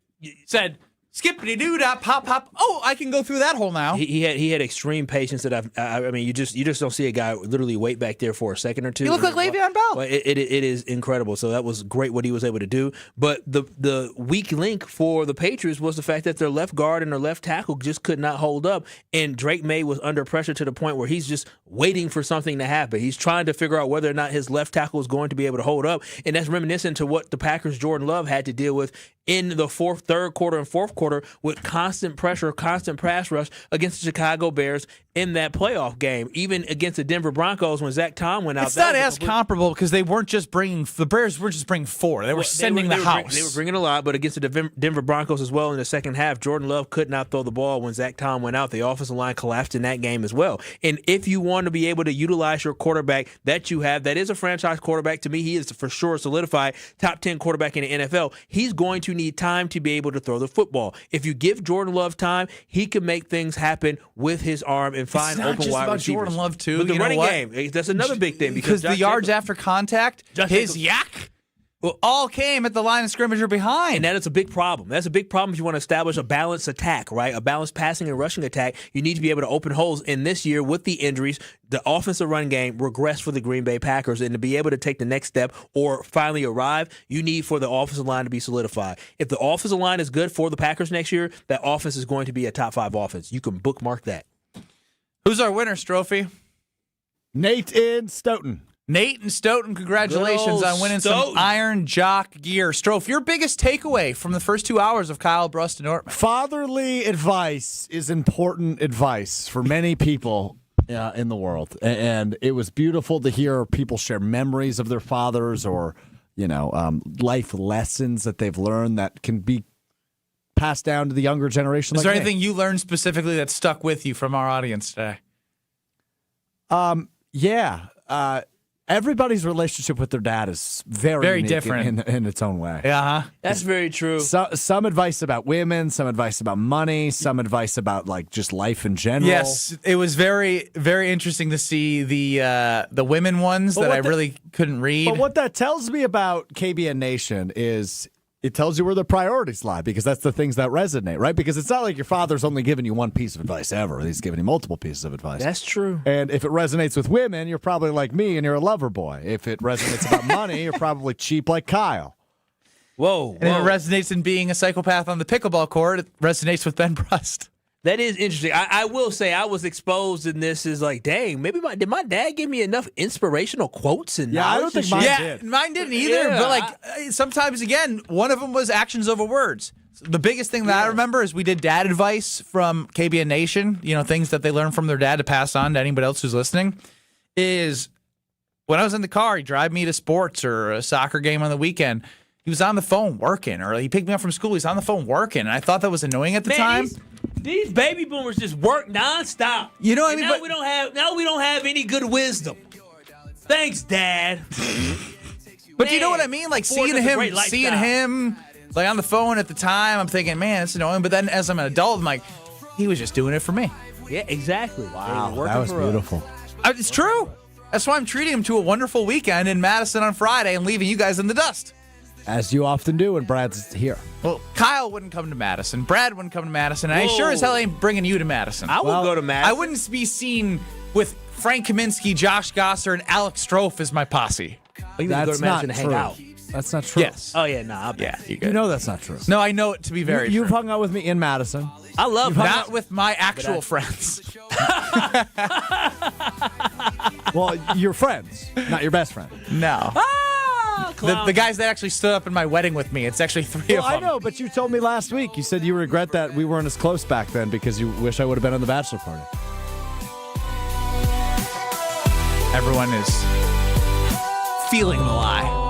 said, skippity-doo-dah, pop, pop. Oh, I can go through that hole now. He had extreme patience that you just don't see a guy literally wait back there for a second or two. He looked like Le'Veon Bell. Well, it is incredible. So that was great what he was able to do. But the weak link for the Patriots was the fact that their left guard and their left tackle just could not hold up. And Drake May was under pressure to the point where he's just waiting for something to happen. He's trying to figure out whether or not his left tackle is going to be able to hold up. And that's reminiscent to what the Packers' Jordan Love had to deal with in the third quarter and fourth quarter with constant pressure, constant pass rush against the Chicago Bears in that playoff game. Even against the Denver Broncos when Zach Tom went out. It's not as comparable because the Bears were just bringing 4. They were sending the house. They were bringing a lot, but against the Denver Broncos as well in the second half, Jordan Love could not throw the ball when Zach Tom went out. The offensive line collapsed in that game as well. And if you want to be able to utilize your quarterback that you have, that is a franchise quarterback. To me, he is for sure solidified top 10 quarterback in the NFL. He's going to need time to be able to throw the football. If you give Jordan Love time, he can make things happen with his arm and find open wide receivers. Jordan Love too. But the running game, that's another big thing because the yards after contact, his yak all came at the line of scrimmage or behind. And that is a big problem. That's a big problem if you want to establish a balanced attack, right? A balanced passing and rushing attack. You need to be able to open holes. And this year, with the injuries, the offensive run game regressed for the Green Bay Packers. And to be able to take the next step or finally arrive, you need for the offensive line to be solidified. If the offensive line is good for the Packers next year, that offense is going to be a top 5 offense. You can bookmark that. Who's our winner, Strophe? Nate in Stoughton. Nate and Stoughton, congratulations on winning some Iron Jock gear. Strophe, your biggest takeaway from the first 2 hours of Kyle, Brust, and Nortman? Fatherly advice is important advice for many people in the world. And it was beautiful to hear people share memories of their fathers or, life lessons that they've learned that can be passed down to the younger generation. Is there anything you learned specifically that stuck with you from our audience today? Everybody's relationship with their dad is very different in its own way. Yeah, that's very true. Some advice about women, some advice about money, some advice about just life in general. Yes, it was very, very interesting to see the women ones I really couldn't read. But what that tells me about KBN Nation is it tells you where the priorities lie, because that's the things that resonate, right? Because it's not like your father's only giving you one piece of advice ever. He's giving you multiple pieces of advice. That's true. And if it resonates with women, you're probably like me and you're a lover boy. If it resonates about money, you're probably cheap like Kyle. Whoa. And if it resonates in being a psychopath on the pickleball court, it resonates with Ben Brust. That is interesting. I will say I was exposed in this as dang, maybe did my dad give me enough inspirational quotes and knowledge? I don't think mine did. Mine didn't either. Yeah, but sometimes, again, one of them was actions over words. So the biggest thing that I remember is we did dad advice from KBN Nation, things that they learned from their dad to pass on to anybody else who's listening, is when I was in the car, he'd drive me to sports or a soccer game on the weekend. He was on the phone working, or he picked me up from school. He's on the phone working, and I thought that was annoying at the time. These baby boomers just work nonstop. You know what I mean? Now we don't have any good wisdom. Thanks, Dad. But you know what I mean? Seeing him on the phone at the time, I'm thinking, man, it's annoying. But then as I'm an adult, I'm like, he was just doing it for me. Yeah, exactly. Wow, that was beautiful. It's true. That's why I'm treating him to a wonderful weekend in Madison on Friday and leaving you guys in the dust. As you often do when Brad's here. Well, Kyle wouldn't come to Madison. Brad wouldn't come to Madison. And I sure as hell ain't bringing you to Madison. I would go to Madison. I wouldn't be seen with Frank Kaminsky, Josh Gosser, and Alex Strofe as my posse. You would go to Madison to hang out. That's not true. Yes. Oh, yeah, nah. You know that's not true. No, I know it to be very You've true. hung out with me in Madison. I love not with my actual friends. Well, your friends, not your best friend. No. The guys that actually stood up in my wedding with me. It's actually 3 of them. I know, but you told me last week. You said you regret that we weren't as close back then because you wish I would have been on the bachelor party. Everyone is feeling the lie.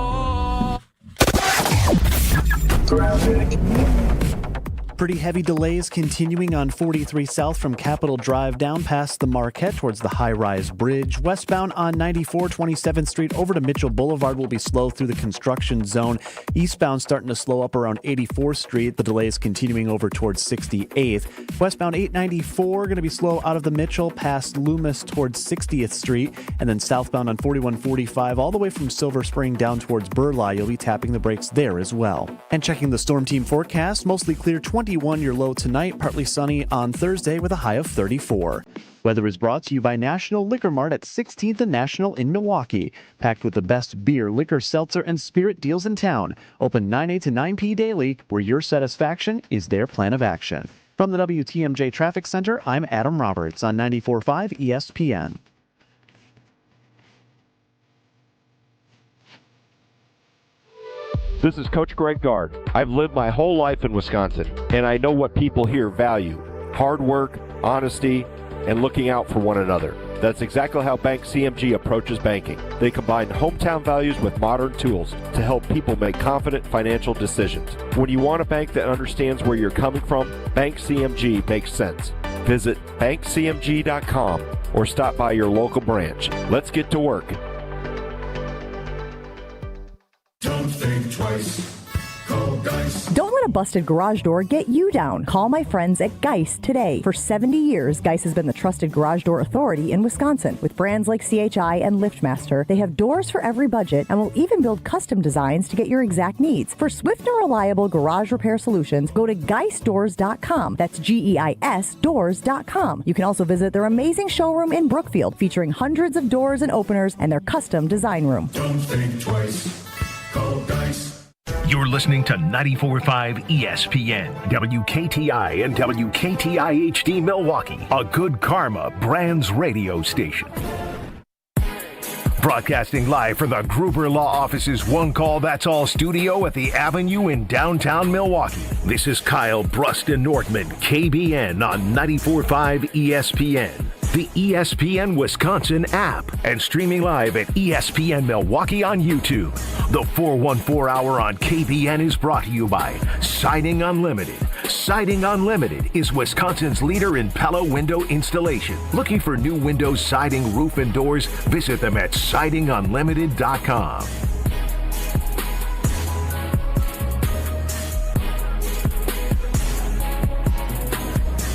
Pretty heavy delays continuing on 43 South from Capitol Drive down past the Marquette towards the high-rise bridge. Westbound on 94 27th Street over to Mitchell Boulevard will be slow through the construction zone. Eastbound starting to slow up around 84th Street. The delays continuing over towards 68th. Westbound 894 going to be slow out of the Mitchell past Loomis towards 60th Street. And then southbound on 4145 all the way from Silver Spring down towards Burleigh. You'll be tapping the brakes there as well. And checking the Storm Team forecast, mostly clear 21 your low tonight, partly sunny on Thursday with a high of 34. Weather is brought to you by National Liquor Mart at 16th and National in Milwaukee. Packed with the best beer, liquor, seltzer, and spirit deals in town. Open 9 a to 9 p daily, where your satisfaction is their plan of action. From the WTMJ Traffic Center, I'm Adam Roberts on 94.5 ESPN. This is Coach Greg Gard. I've lived my whole life in Wisconsin, and I know what people here value: hard work, honesty, and looking out for one another. That's exactly how Bank CMG approaches banking. They combine hometown values with modern tools to help people make confident financial decisions. When you want a bank that understands where you're coming from, Bank CMG makes sense. Visit bankcmg.com or stop by your local branch. Let's get to work. Don't think twice. Call Geist. Don't let a busted garage door get you down. Call my friends at Geist today. For 70 years, Geist has been the trusted garage door authority in Wisconsin. With brands like CHI and LiftMaster, they have doors for every budget and will even build custom designs to get your exact needs. For swift and reliable garage repair solutions, go to geistdoors.com. That's GEIS doors.com. You can also visit their amazing showroom in Brookfield, featuring hundreds of doors and openers and their custom design room. Don't think twice. Call Geist. You're listening to 94.5 ESPN, WKTI and WKTI HD Milwaukee, a Good Karma Brands radio station. Broadcasting live from the Gruber Law Office's One Call That's All studio at the Avenue in downtown Milwaukee. This is Kyle Brust and Nortman, KBN on 94.5 ESPN, the ESPN Wisconsin app, and streaming live at ESPN Milwaukee on YouTube. The 414 Hour on KBN is brought to you by Siding Unlimited. Siding Unlimited is Wisconsin's leader in Pella window installation. Looking for new windows, siding, roof, and doors? Visit them at sidingunlimited.com.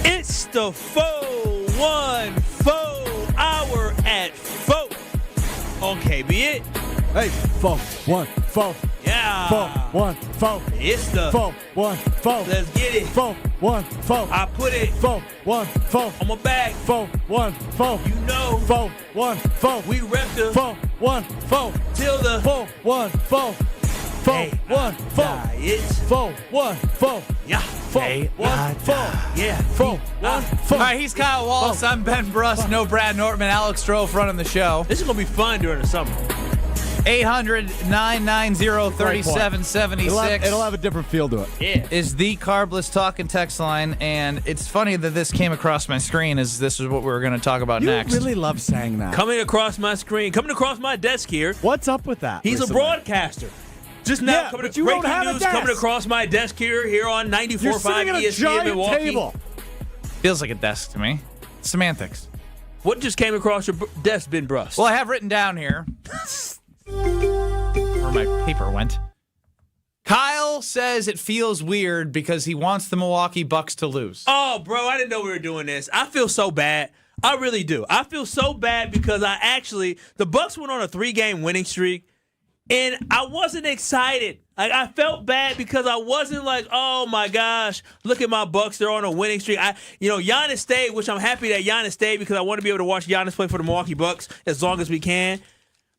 It's the 414 Hour at 4 on KBN. Hey, 414. Yeah. 414. It's the 414. Let's get it. 414. I put it 414 on my back. 414. You know 414. we rep the 414 till the 414. 414. It's 414. Yeah. 414. Yeah. 414. All right, he's Kyle Wallace. I'm Ben Brust. No Brad Nortman. Alex Strofe running the show. This is going to be fun during the summer. 800-990-3776. It'll have a different feel to it. Yeah. Is the Carbless talking text line, and it's funny that this came across my screen as this is what we were going to talk about next. You really love saying that. Coming across my screen, coming across my desk here. What's up with that? He's recently? a broadcaster. Just now, Yeah, coming but you breaking don't have a news desk. coming across my desk here on 94.5 You're sitting at a ESPN giant Milwaukee. table. Feels like a desk to me. Semantics. What just came across your desk, Ben Brust? Well, I have written down here where my paper went. Kyle says it feels weird because he wants the Milwaukee Bucks to lose. Oh, bro, I didn't know we were doing this. I feel so bad. I really do. I feel so bad because the Bucks went on a 3-game winning streak, and I wasn't excited. I felt bad because I wasn't like, oh my gosh, look at my Bucks, they're on a winning streak. Giannis stayed, which I'm happy that Giannis stayed because I want to be able to watch Giannis play for the Milwaukee Bucks as long as we can.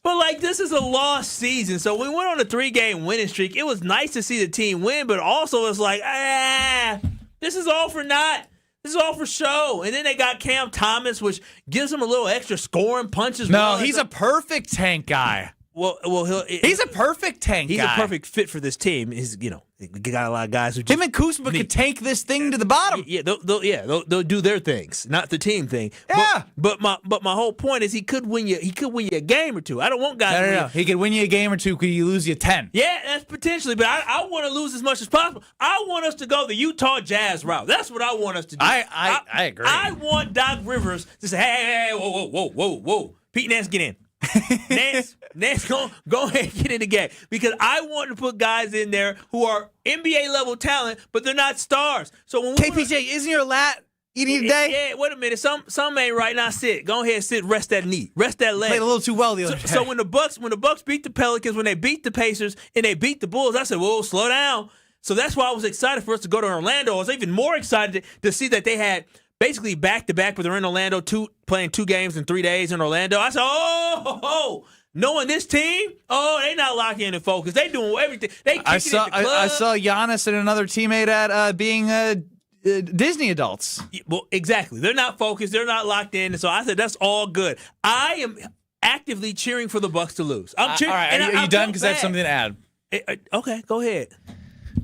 But this is a lost season. So we went on a 3-game winning streak. It was nice to see the team win, but also it's like, this is all for naught. This is all for show. And then they got Cam Thomas, which gives him a little extra scoring punches. No, he's a perfect tank guy. he's a perfect tank He's guy. a perfect fit for this team. He's, got a lot of guys who just him and Kuzma could tank this thing to the bottom. Yeah, they'll do their things, not the team thing. Yeah. But my whole point is he could win you a game or two. I don't want guys. No. He could win you a game or two. Could he lose you 10? Yeah, that's potentially. But I want to lose as much as possible. I want us to go the Utah Jazz route. That's what I want us to do. I agree. I want Doc Rivers to say, hey, whoa. Pete Nance, get in. Nance, go ahead and get in the game. Because I want to put guys in there who are NBA level talent, but they're not stars. So when KPJ, isn't your lat eating today? Yeah, wait a minute. Some ain't right now. Sit. Go ahead and sit. Rest that knee. Rest that leg. Played a little too well the other day. So when the Bucks beat the Pelicans, when they beat the Pacers, and they beat the Bulls, I said, whoa, slow down. So that's why I was excited for us to go to Orlando. I was even more excited to see that they had basically back-to-back, but they're in Orlando, playing 2 games in 3 days in Orlando. I said, knowing this team, they not locked in and focused. They doing everything. They kicking it at the club. I saw Giannis and another teammate at being Disney adults. Well, exactly. They're not focused. They're not locked in. And so I said, that's all good. I am actively cheering for the Bucks to lose. I'm cheering. All right, are you done? Because I have something to add. Okay, go ahead.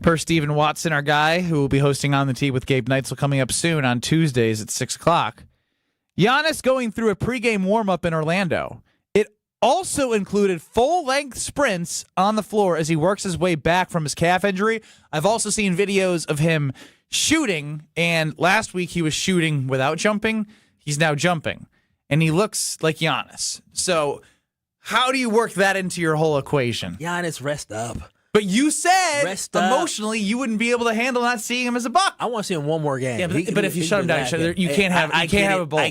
Per Stephen Watson, our guy, who will be hosting On the Tee with Gabe Neitzel coming up soon on Tuesdays at 6 o'clock. Giannis going through a pregame warm-up in Orlando. It also included full-length sprints on the floor as he works his way back from his calf injury. I've also seen videos of him shooting, and last week he was shooting without jumping. He's now jumping, and he looks like Giannis. So how do you work that into your whole equation? Giannis, rest up. But you said Rest up. emotionally you wouldn't be able to handle not seeing him as a Buck. I want to see him one more game. Yeah, but if you shut him down, you can't have it both. I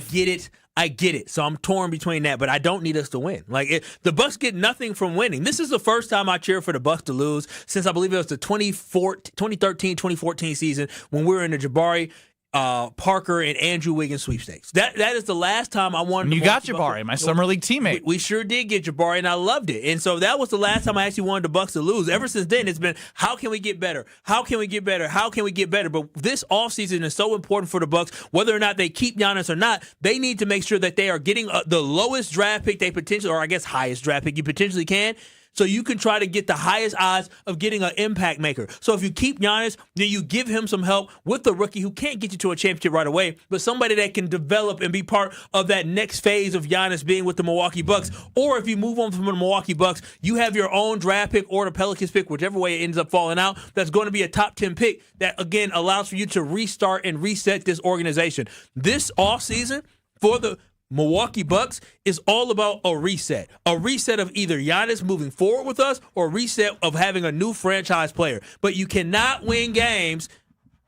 get it. So I'm torn between that, but I don't need us to win. The Bucks get nothing from winning. This is the first time I cheer for the Bucks to lose since I believe it was the 2013-2014 season when we were in the Jabari, Parker, and Andrew Wiggins sweepstakes. That is the last time I wanted to. You got Jabari, my summer league teammate. We sure did get Jabari, and I loved it. And so that was the last time I actually wanted the Bucks to lose. Ever since then, it's been, how can we get better? How can we get better? How can we get better? But this offseason is so important for the Bucks. Whether or not they keep Giannis or not, they need to make sure that they are getting the lowest draft pick they potentially, or I guess highest draft pick you potentially can, so you can try to get the highest odds of getting an impact maker. So if you keep Giannis, then you give him some help with the rookie who can't get you to a championship right away, but somebody that can develop and be part of that next phase of Giannis being with the Milwaukee Bucks. Or if you move on from the Milwaukee Bucks, you have your own draft pick or the Pelicans pick, whichever way it ends up falling out, that's going to be a top 10 pick that, again, allows for you to restart and reset this organization. This offseason for the Milwaukee Bucks is all about a reset of either Giannis moving forward with us or a reset of having a new franchise player. But you cannot win games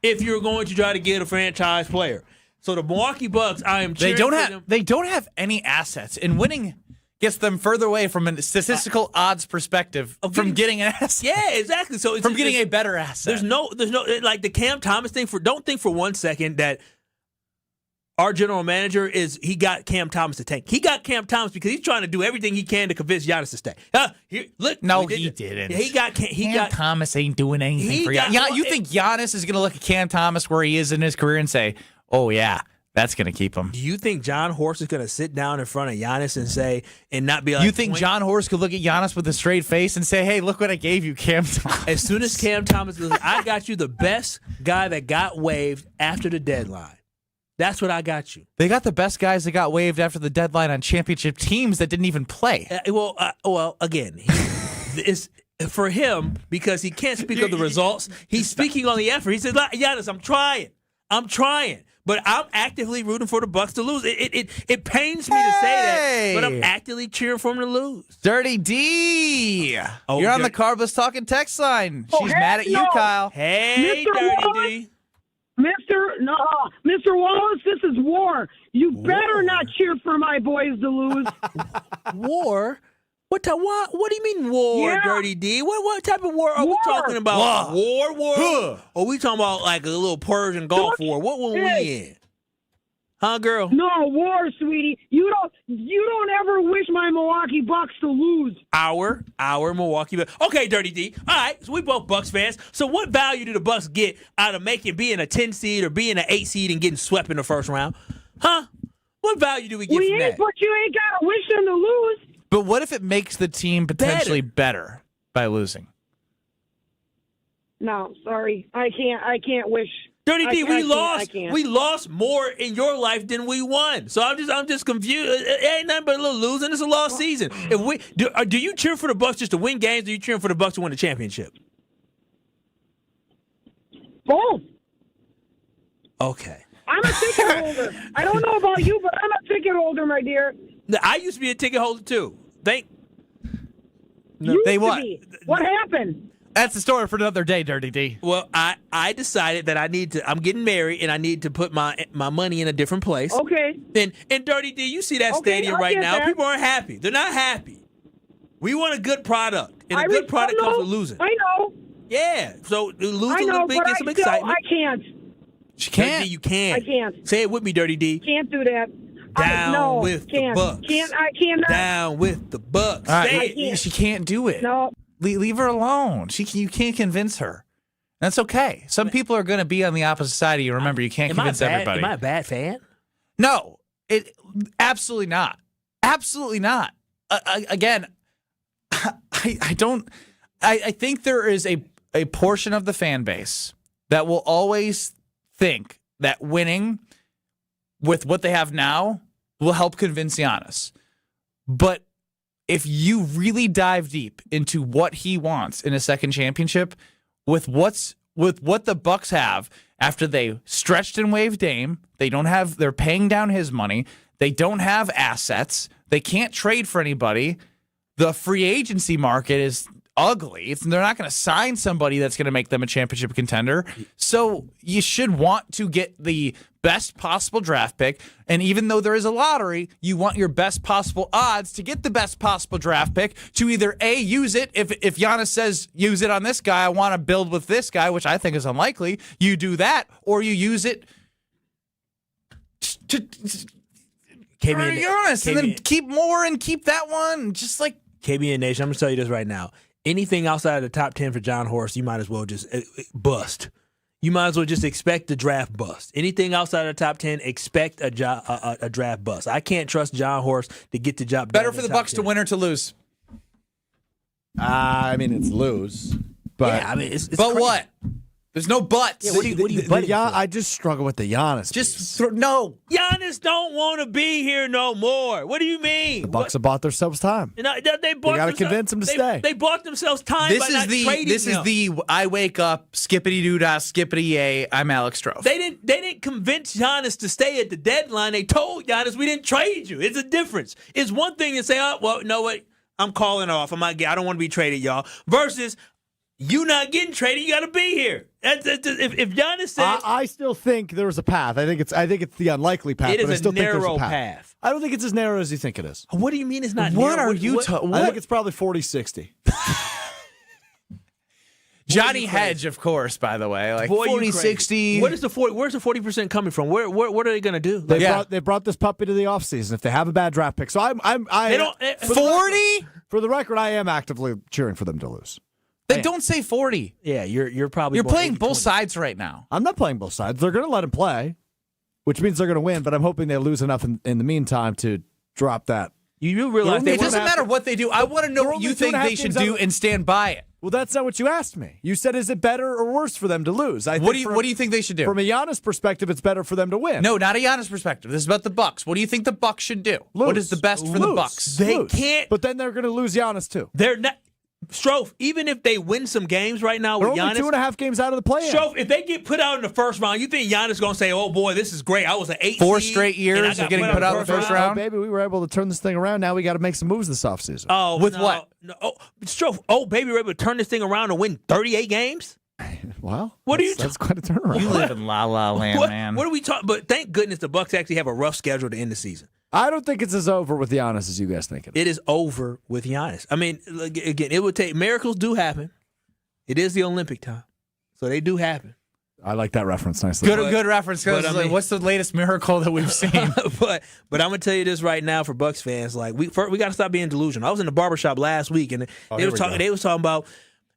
if you're going to try to get a franchise player. So the Milwaukee Bucks, I am cheering for them. They don't have any assets, and winning gets them further away from a statistical odds perspective from getting an asset. Yeah, exactly. So from getting a better asset. There's no like the Cam Thomas thing. Don't think for one second that our general manager he got Cam Thomas to tank. He got Cam Thomas because he's trying to do everything he can to convince Giannis to stay. Look, no, he didn't. Cam Thomas ain't doing anything for Giannis. You think Giannis is going to look at Cam Thomas where he is in his career and say, "Oh yeah, that's going to keep him"? Do you think John Horst is going to sit down in front of Giannis and not be like? You think John Horst could look at Giannis with a straight face and say, "Hey, look what I gave you, Cam Thomas"? As soon as Cam Thomas goes, I got you the best guy that got waived after the deadline. That's what I got you. They got the best guys that got waived after the deadline on championship teams that didn't even play. Again, it's for him because he can't speak of the results. He's speaking on the effort. He says, Giannis, I'm trying. But I'm actively rooting for the Bucks to lose. It pains me to say that, but I'm actively cheering for them to lose. Dirty D. You're on the Carbless Talking text line. She's mad at you, Kyle. Hey, Mr. Dirty Wallace. D. Mr. Wallace, this is war. You better not cheer for my boys to lose. War? What do you mean war, Yeah. Dirty D? What type of war are we talking about? War? Or we talking about like a little Persian Gulf war? What were we in? Huh, girl? No, war, sweetie. You don't ever wish my Milwaukee Bucks to lose. Our Milwaukee Bucks. Okay, Dirty D. All right, so we both Bucks fans. So what value do the Bucks get out of being a 10 seed or being an 8 seed and getting swept in the first round? Huh? What value do we get from that? But you ain't got to wish them to lose. But what if it makes the team potentially better by losing? No, sorry. I can't wish. Dirty D, we lost. I can't. We lost more in your life than we won. So I'm just confused. It ain't nothing but a little losing. It's a lost season. If we do you cheer for the Bucks just to win games? Or do you cheer for the Bucks to win the championship? Both. Okay. I'm a ticket holder. I don't know about you, but I'm a ticket holder, my dear. I used to be a ticket holder too. What happened? That's the story for another day, Dirty D. Well, I decided that I'm getting married and I need to put my money in a different place. Okay. And Dirty D, you see that stadium right now. People aren't happy. They're not happy. We want a good product. And a good product comes with losing. I know. Yeah. So lose I a know, little bit, but get some excitement. I can't. She can't. Dirty D, you can. I can't. Say it with me, Dirty D. Can't do that. Down with the Bucks. I cannot. Down with the Bucks. All right, she can't do it. No. Leave her alone. You can't convince her. That's okay. Some people are going to be on the opposite side of you. Remember, you can't convince everybody. Am I a bad fan? No, absolutely not. Absolutely not. Again, I don't. I think there is a portion of the fan base that will always think that winning with what they have now will help convince Giannis. But if you really dive deep into what he wants in a second championship, with what the Bucks have after they stretched and waived Dame, they're paying down his money, they don't have assets, they can't trade for anybody, the free agency market is ugly. They're not going to sign somebody that's going to make them a championship contender. So you should want to get the best possible draft pick. And even though there is a lottery, you want your best possible odds to get the best possible draft pick to either A, use it. If Giannis says, use it on this guy, I want to build with this guy, which I think is unlikely, you do that, or you use it to Giannis and then keep more and keep that one. Just like KBN Nation, I'm going to tell you this right now. Anything outside of the top 10 for John Horst, you might as well just bust. You might as well just expect the draft bust. Anything outside of the top 10, expect a draft bust. I can't trust John Horst to get the job done. Better for the Bucks to win or to lose? I mean, it's lose. But yeah, I mean, it's but crazy. What? There's no buts. Yeah, what do you I just struggle with the Giannis. No. Giannis don't want to be here no more. What do you mean? The Bucks have bought themselves time. You know, they got to convince him to stay. They bought themselves time by not trading him. The I wake up, skippity doo dah, skippity yay. I'm Alex Stroh. They didn't convince Giannis to stay at the deadline. They told Giannis we didn't trade you. It's a difference. It's one thing to say, oh well, you know what? I'm calling off. I don't want to be traded, y'all. Versus you not getting traded, you got to be here. If Giannis said, I still think there was a path. I think it's the unlikely path. It is but I still a think there's narrow a path. path. I don't think it's as narrow as you think it is. What do you mean it's not What narrow? are you talking? I think it's probably 40-60. Johnny Hedge, of course, by the way. Like Boy, 40-60. Where's the 40% coming from? What are they going to do? They brought this puppy to the offseason if they have a bad draft pick. So They don't 40? For the record, I am actively cheering for them to lose. They don't say 40. Yeah, you're probably You're playing both sides right now. I'm not playing both sides. They're going to let him play, which means they're going to win, but I'm hoping they lose enough in the meantime to drop that. You realize it doesn't matter what they do. I want to know what you think they should do and stand by it. Well, that's not what you asked me. You said, is it better or worse for them to lose? What do you think they should do? From a Giannis perspective, it's better for them to win. No, not a Giannis perspective. This is about the Bucks. What do you think the Bucks should do? Lose. What is the best for the Bucks? They can't. But then they're going to lose Giannis too. They're not. Strofe, even if they win some games right now with Giannis, Giannis, 2.5 games out of the play-in. Strofe, if they get put out in the first round, you think Giannis is going to say, "Oh boy, this is great. I was an 8 4 seed, straight years of getting put out in the first round." Oh, baby, we were able to turn this thing around. Now we got to make some moves this offseason. Oh, with what? No, Strofe, baby, we're able to turn this thing around and win 38 games. Well, what are you? That's quite a turnaround. You live in la la land, man. What are we talking? But thank goodness the Bucks actually have a rough schedule to end the season. I don't think it's as over with Giannis as you guys think it is. It is over with Giannis. I mean, again, it would take miracles do happen. It is the Olympic time, so they do happen. I like that reference nicely. Good reference. What's the latest miracle that we've seen? but I'm gonna tell you this right now for Bucks fans, like we got to stop being delusional. I was in the barbershop last week and they was talking about,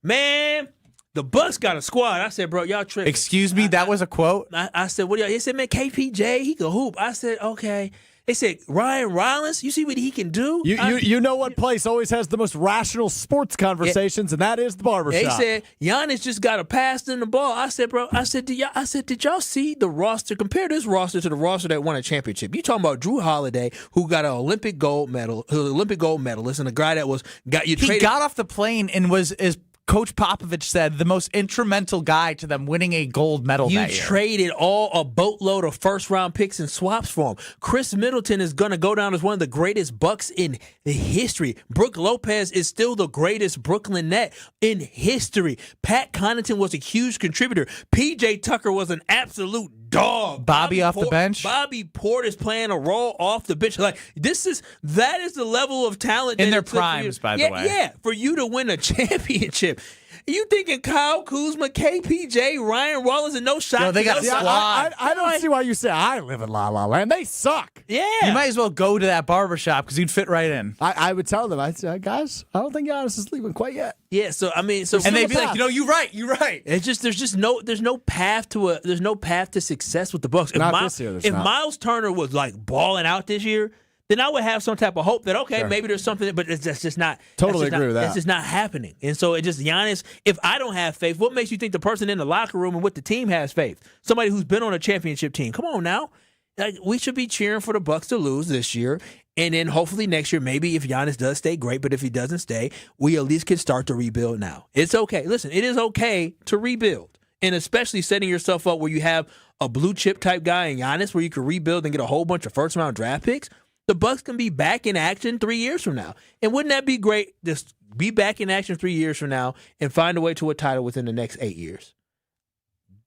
man, the Bucks got a squad. I said, bro, y'all tripping. Excuse me, that was a quote? I said, what do y'all? He said, man, KPJ, he can hoop. I said, okay. They said, Ryan Rollins, you see what he can do? You know what place always has the most rational sports conversations, and that is the barbershop. They said, Giannis just got a pass in the ball. I said, bro, did y'all see the roster? Compare this roster to the roster that won a championship. You talking about Drew Holiday, who got an Olympic gold medalist, and a guy that He got off the plane and was, as Coach Popovich said, the most instrumental guy to them winning a gold medal that year. You traded a boatload of first-round picks and swaps for him. Chris Middleton is going to go down as one of the greatest Bucks in history. Brooke Lopez is still the greatest Brooklyn Net in history. Pat Connaughton was a huge contributor. P.J. Tucker was an absolute dog. Bobby off the bench. Bobby Portis playing a role off the bench. That is the level of talent in their primes, by the way. Yeah, for you to win a championship. You thinking Kyle Kuzma, KPJ, Ryan Rollins, and no shot? Yo, they got a squad. I don't see why you say I live in La La Land. They suck. Yeah. You might as well go to that barbershop because you'd fit right in. I would tell them, I'd say, guys, I don't think Giannis is leaving quite yet. Yeah, and they'd be like, you're right. It's just there's no path to success with the Bucks. If Miles Turner was like balling out this year, then I would have some type of hope that, maybe there's something, but that's just not. Totally agree with that. That's just not happening. And so it just, Giannis, if I don't have faith, what makes you think the person in the locker room and with the team has faith? Somebody who's been on a championship team. Come on now. Like, we should be cheering for the Bucks to lose this year. And then hopefully next year, maybe if Giannis does stay, great. But if he doesn't stay, we at least can start to rebuild now. It's okay. Listen, it is okay to rebuild. And especially setting yourself up where you have a blue chip type guy in Giannis where you can rebuild and get a whole bunch of first round draft picks. The Bucks can be back in action 3 years from now. And wouldn't that be great? Just be back in action 3 years from now and find a way to a title within the next 8 years.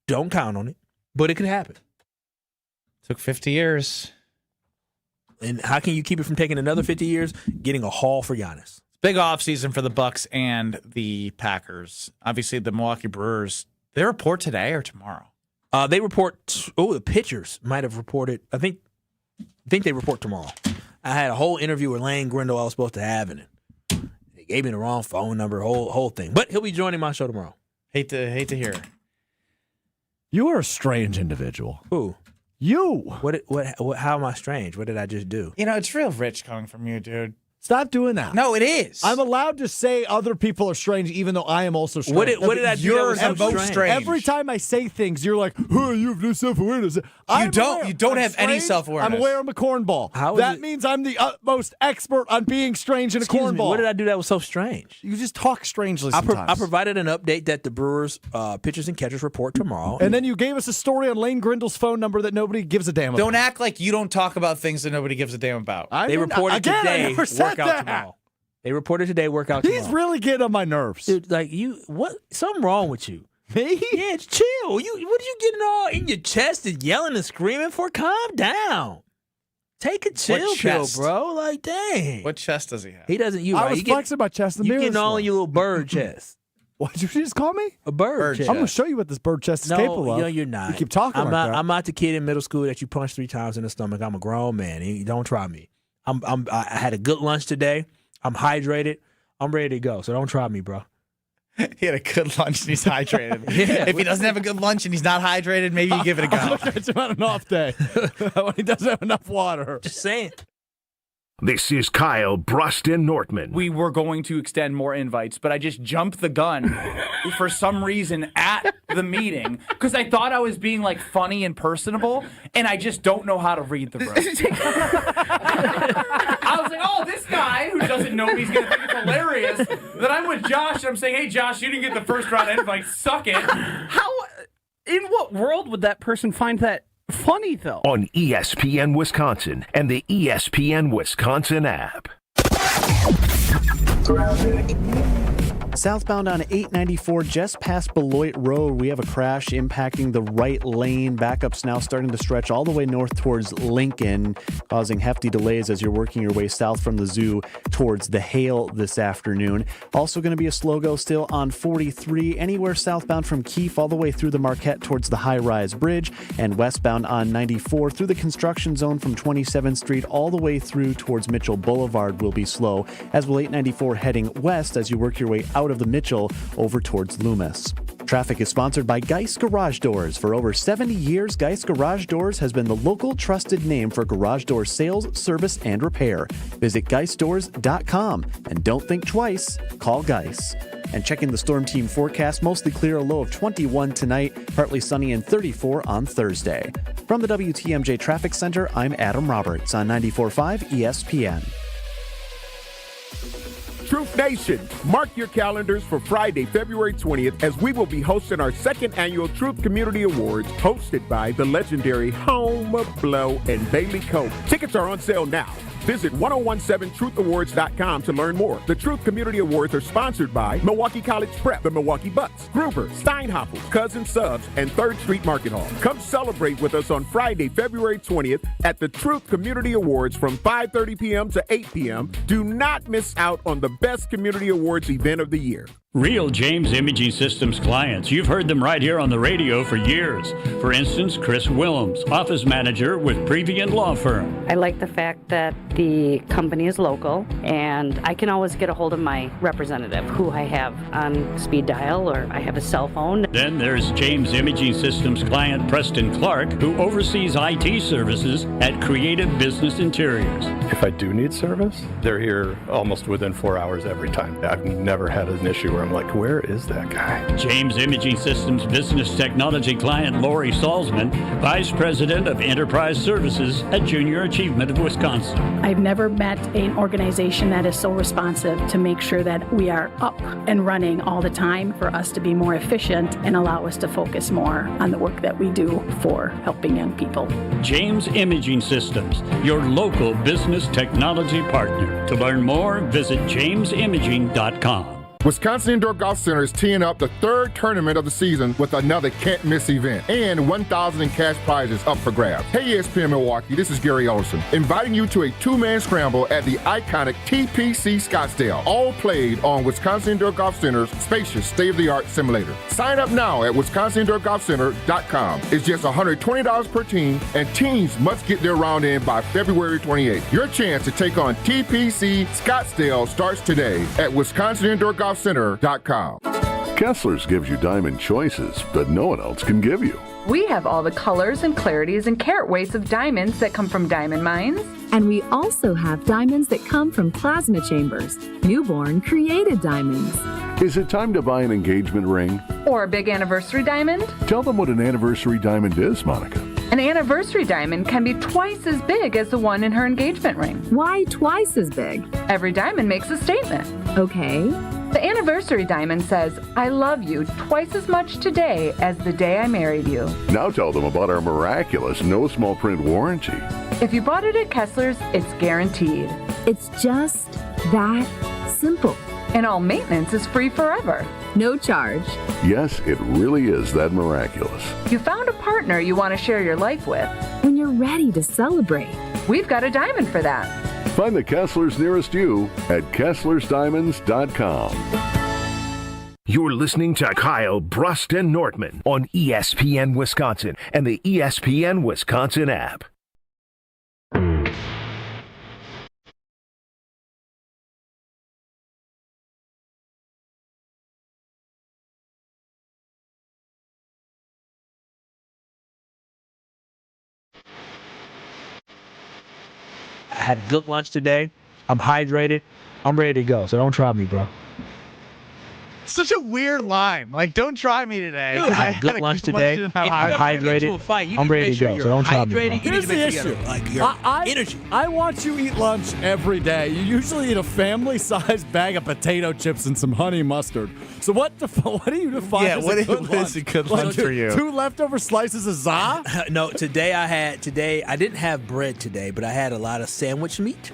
Don't count on it, but it could happen. Took 50 years. And how can you keep it from taking another 50 years? Getting a haul for Giannis. Big offseason for the Bucks and the Packers. Obviously, the Milwaukee Brewers, they report today or tomorrow? They report, the pitchers might have reported, I think they report tomorrow. I had a whole interview with Lane Grindle I was supposed to have, and they gave me the wrong phone number, whole thing. But he'll be joining my show tomorrow. Hate to hear. You are a strange individual. Who? You. What? How am I strange? What did I just do? It's real rich coming from you, dude. Stop doing that. No, it is. I'm allowed to say other people are strange, even though I am also strange. What did I do? You're the most strange. Every time I say things, you're like, "Oh, you have no self-awareness." You don't have any self-awareness. I'm aware I'm a cornball. That means I'm the utmost expert on being strange in a cornball. What did I do that was so strange? You just talk strangely sometimes. I provided an update that the Brewers pitchers and catchers report tomorrow. And then you gave us a story on Lane Grindle's phone number that nobody gives a damn about. Don't act like you don't talk about things that nobody gives a damn about. They reported today, work out tomorrow. They reported today, workout tomorrow. He's really getting on my nerves. Dude, what? Something wrong with you. Me? Yeah, chill. What are you getting all in your chest and yelling and screaming for? Calm down. Take a chill pill, bro. Dang. What chest does he have? He doesn't. I was flexing my chest in the mirror. You getting all in your little bird chest. What did you just call me? A bird chest. I'm going to show you what this bird chest is capable of. No, you're not. You keep talking I'm not the kid in middle school that you punched 3 times in the stomach. I'm a grown man. Don't try me. I had a good lunch today. I'm hydrated. I'm ready to go, so don't try me, bro. He had a good lunch and he's hydrated. Yeah. If he doesn't have a good lunch and he's not hydrated, maybe you give it a go. I'll catch him on an off day when he doesn't have enough water. Just saying. This is Kyle, Brust, and Nortman. We were going to extend more invites, but I just jumped the gun for some reason at the meeting because I thought I was being funny and personable, and I just don't know how to read the room. I was like, oh, this guy who doesn't know me, he's going to think it's hilarious that I'm with Josh, and I'm saying, hey, Josh, you didn't get the first round invite. Suck it. In what world would that person find that funny, though? On ESPN Wisconsin and the ESPN Wisconsin app. Southbound on 894, just past Beloit Road, we have a crash impacting the right lane. Backups now starting to stretch all the way north towards Lincoln, causing hefty delays as you're working your way south from the zoo towards the Hale this afternoon. Also going to be a slow go still on 43, anywhere southbound from Keefe all the way through the Marquette towards the high-rise bridge, and westbound on 94 through the construction zone from 27th Street all the way through towards Mitchell Boulevard will be slow, as will 894 heading west as you work your way out of the Mitchell over towards Loomis. Traffic is sponsored by Geist Garage Doors. For over 70 years, Geist Garage Doors has been the local trusted name for garage door sales, service, and repair. Visit geistdoors.com and don't think twice, call Geist. And checking the Storm Team forecast, mostly clear, a low of 21 tonight, partly sunny and 34 on Thursday. From the WTMJ Traffic Center, I'm Adam Roberts on 94.5 ESPN. Truth Nation, mark your calendars for Friday, February 20th, as we will be hosting our second annual Truth Community Awards, hosted by the legendary Home, Blow, and Bailey Combs. Tickets are on sale now. Visit 1017truthawards.com to learn more. The Truth Community Awards are sponsored by Milwaukee College Prep, the Milwaukee Bucks, Gruber, Steinhoffel, Cousin Subs, and 3rd Street Market Hall. Come celebrate with us on Friday, February 20th at the Truth Community Awards from 5:30 p.m. to 8 p.m. Do not miss out on the best community awards event of the year. Real James Imaging Systems clients. You've heard them right here on the radio for years. For instance, Chris Willems, office manager with Previent Law Firm. I like the fact that the company is local, and I can always get a hold of my representative, who I have on speed dial, or I have a cell phone. Then there's James Imaging Systems client Preston Clark, who oversees IT services at Creative Business Interiors. If I do need service, they're here almost within 4 hours every time. I've never had an issue where I'm like, where is that guy? James Imaging Systems business technology client Lori Salzman, Vice President of Enterprise Services at Junior Achievement of Wisconsin. I've never met an organization that is so responsive to make sure that we are up and running all the time, for us to be more efficient and allow us to focus more on the work that we do for helping young people. James Imaging Systems, your local business technology partner. To learn more, visit jamesimaging.com. Wisconsin Indoor Golf Center is teeing up the third tournament of the season with another can't-miss event and $1,000 in cash prizes up for grabs. Hey, ESPN Milwaukee, this is Gary Olson, inviting you to a two-man scramble at the iconic TPC Scottsdale, all played on Wisconsin Indoor Golf Center's spacious state-of-the-art simulator. Sign up now at wisconsindoorgolfcenter.com. It's just $120 per team, and teams must get their round in by February 28th. Your chance to take on TPC Scottsdale starts today at wisconsindoorgolfcenter.com. Kessler's gives you diamond choices that no one else can give you. We have all the colors and clarities and carat weights of diamonds that come from diamond mines. And we also have diamonds that come from plasma chambers, newborn created diamonds. Is it time to buy an engagement ring? Or a big anniversary diamond? Tell them what an anniversary diamond is, Monica. An anniversary diamond can be twice as big as the one in her engagement ring. Why twice as big? Every diamond makes a statement. Okay. The anniversary diamond says, I love you twice as much today as the day I married you. Now tell them about our miraculous no small print warranty. If you bought it at Kessler's, it's guaranteed. It's just that simple. And all maintenance is free forever. No charge. Yes, it really is that miraculous. You found a partner you want to share your life with. When you're ready to celebrate. We've got a diamond for that. Find the Kesslers nearest you at KesslersDiamonds.com. You're listening to Kyle Brust and Nortman on ESPN Wisconsin and the ESPN Wisconsin app. I had a good lunch today. I'm hydrated. I'm ready to go. So don't try me, bro. Such a weird line. Like, don't try me today. Dude, I had a good lunch today. I'm hydrated. I'm ready to go. So don't try me, bro. Here's the issue. Energy. I watch you eat lunch every day. You usually eat a family-sized bag of potato chips and some honey mustard. So what do you define as a good lunch? What is a good lunch for you? 2 leftover slices of za? No, today I didn't have bread today, but I had a lot of sandwich meat.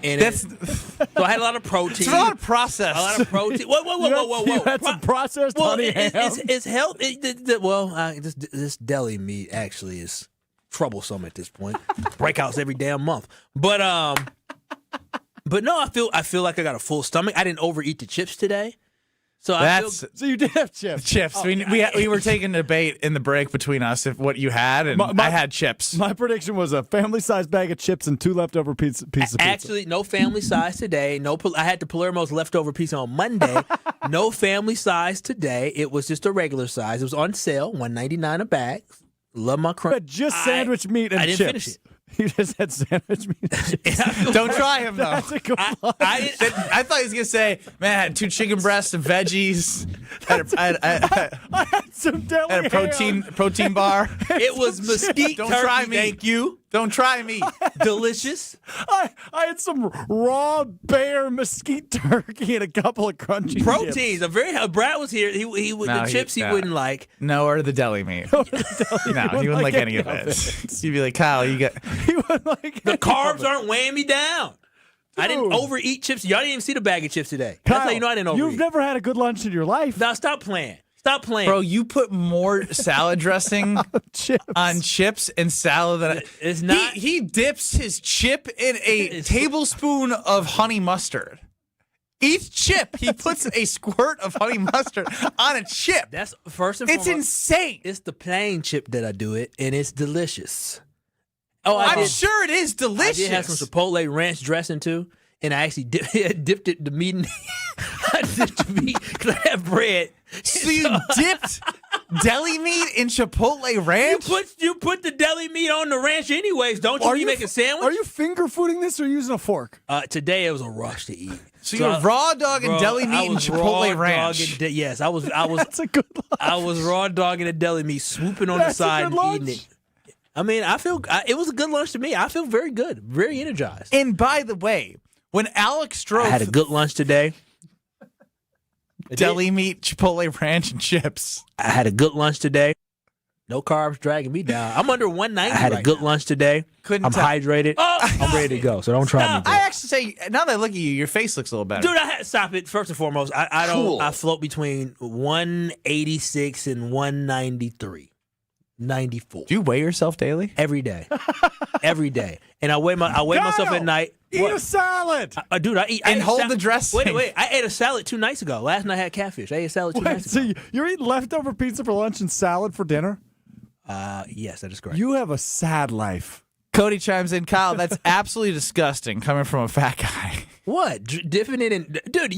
And so I had a lot of protein. It's a lot of processed. A lot of protein. Whoa. You had some processed honey ham. It's healthy. This deli meat actually is troublesome at this point. Breakouts every damn month. But no, I feel like I got a full stomach. I didn't overeat the chips today. So so you did have chips. Chips. Oh, we were taking a debate in the break between us if what you had, and I had chips. My prediction was a family-sized bag of chips and 2 leftover piece of pizza. Actually, no family size today. I had the Palermo's leftover pizza on Monday. No family size today. It was just a regular size. It was on sale, $1.99 a bag. Love my crunch. But just sandwich meat and I didn't chips. finish it. You just had sandwich meat and chips. Don't try him, though. That's a good I thought he was going to say, man, I had 2 chicken breasts and veggies. I had some deli had a protein bar. It was mesquite Don't turkey, try me. thank you. Don't try me. Delicious. I had some raw bear mesquite turkey and a couple of crunchy Proteins. chips. Brad was here. He the chips he wouldn't like. No, or the deli meat. No, he wouldn't like any of it. You'd be like, Kyle, you got. He wouldn't like the carbs aren't weighing me down. Dude. I didn't overeat chips. Y'all didn't even see the bag of chips today. Kyle, that's how you know I didn't overeat. You've never had a good lunch in your life. Now stop playing. Stop playing. Bro, you put more salad dressing on chips and salad than it's not. He dips his chip in a tablespoon of honey mustard. Each chip, he puts a squirt of honey mustard on a chip. That's first and foremost. It's insane. It's the plain chip that I do it, and it's delicious. I'm sure it is delicious. I did have some Chipotle ranch dressing too, and I actually dipped the meat in. I dipped the meat because I have bread. So you dipped deli meat in Chipotle ranch? You put the deli meat on the ranch anyways, don't you? When you make a sandwich? Are you finger fooding this or using a fork? Today it was a rush to eat. So you're raw dogging deli meat and Chipotle ranch. Yes, I was. That's a good lunch. I was raw dogging the deli meat, swooping on the side and eating it. I mean, it was a good lunch to me. I feel very good, very energized. And by the way, when Alex drove, I had a good lunch today. Deli meat, Chipotle ranch, and chips. I had a good lunch today. No carbs dragging me down. I'm under 190. I had a good lunch today. I'm hydrated. I'm ready to go. So don't try me. I actually say, now that I look at you, your face looks a little better. Dude, stop it. First and foremost, I don't. Cool. I float between 186 and 193. 94. Do you weigh yourself daily? Every day. Every day. And I weigh myself at night. Eat a salad. Dude, I eat. And hold the dressing. Wait. I ate a salad 2 nights ago. Last night I had catfish. I ate a salad 2 nights ago. So you're eating leftover pizza for lunch and salad for dinner? Yes, that is correct. You have a sad life. Cody chimes in, Kyle, that's absolutely disgusting coming from a fat guy. What? Dipping it in. Dude,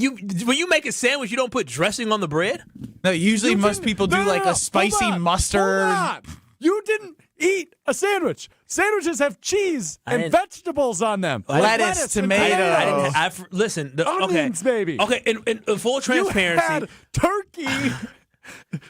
when you make a sandwich, you don't put dressing on the bread? No, usually most people do like a spicy mustard. Hold on. You didn't eat a sandwich. Sandwiches have cheese and vegetables on them. Lettuce, tomato. Listen. Onions, baby. Okay, in full transparency. You had turkey,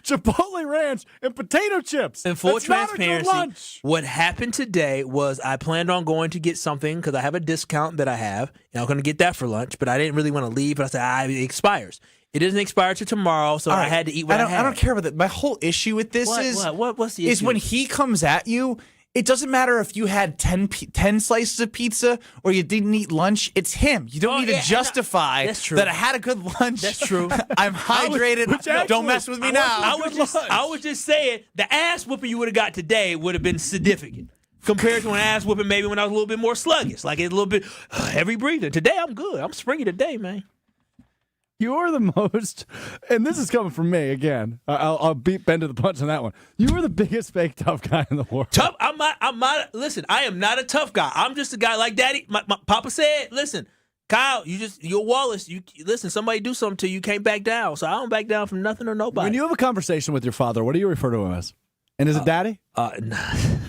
Chipotle ranch, and potato chips. In full That's not a good transparency, lunch. what happened today was I planned on going to get something because I have a discount that I have, and I'm going to get that for lunch, but I didn't really want to leave, but I said, it expires. It doesn't expire till tomorrow, so I had to eat what I had. I don't care about that. My whole issue with this what's the issue? is when he comes at you, it doesn't matter if you had 10 slices of pizza or you didn't eat lunch. It's him. You don't need to justify that I had a good lunch. That's true. I'm hydrated. Don't mess with me now. I was just saying the ass whooping you would have got today would have been significant compared to an ass whooping maybe when I was a little bit more sluggish, like a little bit heavy breathing. Today I'm good. I'm springy today, man. You are the most, and this is coming from me again. I'll beat Ben to the punch on that one. You are the biggest fake tough guy in the world. Tough? I'm not. Listen, I am not a tough guy. I'm just a guy like Daddy. My Papa said, listen, Kyle, you're Wallace. You listen. Somebody do something to you, you can't back down. So I don't back down from nothing or nobody. When you have a conversation with your father, what do you refer to him as? And is it Daddy? Nah.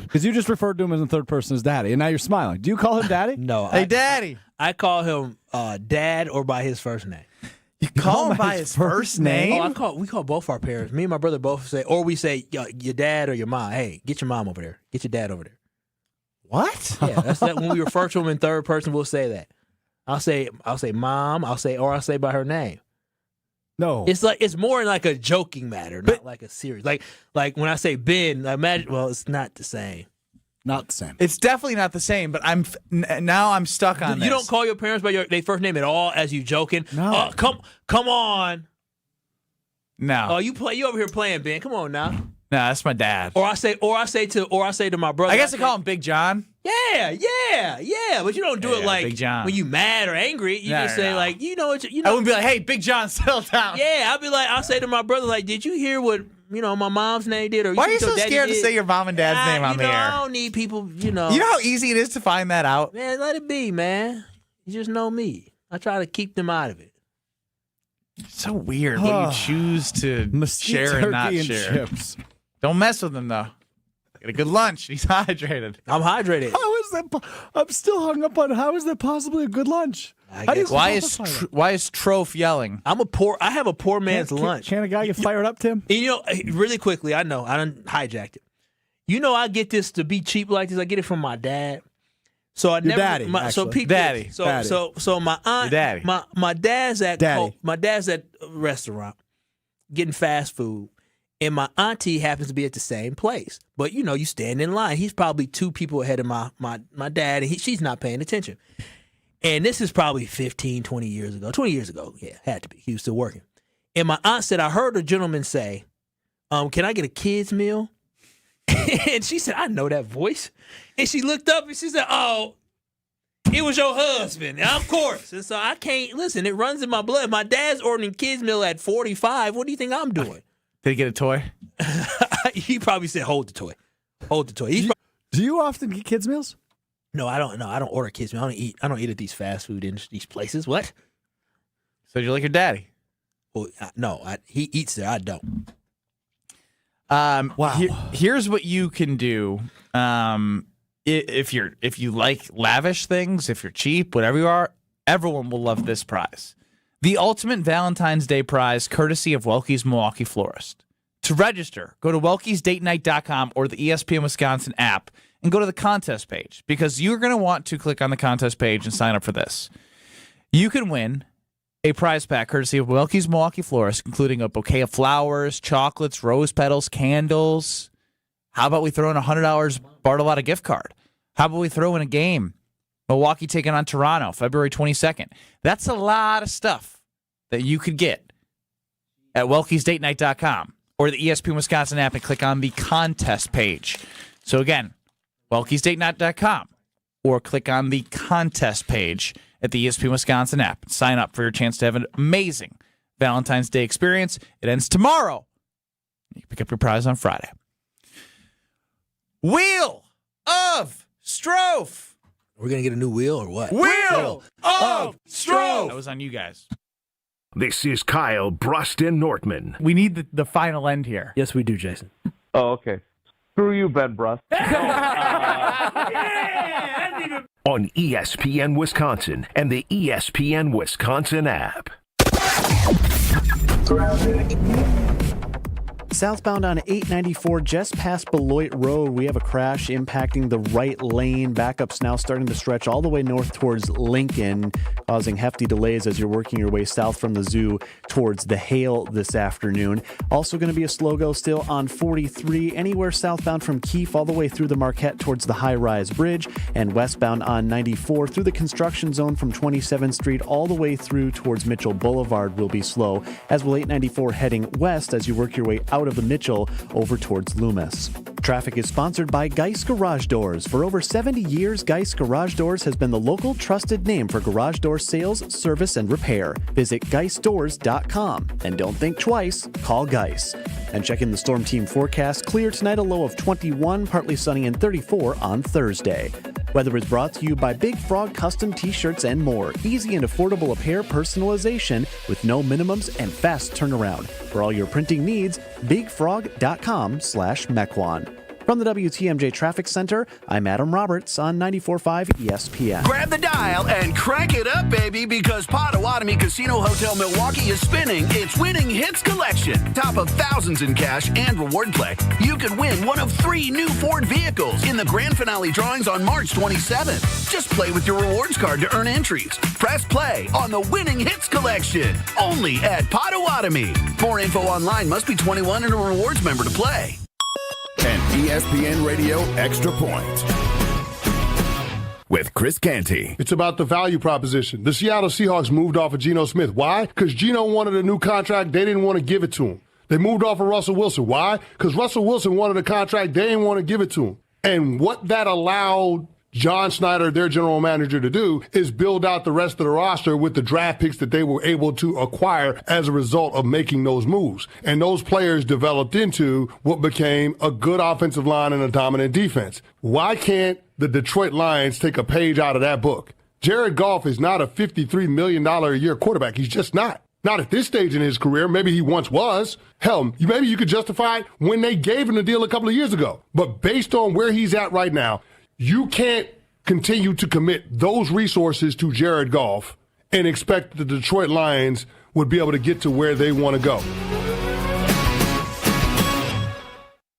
Because you just referred to him as in third person as Daddy, and now you're smiling. Do you call him Daddy? No. Hey, Daddy. I call him Dad or by his first name. You call him by his first name? Oh, we call both our parents. Me and my brother both say, or we say your dad or your mom. Hey, get your mom over there. Get your dad over there. What? Yeah, that's that. When we refer to him in third person, we'll say that. I'll say mom. I'll say by her name. No, it's more like a joking matter, not like a serious. Like when I say Ben, imagine. Well, it's not the same. Not the same. It's definitely not the same, but I'm stuck on this. You don't call your parents by their first name at all as you joking? No. Come on. No. Oh, you over here playing, Ben. Come on now. No, that's my dad. Or I say to my brother. I guess I call him Big John. Yeah. But you don't do it like Big John. when you mad or angry. You just say like, you know what? I wouldn't be like, hey, Big John, settle down. Yeah, I'll say to my brother like, did you hear what my mom's name did? Or why are you so Daddy scared did? to say your mom and dad's name on the air? I don't need people. You know how easy it is to find that out. Man, let it be, man. You just know me. I try to keep them out of it. So weird what you choose to share and not share. Chips. Don't mess with him, though. Get a good lunch. He's hydrated. I'm hydrated. How is that? I'm still hung up on how is that possibly a good lunch? Why is Trof yelling? I have a poor man's lunch. Can a guy get fired up, Tim? You know, really quickly, I know I done hijacked it. You know, I get this to be cheap like this. I get it from my dad. So I never. Daddy, daddy. So my aunt, daddy. My dad's at a restaurant getting fast food, and my auntie happens to be at the same place. But you know, you stand in line. He's probably 2 people ahead of my dad, and she's not paying attention. And this is probably 15, 20 years ago. 20 years ago, yeah, had to be. He was still working. And my aunt said, I heard a gentleman say, can I get a kid's meal? And she said, I know that voice. And she looked up and she said, oh, it was your husband. And of course. And so I can't, listen, it runs in my blood. My dad's ordering kids' meal at 45. What do you think I'm doing? Did he get a toy? He probably said, hold the toy. Hold the toy. Do you often get kids' meals? No, I don't. No, I don't order kids' meal. I don't eat at these fast food in these places. What? So you're like your daddy? Well, no, he eats there. I don't. Wow. Here's what you can do. If you like lavish things, if you're cheap, whatever you are, everyone will love this prize. The ultimate Valentine's Day prize, courtesy of Welke's Milwaukee Florist. To register, go to welkesdatenight.com or the ESPN Wisconsin app and go to the contest page because you're going to want to click on the contest page and sign up for this. You can win a prize pack courtesy of Welke's Milwaukee Florist, including a bouquet of flowers, chocolates, rose petals, candles. How about we throw in a $100 Bartolotta gift card? How about we throw in a game? Milwaukee taking on Toronto, February 22nd. That's a lot of stuff that you could get at welkesdatenight.com or the ESPN Wisconsin app and click on the contest page. So again, welkesdatenight.com or click on the contest page at the ESPN Wisconsin app. Sign up for your chance to have an amazing Valentine's Day experience. It ends tomorrow. You can pick up your prize on Friday. Wheel of Strofe. We're going to get a new wheel or what? Wheel of Strofe. That was on you guys. This is Kyle, Brust, and Nortman. We need the final end here. Yes, we do, Jason. Oh, okay. Screw you, Ben Brust. On ESPN Wisconsin and the ESPN Wisconsin app. Southbound on 894, just past Beloit Road, we have a crash impacting the right lane. Backups now starting to stretch all the way north towards Lincoln, causing hefty delays as you're working your way south from the zoo towards the Hale this afternoon. Also going to be a slow go still on 43, anywhere southbound from Keefe all the way through the Marquette towards the high-rise bridge, and westbound on 94 through the construction zone from 27th Street all the way through towards Mitchell Boulevard will be slow, as will 894 heading west as you work your way out of the Mitchell over towards Loomis. Traffic is sponsored by Geist Garage Doors. For over 70 years, Geist Garage Doors has been the local trusted name for garage door sales, service, and repair. Visit geistdoors.com. And don't think twice, call Geist. And check in the Storm Team forecast. Clear tonight, a low of 21, partly sunny and 34 on Thursday. Weather is brought to you by Big Frog Custom T-shirts and more. Easy and affordable apparel personalization with no minimums and fast turnaround. For all your printing needs, bigfrog.com/Mequon. From the WTMJ Traffic Center, I'm Adam Roberts on 94.5 ESPN. Grab the dial and crank it up, baby, because Potawatomi Casino Hotel Milwaukee is spinning its Winning Hits collection. Top of thousands in cash and reward play. You could win one of 3 new Ford vehicles in the grand finale drawings on March 27th. Just play with your rewards card to earn entries. Press play on the Winning Hits collection. Only at Potawatomi. More info online. Must be 21 and a rewards member to play. And ESPN Radio Extra Point with Chris Canty. It's about the value proposition. The Seattle Seahawks moved off of Geno Smith. Why? Because Geno wanted a new contract. They didn't want to give it to him. They moved off of Russell Wilson. Why? Because Russell Wilson wanted a contract. They didn't want to give it to him. And what that allowed John Schneider, their general manager, to do is build out the rest of the roster with the draft picks that they were able to acquire as a result of making those moves. And those players developed into what became a good offensive line and a dominant defense. Why can't the Detroit Lions take a page out of that book? Jared Goff is not a $53 million a year quarterback. He's just not. Not at this stage in his career. Maybe he once was. Hell, maybe you could justify it when they gave him the deal a couple of years ago. But based on where he's at right now, you can't continue to commit those resources to Jared Goff and expect the Detroit Lions would be able to get to where they want to go.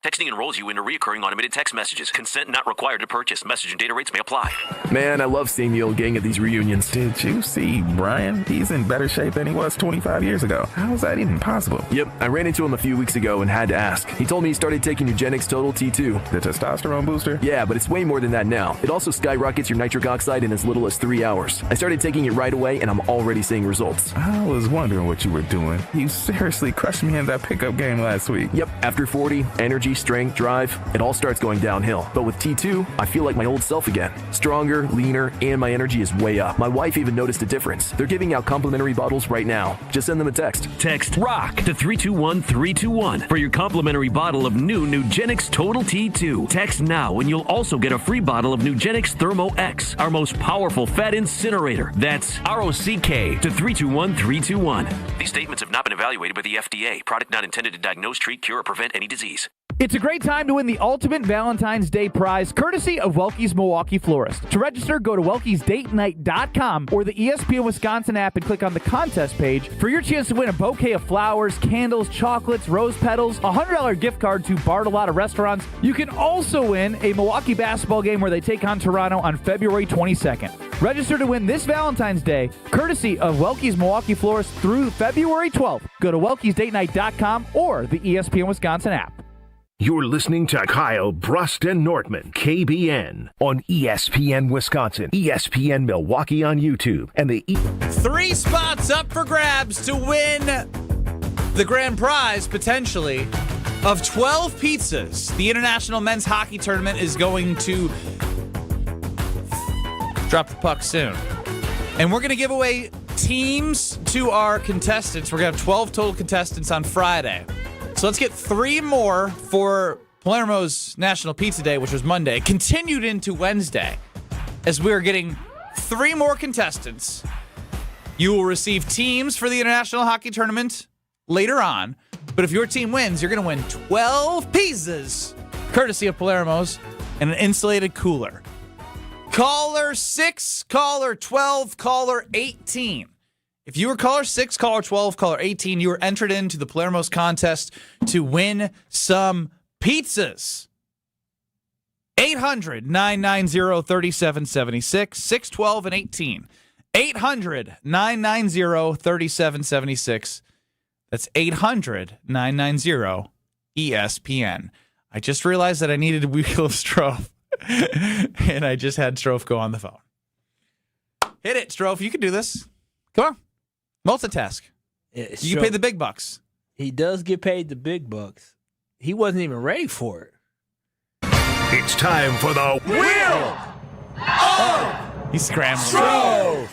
Texting enrolls you into recurring automated text messages. Consent not required to purchase. Message and data rates may apply. Man, I love seeing the old gang at these reunions. Did you see Brian? He's in better shape than he was 25 years ago. How is that even possible? Yep, I ran into him a few weeks ago and had to ask. He told me he started taking Eugenics Total T2. The testosterone booster? Yeah, but it's way more than that now. It also skyrockets your nitric oxide in as little as 3 hours. I started taking it right away and I'm already seeing results. I was wondering what you were doing. You seriously crushed me in that pickup game last week. Yep, after 40, energy, strength, drive, it all starts going downhill. But with T2, I feel like my old self again. Stronger, leaner, and my energy is way up. My wife even noticed a difference. They're giving out complimentary bottles right now. Just send them a text. Text ROCK to 321-321 for your complimentary bottle of new Nugenics Total T2. Text now and you'll also get a free bottle of Nugenics Thermo X, our most powerful fat incinerator. That's ROCK to 321-321. These statements have not been evaluated by the FDA. Product not intended to diagnose, treat, cure, or prevent any disease. It's a great time to win the ultimate Valentine's Day prize, courtesy of Welke's Milwaukee Florist. To register, go to welkesdatenight.com or the ESPN Wisconsin app and click on the contest page for your chance to win a bouquet of flowers, candles, chocolates, rose petals, a $100 gift card to Bartolotta restaurants. You can also win a Milwaukee basketball game where they take on Toronto on February 22nd. Register to win this Valentine's Day, courtesy of Welke's Milwaukee Florist through February 12th. Go to welkesdatenight.com or the ESPN Wisconsin app. You're listening to Kyle, Brust, and Nortman, KBN, on ESPN Wisconsin, ESPN Milwaukee on YouTube, and the 3 spots up for grabs to win the grand prize, potentially, of 12 pizzas. The International Men's Hockey Tournament is going to drop the puck soon. And we're going to give away teams to our contestants. We're going to have 12 total contestants on Friday. So let's get 3 more for Palermo's National Pizza Day, which was Monday, continued into Wednesday, as we're getting 3 more contestants. You will receive teams for the International Hockey Tournament later on, but if your team wins, you're going to win 12 pizzas, courtesy of Palermo's, and an insulated cooler. Caller 6, caller 12, caller 18. If you were caller 6, caller 12, caller 18, you were entered into the Palermo's contest to win some pizzas. 800-990-3776, 612 and 18. 800-990-3776. That's 800-990-ESPN. I just realized that I needed a wheel of Strofe, and I just had Strofe go on the phone. Hit it, Strofe. You can do this. Come on. Multitask. You can pay the big bucks. He does get paid the big bucks. He wasn't even ready for it. It's time for the Wheel of He's scrambling. Strofe.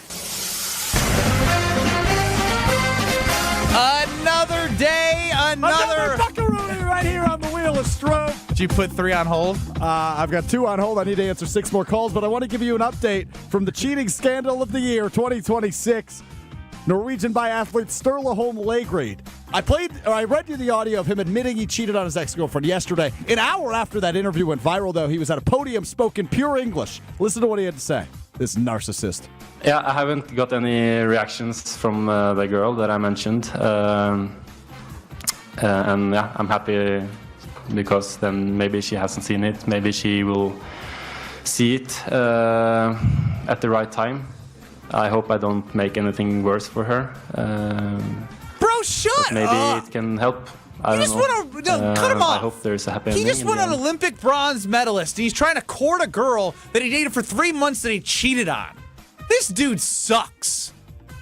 Another day, another buckaroo right here on the Wheel of Strofe. Did you put 3 on hold? I've got 2 on hold. I need to answer 6 more calls, but I want to give you an update from the cheating scandal of the year, 2026. Norwegian biathlete Sturla Holm Lagryd. I read you the audio of him admitting he cheated on his ex-girlfriend yesterday. An hour after that interview went viral, though, he was at a podium spoken pure English. Listen to what he had to say. This narcissist. Yeah, I haven't got any reactions from the girl that I mentioned. And yeah, I'm happy because then maybe she hasn't seen it. Maybe she will see it at the right time. I hope I don't make anything worse for her. Bro, shut maybe up! It can help. I don't know. Cut him off. I hope there's a happy ending. He just won an Olympic bronze medalist, and he's trying to court a girl that he dated for 3 months that he cheated on. This dude sucks.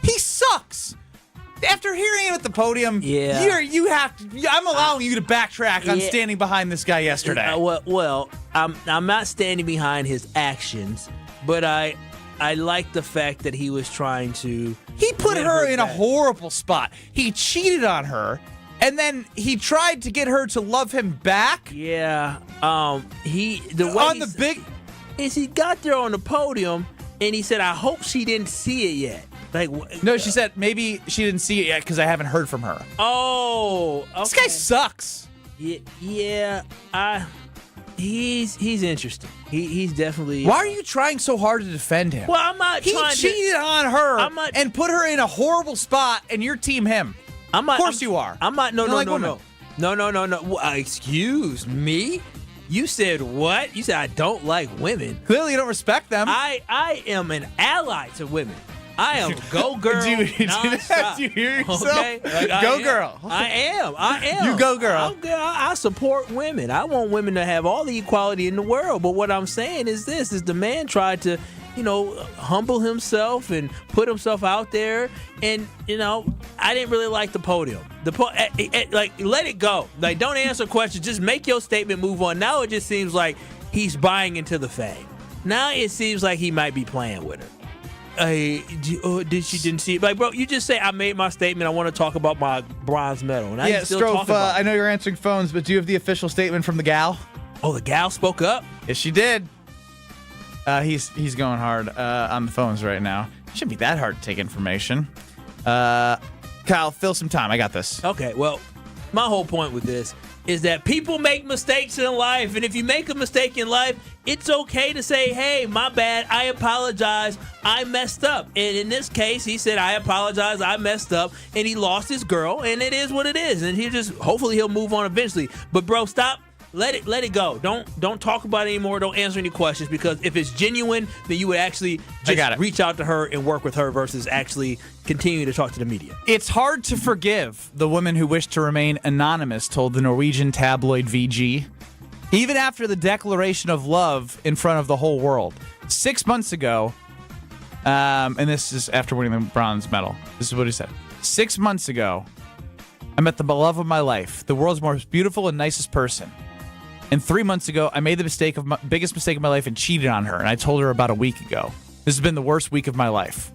He sucks. After hearing him at the podium, I'm allowing you to backtrack on standing behind this guy yesterday. Well, I'm not standing behind his actions, but I like the fact that he was trying to. He put her in a horrible spot. He cheated on her, and then he tried to get her to love him back. Yeah. He got there on the podium, and he said, "I hope she didn't see it yet." Like, no, she said maybe she didn't see it yet because I haven't heard from her. Oh, okay. This guy sucks. Yeah, he's interesting. He's definitely. Why are you trying so hard to defend him? Well, I'm not trying to. He cheated on her and put her in a horrible spot, and you're team him. Of course you are. I'm not. No. Excuse me. You said what? You said I don't like women. Clearly, you don't respect them. I am an ally to women. I am go girl. nonstop. Do you hear yourself? Okay? Go girl. I am. You go girl. I support women. I want women to have all the equality in the world. But what I'm saying is this: is the man tried to, humble himself and put himself out there, and I didn't really like the podium. Let it go. Like, don't answer questions. Just make your statement. Move on. Now it just seems like he's buying into the fame. Now it seems like he might be playing with her. Didn't see it? Like, bro, you just say I made my statement. I want to talk about my bronze medal. Now you still Strofe, about I know you're answering phones, but do you have the official statement from the gal? Oh, the gal spoke up? Yes, she did. He's going hard on the phones right now. Shouldn't be that hard to take information. Kyle, fill some time. I got this. Okay, well, my whole point with this is that people make mistakes in life, and if you make a mistake in life, it's okay to say, hey, my bad, I apologize, I messed up. And in this case, he said, I apologize, I messed up, and he lost his girl, and it is what it is. And hopefully he'll move on eventually. But bro, stop. Let it go. Don't talk about it anymore. Don't answer any questions, because if it's genuine, then you would actually just reach out to her and work with her versus actually continue to talk to the media. It's hard to forgive, the woman who wished to remain anonymous told the Norwegian tabloid VG, even after the declaration of love in front of the whole world. 6 months ago, and this is after winning the bronze medal, this is what he said. 6 months ago, I met the love of my life, the world's most beautiful and nicest person. And 3 months ago, I made the biggest mistake of my life and cheated on her. And I told her about a week ago. This has been the worst week of my life.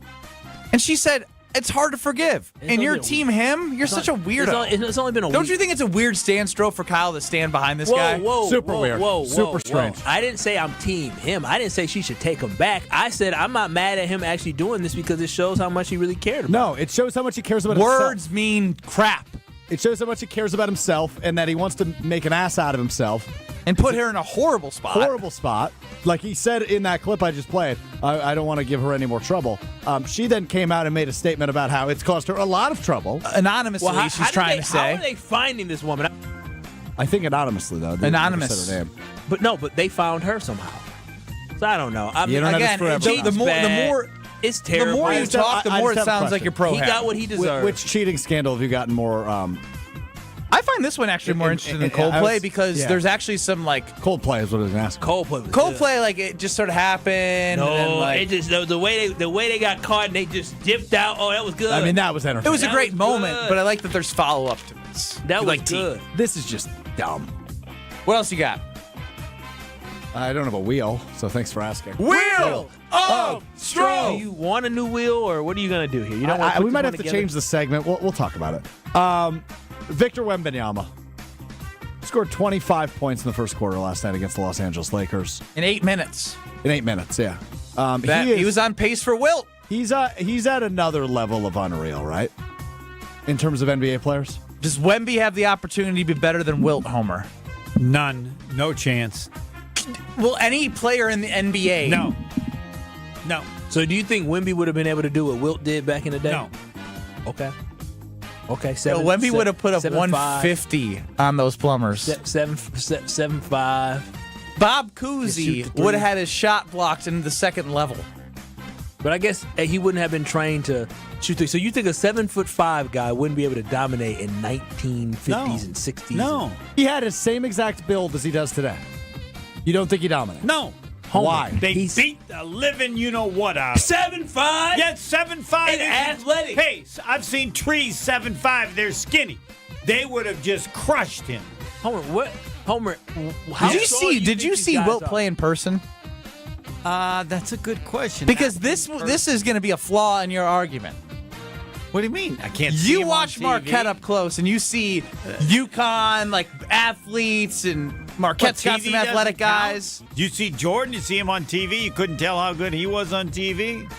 And she said, it's hard to forgive. And you're team him? You're such a weirdo. It's only been a week. Don't you think it's a weird stand stroke for Kyle to stand behind this guy? Super weird. Super strange. I didn't say I'm team him. I didn't say she should take him back. I said I'm not mad at him actually doing this because it shows how much he really cared about. No, it shows how much he cares about himself. Words mean crap. It shows how much he cares about himself and that he wants to make an ass out of himself. And put her in a horrible spot. Horrible spot. Like he said in that clip I just played, I don't want to give her any more trouble. She then came out and made a statement about how it's caused her a lot of trouble. Anonymously, she's trying to say. How are they finding this woman? I think anonymously, though. Anonymous. Said her name. But they found her somehow. So I don't know. You don't have this forever. The more it's terrible. The more you talk, the more it sounds like you're pro. He got what he deserved. Which cheating scandal have you gotten more... I find this one actually more interesting than Coldplay because there's actually some like Coldplay is what I was asking. Coldplay, like it just sort of happened. No, and then, like, it just the way they got caught and they just dipped out. Oh, that was good. I mean, that was entertaining. It was a great moment, but I like that there's follow up to this. That was good. This is just dumb. What else you got? I don't have a wheel, so thanks for asking. Wheel of Straw. Do you want a new wheel, or what are you gonna do here? You don't want. We might have to change the segment. We'll talk about it. Victor Wembanyama scored 25 points in the first quarter last night against the Los Angeles Lakers. In 8 minutes. In 8 minutes, yeah. He was on pace for Wilt. He's at another level of unreal, right? In terms of NBA players. Does Wemby have the opportunity to be better than Wilt, Homer? None. No chance. Will any player in the NBA? No. So do you think Wemby would have been able to do what Wilt did back in the day? No. Okay. Wemby would have put up 150 on those plumbers. 7'5". Bob Cousy would have had his shot blocked in the second level. But I guess he wouldn't have been trained to shoot three. So you think a 7'5" guy wouldn't be able to dominate in 1950s and 60s? No. He had his same exact build as he does today. You don't think he dominated? No. Why? They beat the living you-know-what out of 7'5"? Yeah, 7'5". And athletic. Hey, I've seen trees 7'5". They're skinny. They would have just crushed him. Homer, did you see Wilt play in person? That's a good question. Because this is going to be a flaw in your argument. What do you mean? I can't see him You watch on TV. Marquette up close, and you see UConn, like, athletes, and Marquette's got some athletic guys. You see Jordan, you see him on TV. You couldn't tell how good he was on TV.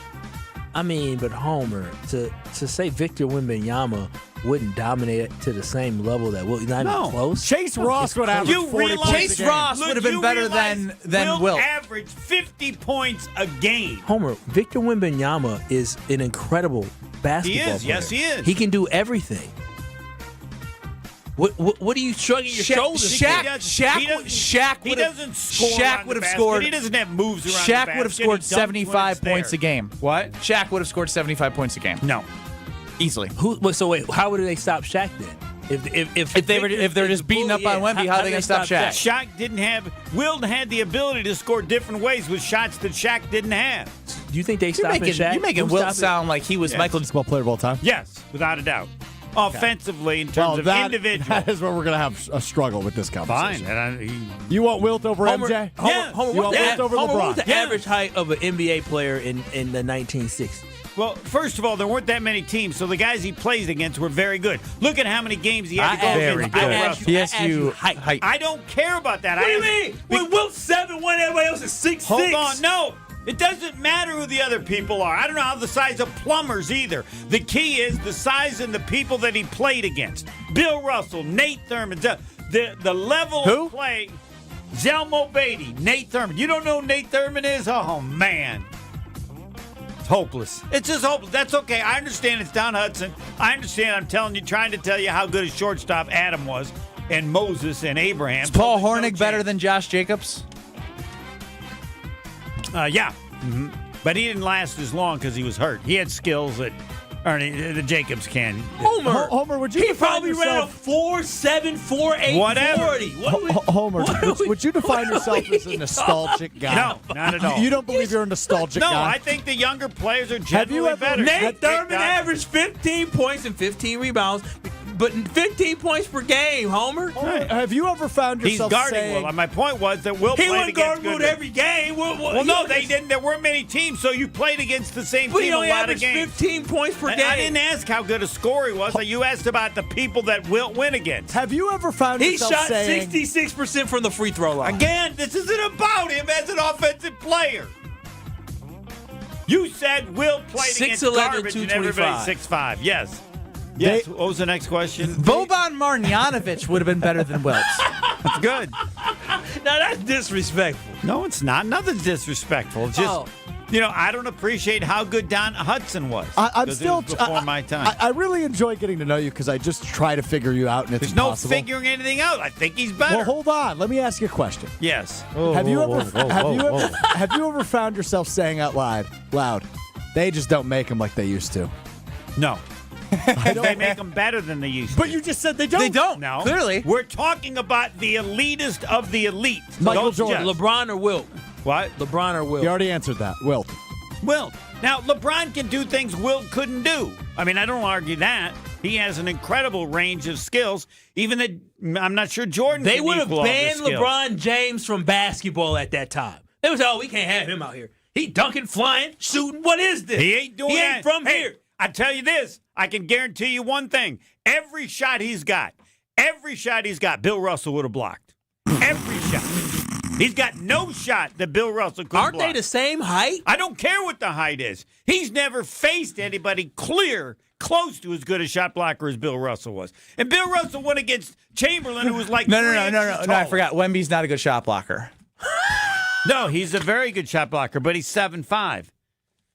I mean, but Homer, to say Victor Wembanyama wouldn't dominate to the same level that Wilt, not even close. Chase Ross would average 40 points Chase Ross would have been better than Wilt. Average 50 points a game. Homer, Victor Wembanyama is an incredible basketball player. Yes, he is. He can do everything. What are you shrugging your shoulders? Shaq He doesn't score. Shaq would have scored. He doesn't have moves around. Shaq would have scored 75 points a there. game. What? Shaq would have scored 75 points a game. No, easily. So wait, how would they stop Shaq then? If they're just beating up on Wemby, how are they going to stop Shaq? Shaq didn't have. Wilt had the ability to score different ways with shots that Shaq didn't have. Do you think they stopped Shaq? You're making Wilt sound like he was Michael basketball player of all time. Yes, without a doubt. Offensively, in terms of individual. That is where we're going to have a struggle with this conversation. Fine. You want Wilt over MJ? Homer, you want Wilt over LeBron? What was the average height of an NBA player in the 1960s? Well, first of all, there weren't that many teams, so the guys he plays against were very good. Look at how many games he had to go against Bill Russell. PSU height. I don't care about that. What do you mean? When Wilt's 7'1", everybody else is 6'6". Hold on, no. It doesn't matter who the other people are. I don't know how the size of plumbers either. The key is the size and the people that he played against. Bill Russell, Nate Thurman, the level of play. Zelmo Beatty, Nate Thurman. You don't know who Nate Thurman is? Oh, man. It's hopeless. It's just hopeless. That's okay. I understand it's Don Hudson. I understand I'm trying to tell you how good a shortstop Adam was and Moses and Abraham. Is Paul Hornig better than Josh Jacobs? Yeah. Mm-hmm. But he didn't last as long because he was hurt. He had skills that the Jacobs can. Homer, would you He probably ran a 4.7, 4.8, Whatever. 40. Homer, would you define yourself as a nostalgic guy? No, not at all. You don't believe you're a nostalgic guy? No, I think the younger players are generally better. Nate Thurman averaged 15 points and 15 rebounds, but 15 points per game, Homer. Have you ever found yourself He's guarding saying... Wilt. My point was that Wilt He played wasn't against guarding Wilt every game. Well, no, they didn't. There weren't many teams, so you played against the same But he team a only lot of averaged games. 15 points per game. I didn't ask how good a scorer he was. You asked about the people that Wilt win against. Have you ever found He yourself shot saying... 66% from the free throw line. Again, this isn't about him as an offensive player. You said Wilt played against 6'11", garbage and everybody's 6'5". Yes. Yes. What was the next question? Boban Marjanovic would have been better than Wilt. That's good. Now that's disrespectful. No, it's not. Nothing's disrespectful. It's just, I don't appreciate how good Don Hudson was. I'm still it was before my time. I really enjoy getting to know you because I just try to figure you out, and it's There's impossible. no figuring anything out. I think he's better. Well, hold on. Let me ask you a question. Yes. Have you ever found yourself saying out loud, they just don't make them like they used to? No. They make them better than they used to. But you just said they don't. They don't. No. Clearly. We're talking about the elitist of the elite. Michael Jordan. LeBron or Wilt? What? LeBron or Wilt? You already answered that. Wilt. Wilt. Now, LeBron can do things Wilt couldn't do. I mean, I don't argue that. He has an incredible range of skills. Even that, I'm not sure Jordan They can would have equal all the banned skills. LeBron James from basketball at that time. They was, we can't have him out here. He dunking, flying, shooting. What is this? He ain't doing that. He ain't from here. I tell you this, I can guarantee you one thing. Every shot he's got, Bill Russell would have blocked. Every shot. He's got no shot that Bill Russell couldn't Aren't block. they the same height? I don't care what the height is. He's never faced anybody close to as good a shot blocker as Bill Russell was. And Bill Russell went against Chamberlain, who was like No, I tall. forgot. Wemby's not a good shot blocker. No, he's a very good shot blocker, but he's 7'5".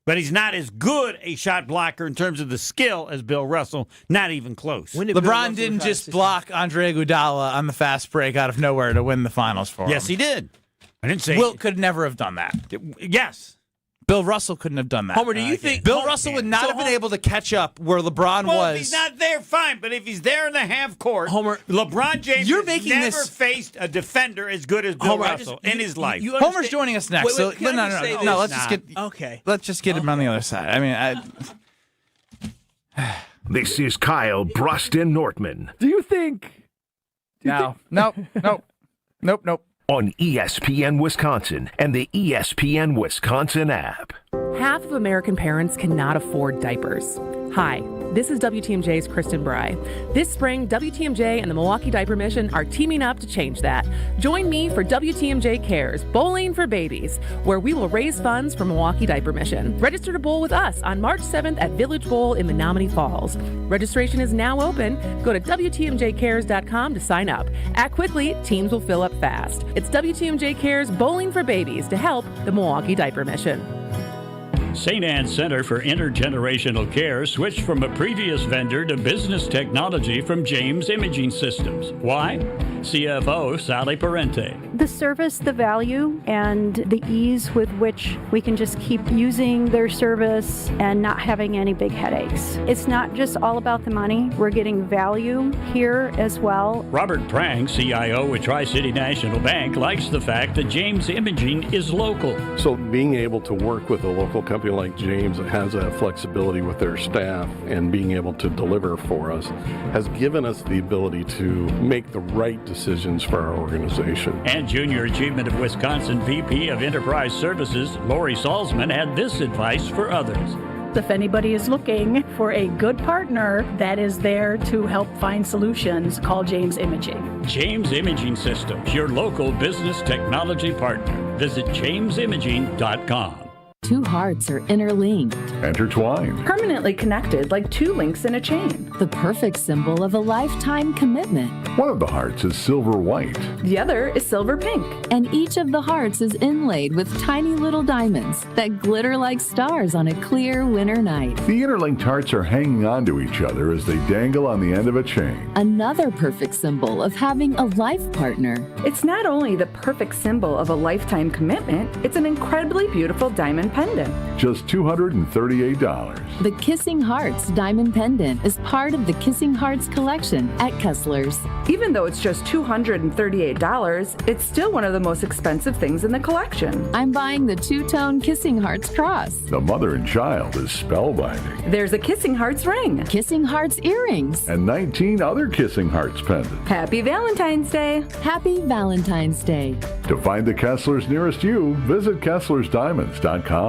But he's not as good a shot blocker in terms of the skill as Bill Russell. Not even close. LeBron didn't just block Andre Iguodala on the fast break out of nowhere to win the finals for him. Yes, he did. I didn't say Wilt could never have done that. Yes. Bill Russell couldn't have done that. Homer, do you think Bill Russell would not have been able to catch up where LeBron Well, was? if he's not there, fine. But if he's there in the half court, Homer, LeBron James you're has making never this- faced a defender as good as Bill Homer, Russell in his life. Homer's joining us next. Wait, can I just say No. this? Let's just get Okay. Let's just get him on the other side. I mean, This is Kyle Brust and Nortman. Do you think... Nope. On ESPN Wisconsin and the ESPN Wisconsin app. Half of American parents cannot afford diapers. Hi, this is WTMJ's Kristen Bry. This spring, WTMJ and the Milwaukee Diaper Mission are teaming up to change that. Join me for WTMJ Cares, Bowling for Babies, where we will raise funds for Milwaukee Diaper Mission. Register to bowl with us on March 7th at Village Bowl in Menominee Falls. Registration is now open. Go to WTMJCares.com to sign up. Act quickly, teams will fill up fast. It's WTMJ Cares, Bowling for Babies to help the Milwaukee Diaper Mission. St. Anne's Center for Intergenerational Care switched from a previous vendor to business technology from James Imaging Systems. Why? CFO Sally Parente. The service, the value, and the ease with which we can just keep using their service and not having any big headaches. It's not just all about the money. We're getting value here as well. Robert Prang, CIO with Tri-City National Bank, likes the fact that James Imaging is local. So being able to work with a local company like James that has that flexibility with their staff and being able to deliver for us has given us the ability to make the right decisions for our organization. And Junior Achievement of Wisconsin VP of Enterprise Services, Lori Salzman, had this advice for others. If anybody is looking for a good partner that is there to help find solutions, call James Imaging. James Imaging Systems, your local business technology partner. Visit jamesimaging.com. Two hearts are interlinked, intertwined, permanently connected like two links in a chain. The perfect symbol of a lifetime commitment. One of the hearts is silver white. The other is silver pink. And each of the hearts is inlaid with tiny little diamonds that glitter like stars on a clear winter night. The interlinked hearts are hanging on to each other as they dangle on the end of a chain. Another perfect symbol of having a life partner. It's not only the perfect symbol of a lifetime commitment, it's an incredibly beautiful diamond pendant. Just $238. The Kissing Hearts diamond pendant is part of the Kissing Hearts collection at Kessler's. Even though it's just $238, it's still one of the most expensive things in the collection. I'm buying the two-tone Kissing Hearts cross. The mother and child is spellbinding. There's a Kissing Hearts ring. Kissing Hearts earrings. And 19 other Kissing Hearts pendants. Happy Valentine's Day. Happy Valentine's Day. To find the Kesslers nearest you, visit KesslersDiamonds.com.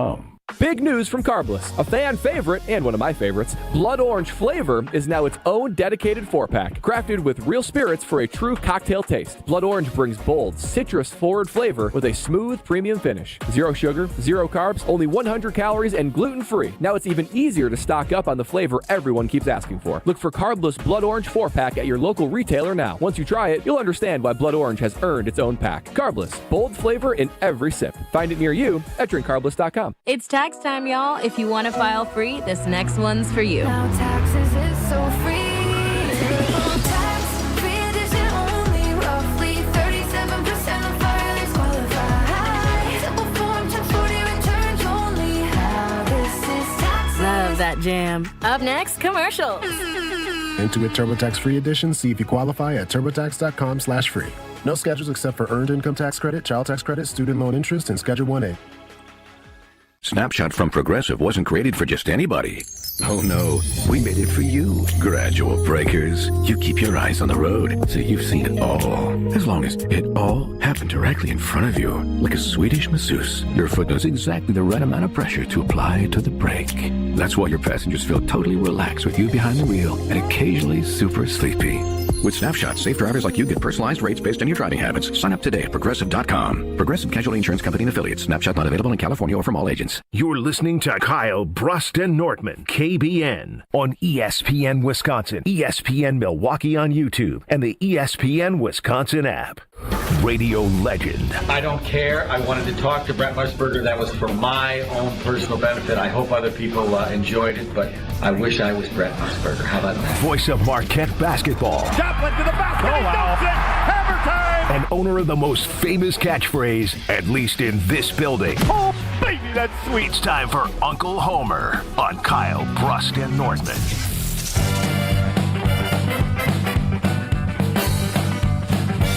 Big news from Carbless, a fan favorite and one of my favorites. Blood Orange flavor is now its own dedicated 4-pack, crafted with real spirits for a true cocktail taste. Blood Orange brings bold, citrus-forward flavor with a smooth, premium finish. Zero sugar, zero carbs, only 100 calories, and gluten-free. Now it's even easier to stock up on the flavor everyone keeps asking for. Look for Carbless Blood Orange 4-pack at your local retailer now. Once you try it, you'll understand why Blood Orange has earned its own pack. Carbless, bold flavor in every sip. Find it near you at drinkcarbless.com. It's tax time, y'all. If you want to file free, this next one's for you. Now taxes is so free. Tax-free edition only. Roughly 37% of filers qualify. Simple form, 1040 returns only. How this is taxes. Love that jam. Up next, commercials. Intuit TurboTax free edition. See if you qualify at turbotax.com/free. No schedules except for earned income tax credit, child tax credit, student loan interest, and Schedule 1A. Snapshot from Progressive wasn't created for just anybody. Oh no, we made it for you. Gradual breakers. You keep your eyes on the road, so you've seen it all. As long as it all happened directly in front of you, like a Swedish masseuse, your foot knows exactly the right amount of pressure to apply to the brake. That's why your passengers feel totally relaxed with you behind the wheel and occasionally super sleepy. With Snapshot, safe drivers like you get personalized rates based on your driving habits. Sign up today at Progressive.com. Progressive Casualty Insurance Company and Affiliates. Snapshot not available in California or from all agents. You're listening to Kyle, Brust, and Nortman, KBN, on ESPN Wisconsin, ESPN Milwaukee on YouTube, and the ESPN Wisconsin app. Radio legend. I don't care. I wanted to talk to Brent Musburger. That was for my own personal benefit. I hope other people enjoyed it, but I wish I was Brent Musburger. How about that? Voice of Marquette basketball. Joplin to the basket. Oh, wow. Hammer time. And owner of the most famous catchphrase, at least in this building. Oh, baby, that's sweet. It's time for Uncle Homer on Kyle, Brust, and Nortman.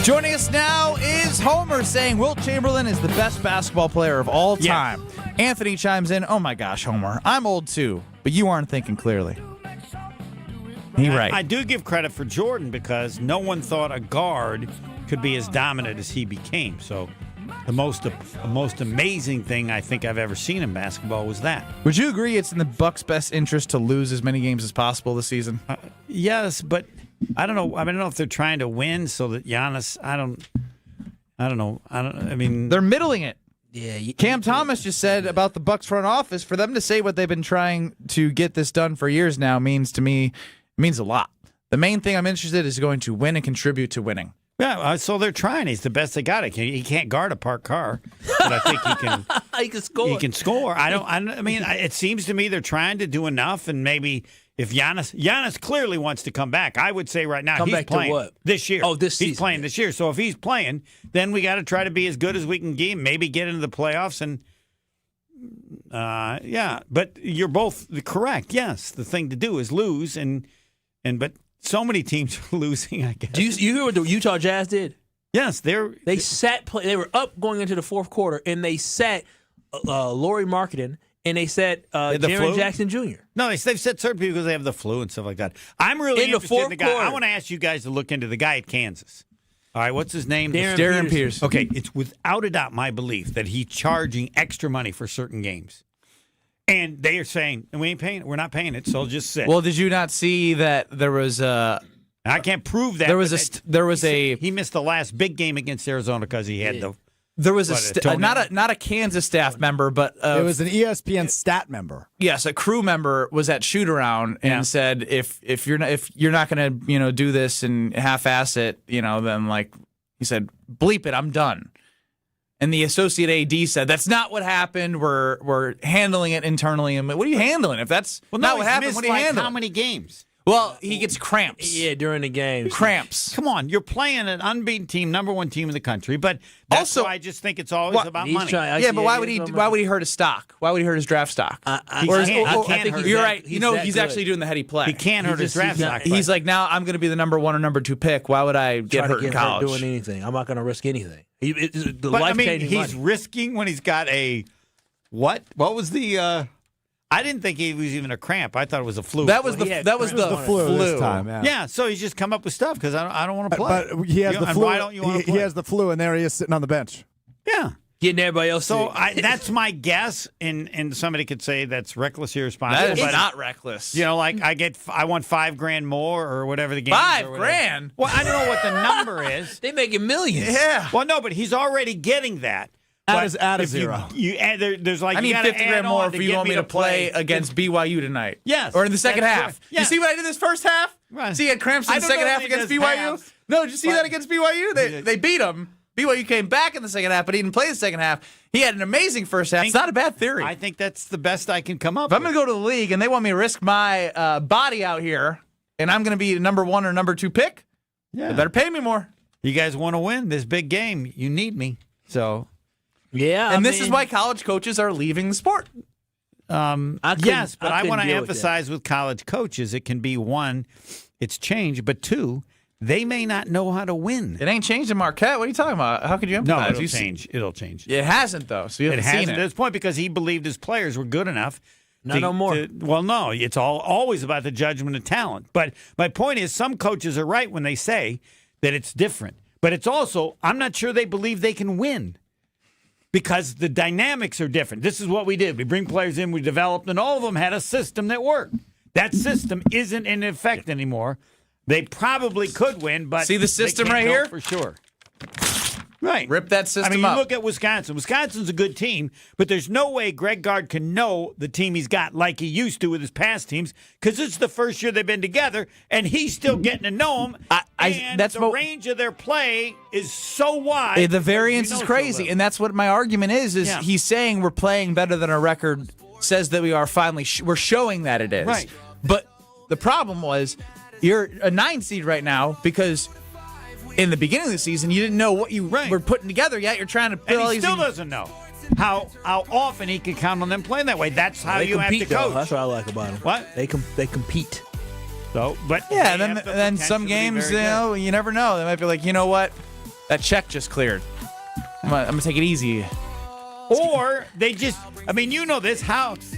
Joining us now is Homer saying Wilt Chamberlain is the best basketball player of all time. Yeah. Anthony chimes in, oh my gosh, Homer, I'm old too, but you aren't thinking clearly. He right. I do give credit for Jordan because no one thought a guard could be as dominant as he became. So The most amazing thing I think I've ever seen in basketball was that. Would you agree it's in the Bucks' best interest to lose as many games as possible this season? Yes, but I don't know. I don't know if they're trying to win so that Giannis. I don't know. I mean, they're middling it. Yeah. Cam Thomas just said about the Bucks front office, for them to say what they've been trying to get this done for years now means a lot. The main thing I'm interested in is going to win and contribute to winning. Yeah, so they're trying. He's the best they got. He can't guard a parked car, but I think he can. He can score. He can score. I mean, it seems to me they're trying to do enough, and maybe if Giannis clearly wants to come back, I would say right now he's playing to what? This year. Oh, this season. He's playing this year. So if he's playing, then we got to try to be as good as we can get, maybe get into the playoffs, and yeah. But you're both correct. Yes, the thing to do is lose, but. So many teams are losing, I guess. Do you hear what the Utah Jazz did? Yes, they were up going into the fourth quarter, and they sat Lauri Markkanen, and they sat Jaren Jackson Jr. No, they've set certain people because they have the flu and stuff like that. I'm really interested in the guy. I want to ask you guys to look into the guy at Kansas. All right, what's his name? Darren Pierce. Okay, it's without a doubt my belief that he's charging extra money for certain games. And they are saying, we ain't paying it. We're not paying it, so just sit. Well, did you not see that there was I can't prove that. He missed the last big game against Arizona because he had the. There was not a Kansas staff member, but it was an ESPN stat member. Yes, a crew member was at shoot around and said if you're not going to do this and half-ass it, then like he said, bleep it, I'm done. And the associate AD said, that's not what happened. We're handling it internally. And what are you handling? If that's not what happened, what are you handling? How many games? Well, he gets cramps. Yeah, during the game. Cramps. Come on, you're playing an unbeaten team, number one team in the country. But that's why I just think it's always about money. But why would he hurt his stock? Why would he hurt his draft stock? You're right. He's actually doing the heady play. He can't hurt his draft stock. He's like, now I'm going to be the number one or number two pick. Why would I get hurt in college? Doing anything. I'm not going to risk anything. He's risking when he's got a what? What was the? I didn't think he was even a cramp. I thought it was a flu. That was the flu this time. Yeah, so he's just come up with stuff because I don't want to play. But he has the flu. Why don't you want to play? He has the flu, and there he is sitting on the bench. Yeah. Getting everybody else. So that's my guess, and somebody could say that's reckless, irresponsible. That is not reckless. Like I want $5,000 more or whatever the game. $5,000. Well, I don't know what the number is. They making millions. Yeah. Well, no, but he's already getting that. Add a zero. You add there's like I need $50,000 more if you want me to play against BYU tonight. Yes, or in the second half. Yes. You see what I did this first half? Right. See, he had cramps in the second half against BYU. No, did you see that against BYU? They beat him. BYU came back in the second half, but he didn't play the second half. He had an amazing first half. It's not a bad theory. I think that's the best I can come up with. If I'm going to go to the league and they want me to risk my body out here, and I'm going to be the number one or number two pick, they better pay me more. You guys want to win this big game. You need me. So, yeah. And this is why college coaches are leaving the sport. Yes, but I want to emphasize with college coaches, it can be one, it's changed, but two, they may not know how to win. It ain't changed in Marquette. What are you talking about? How could you empathize? No, it'll change. It'll change. It hasn't, though. So you haven't seen it. At this point, because he believed his players were good enough. No more. Well, no, it's always about the judgment of talent. But my point is, some coaches are right when they say that it's different. But it's also, I'm not sure they believe they can win because the dynamics are different. This is what we did. We bring players in, we developed, and all of them had a system that worked. That system isn't in effect anymore. They probably could win, but see the system they can't right here? for sure. Right. Rip that system up. I mean, you look at Wisconsin. Wisconsin's a good team, but there's no way Greg Gard can know the team he's got like he used to with his past teams because it's the first year they've been together, and he's still getting to know them. The range of their play is so wide. The variance is crazy, and that's what my argument is he's saying we're playing better than our record says that we are finally. We're showing that it is. Right. But the problem was you're a 9 seed right now because in the beginning of the season, you didn't know what you were putting together yet. You're trying to build and he still doesn't know how often he can count on them playing that way. That's how you have to coach. That's what I like about them. What? They compete. So, but yeah, then some games, you never know. They might be like, you know what, that check just cleared. I'm gonna take it easy. Or they just I mean, you know this.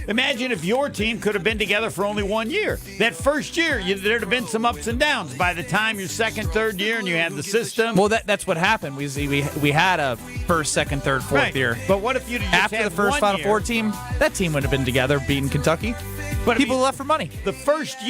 Imagine if your team could have been together for only 1 year. That first year, there'd have been some ups and downs. By the time your second, third year, and you had the system. Well, that's what happened. We had a first, second, third, fourth year. But what if you just after had the first 1 Final year? Four team? That team would have been together, beating Kentucky. But people left for money. The first year.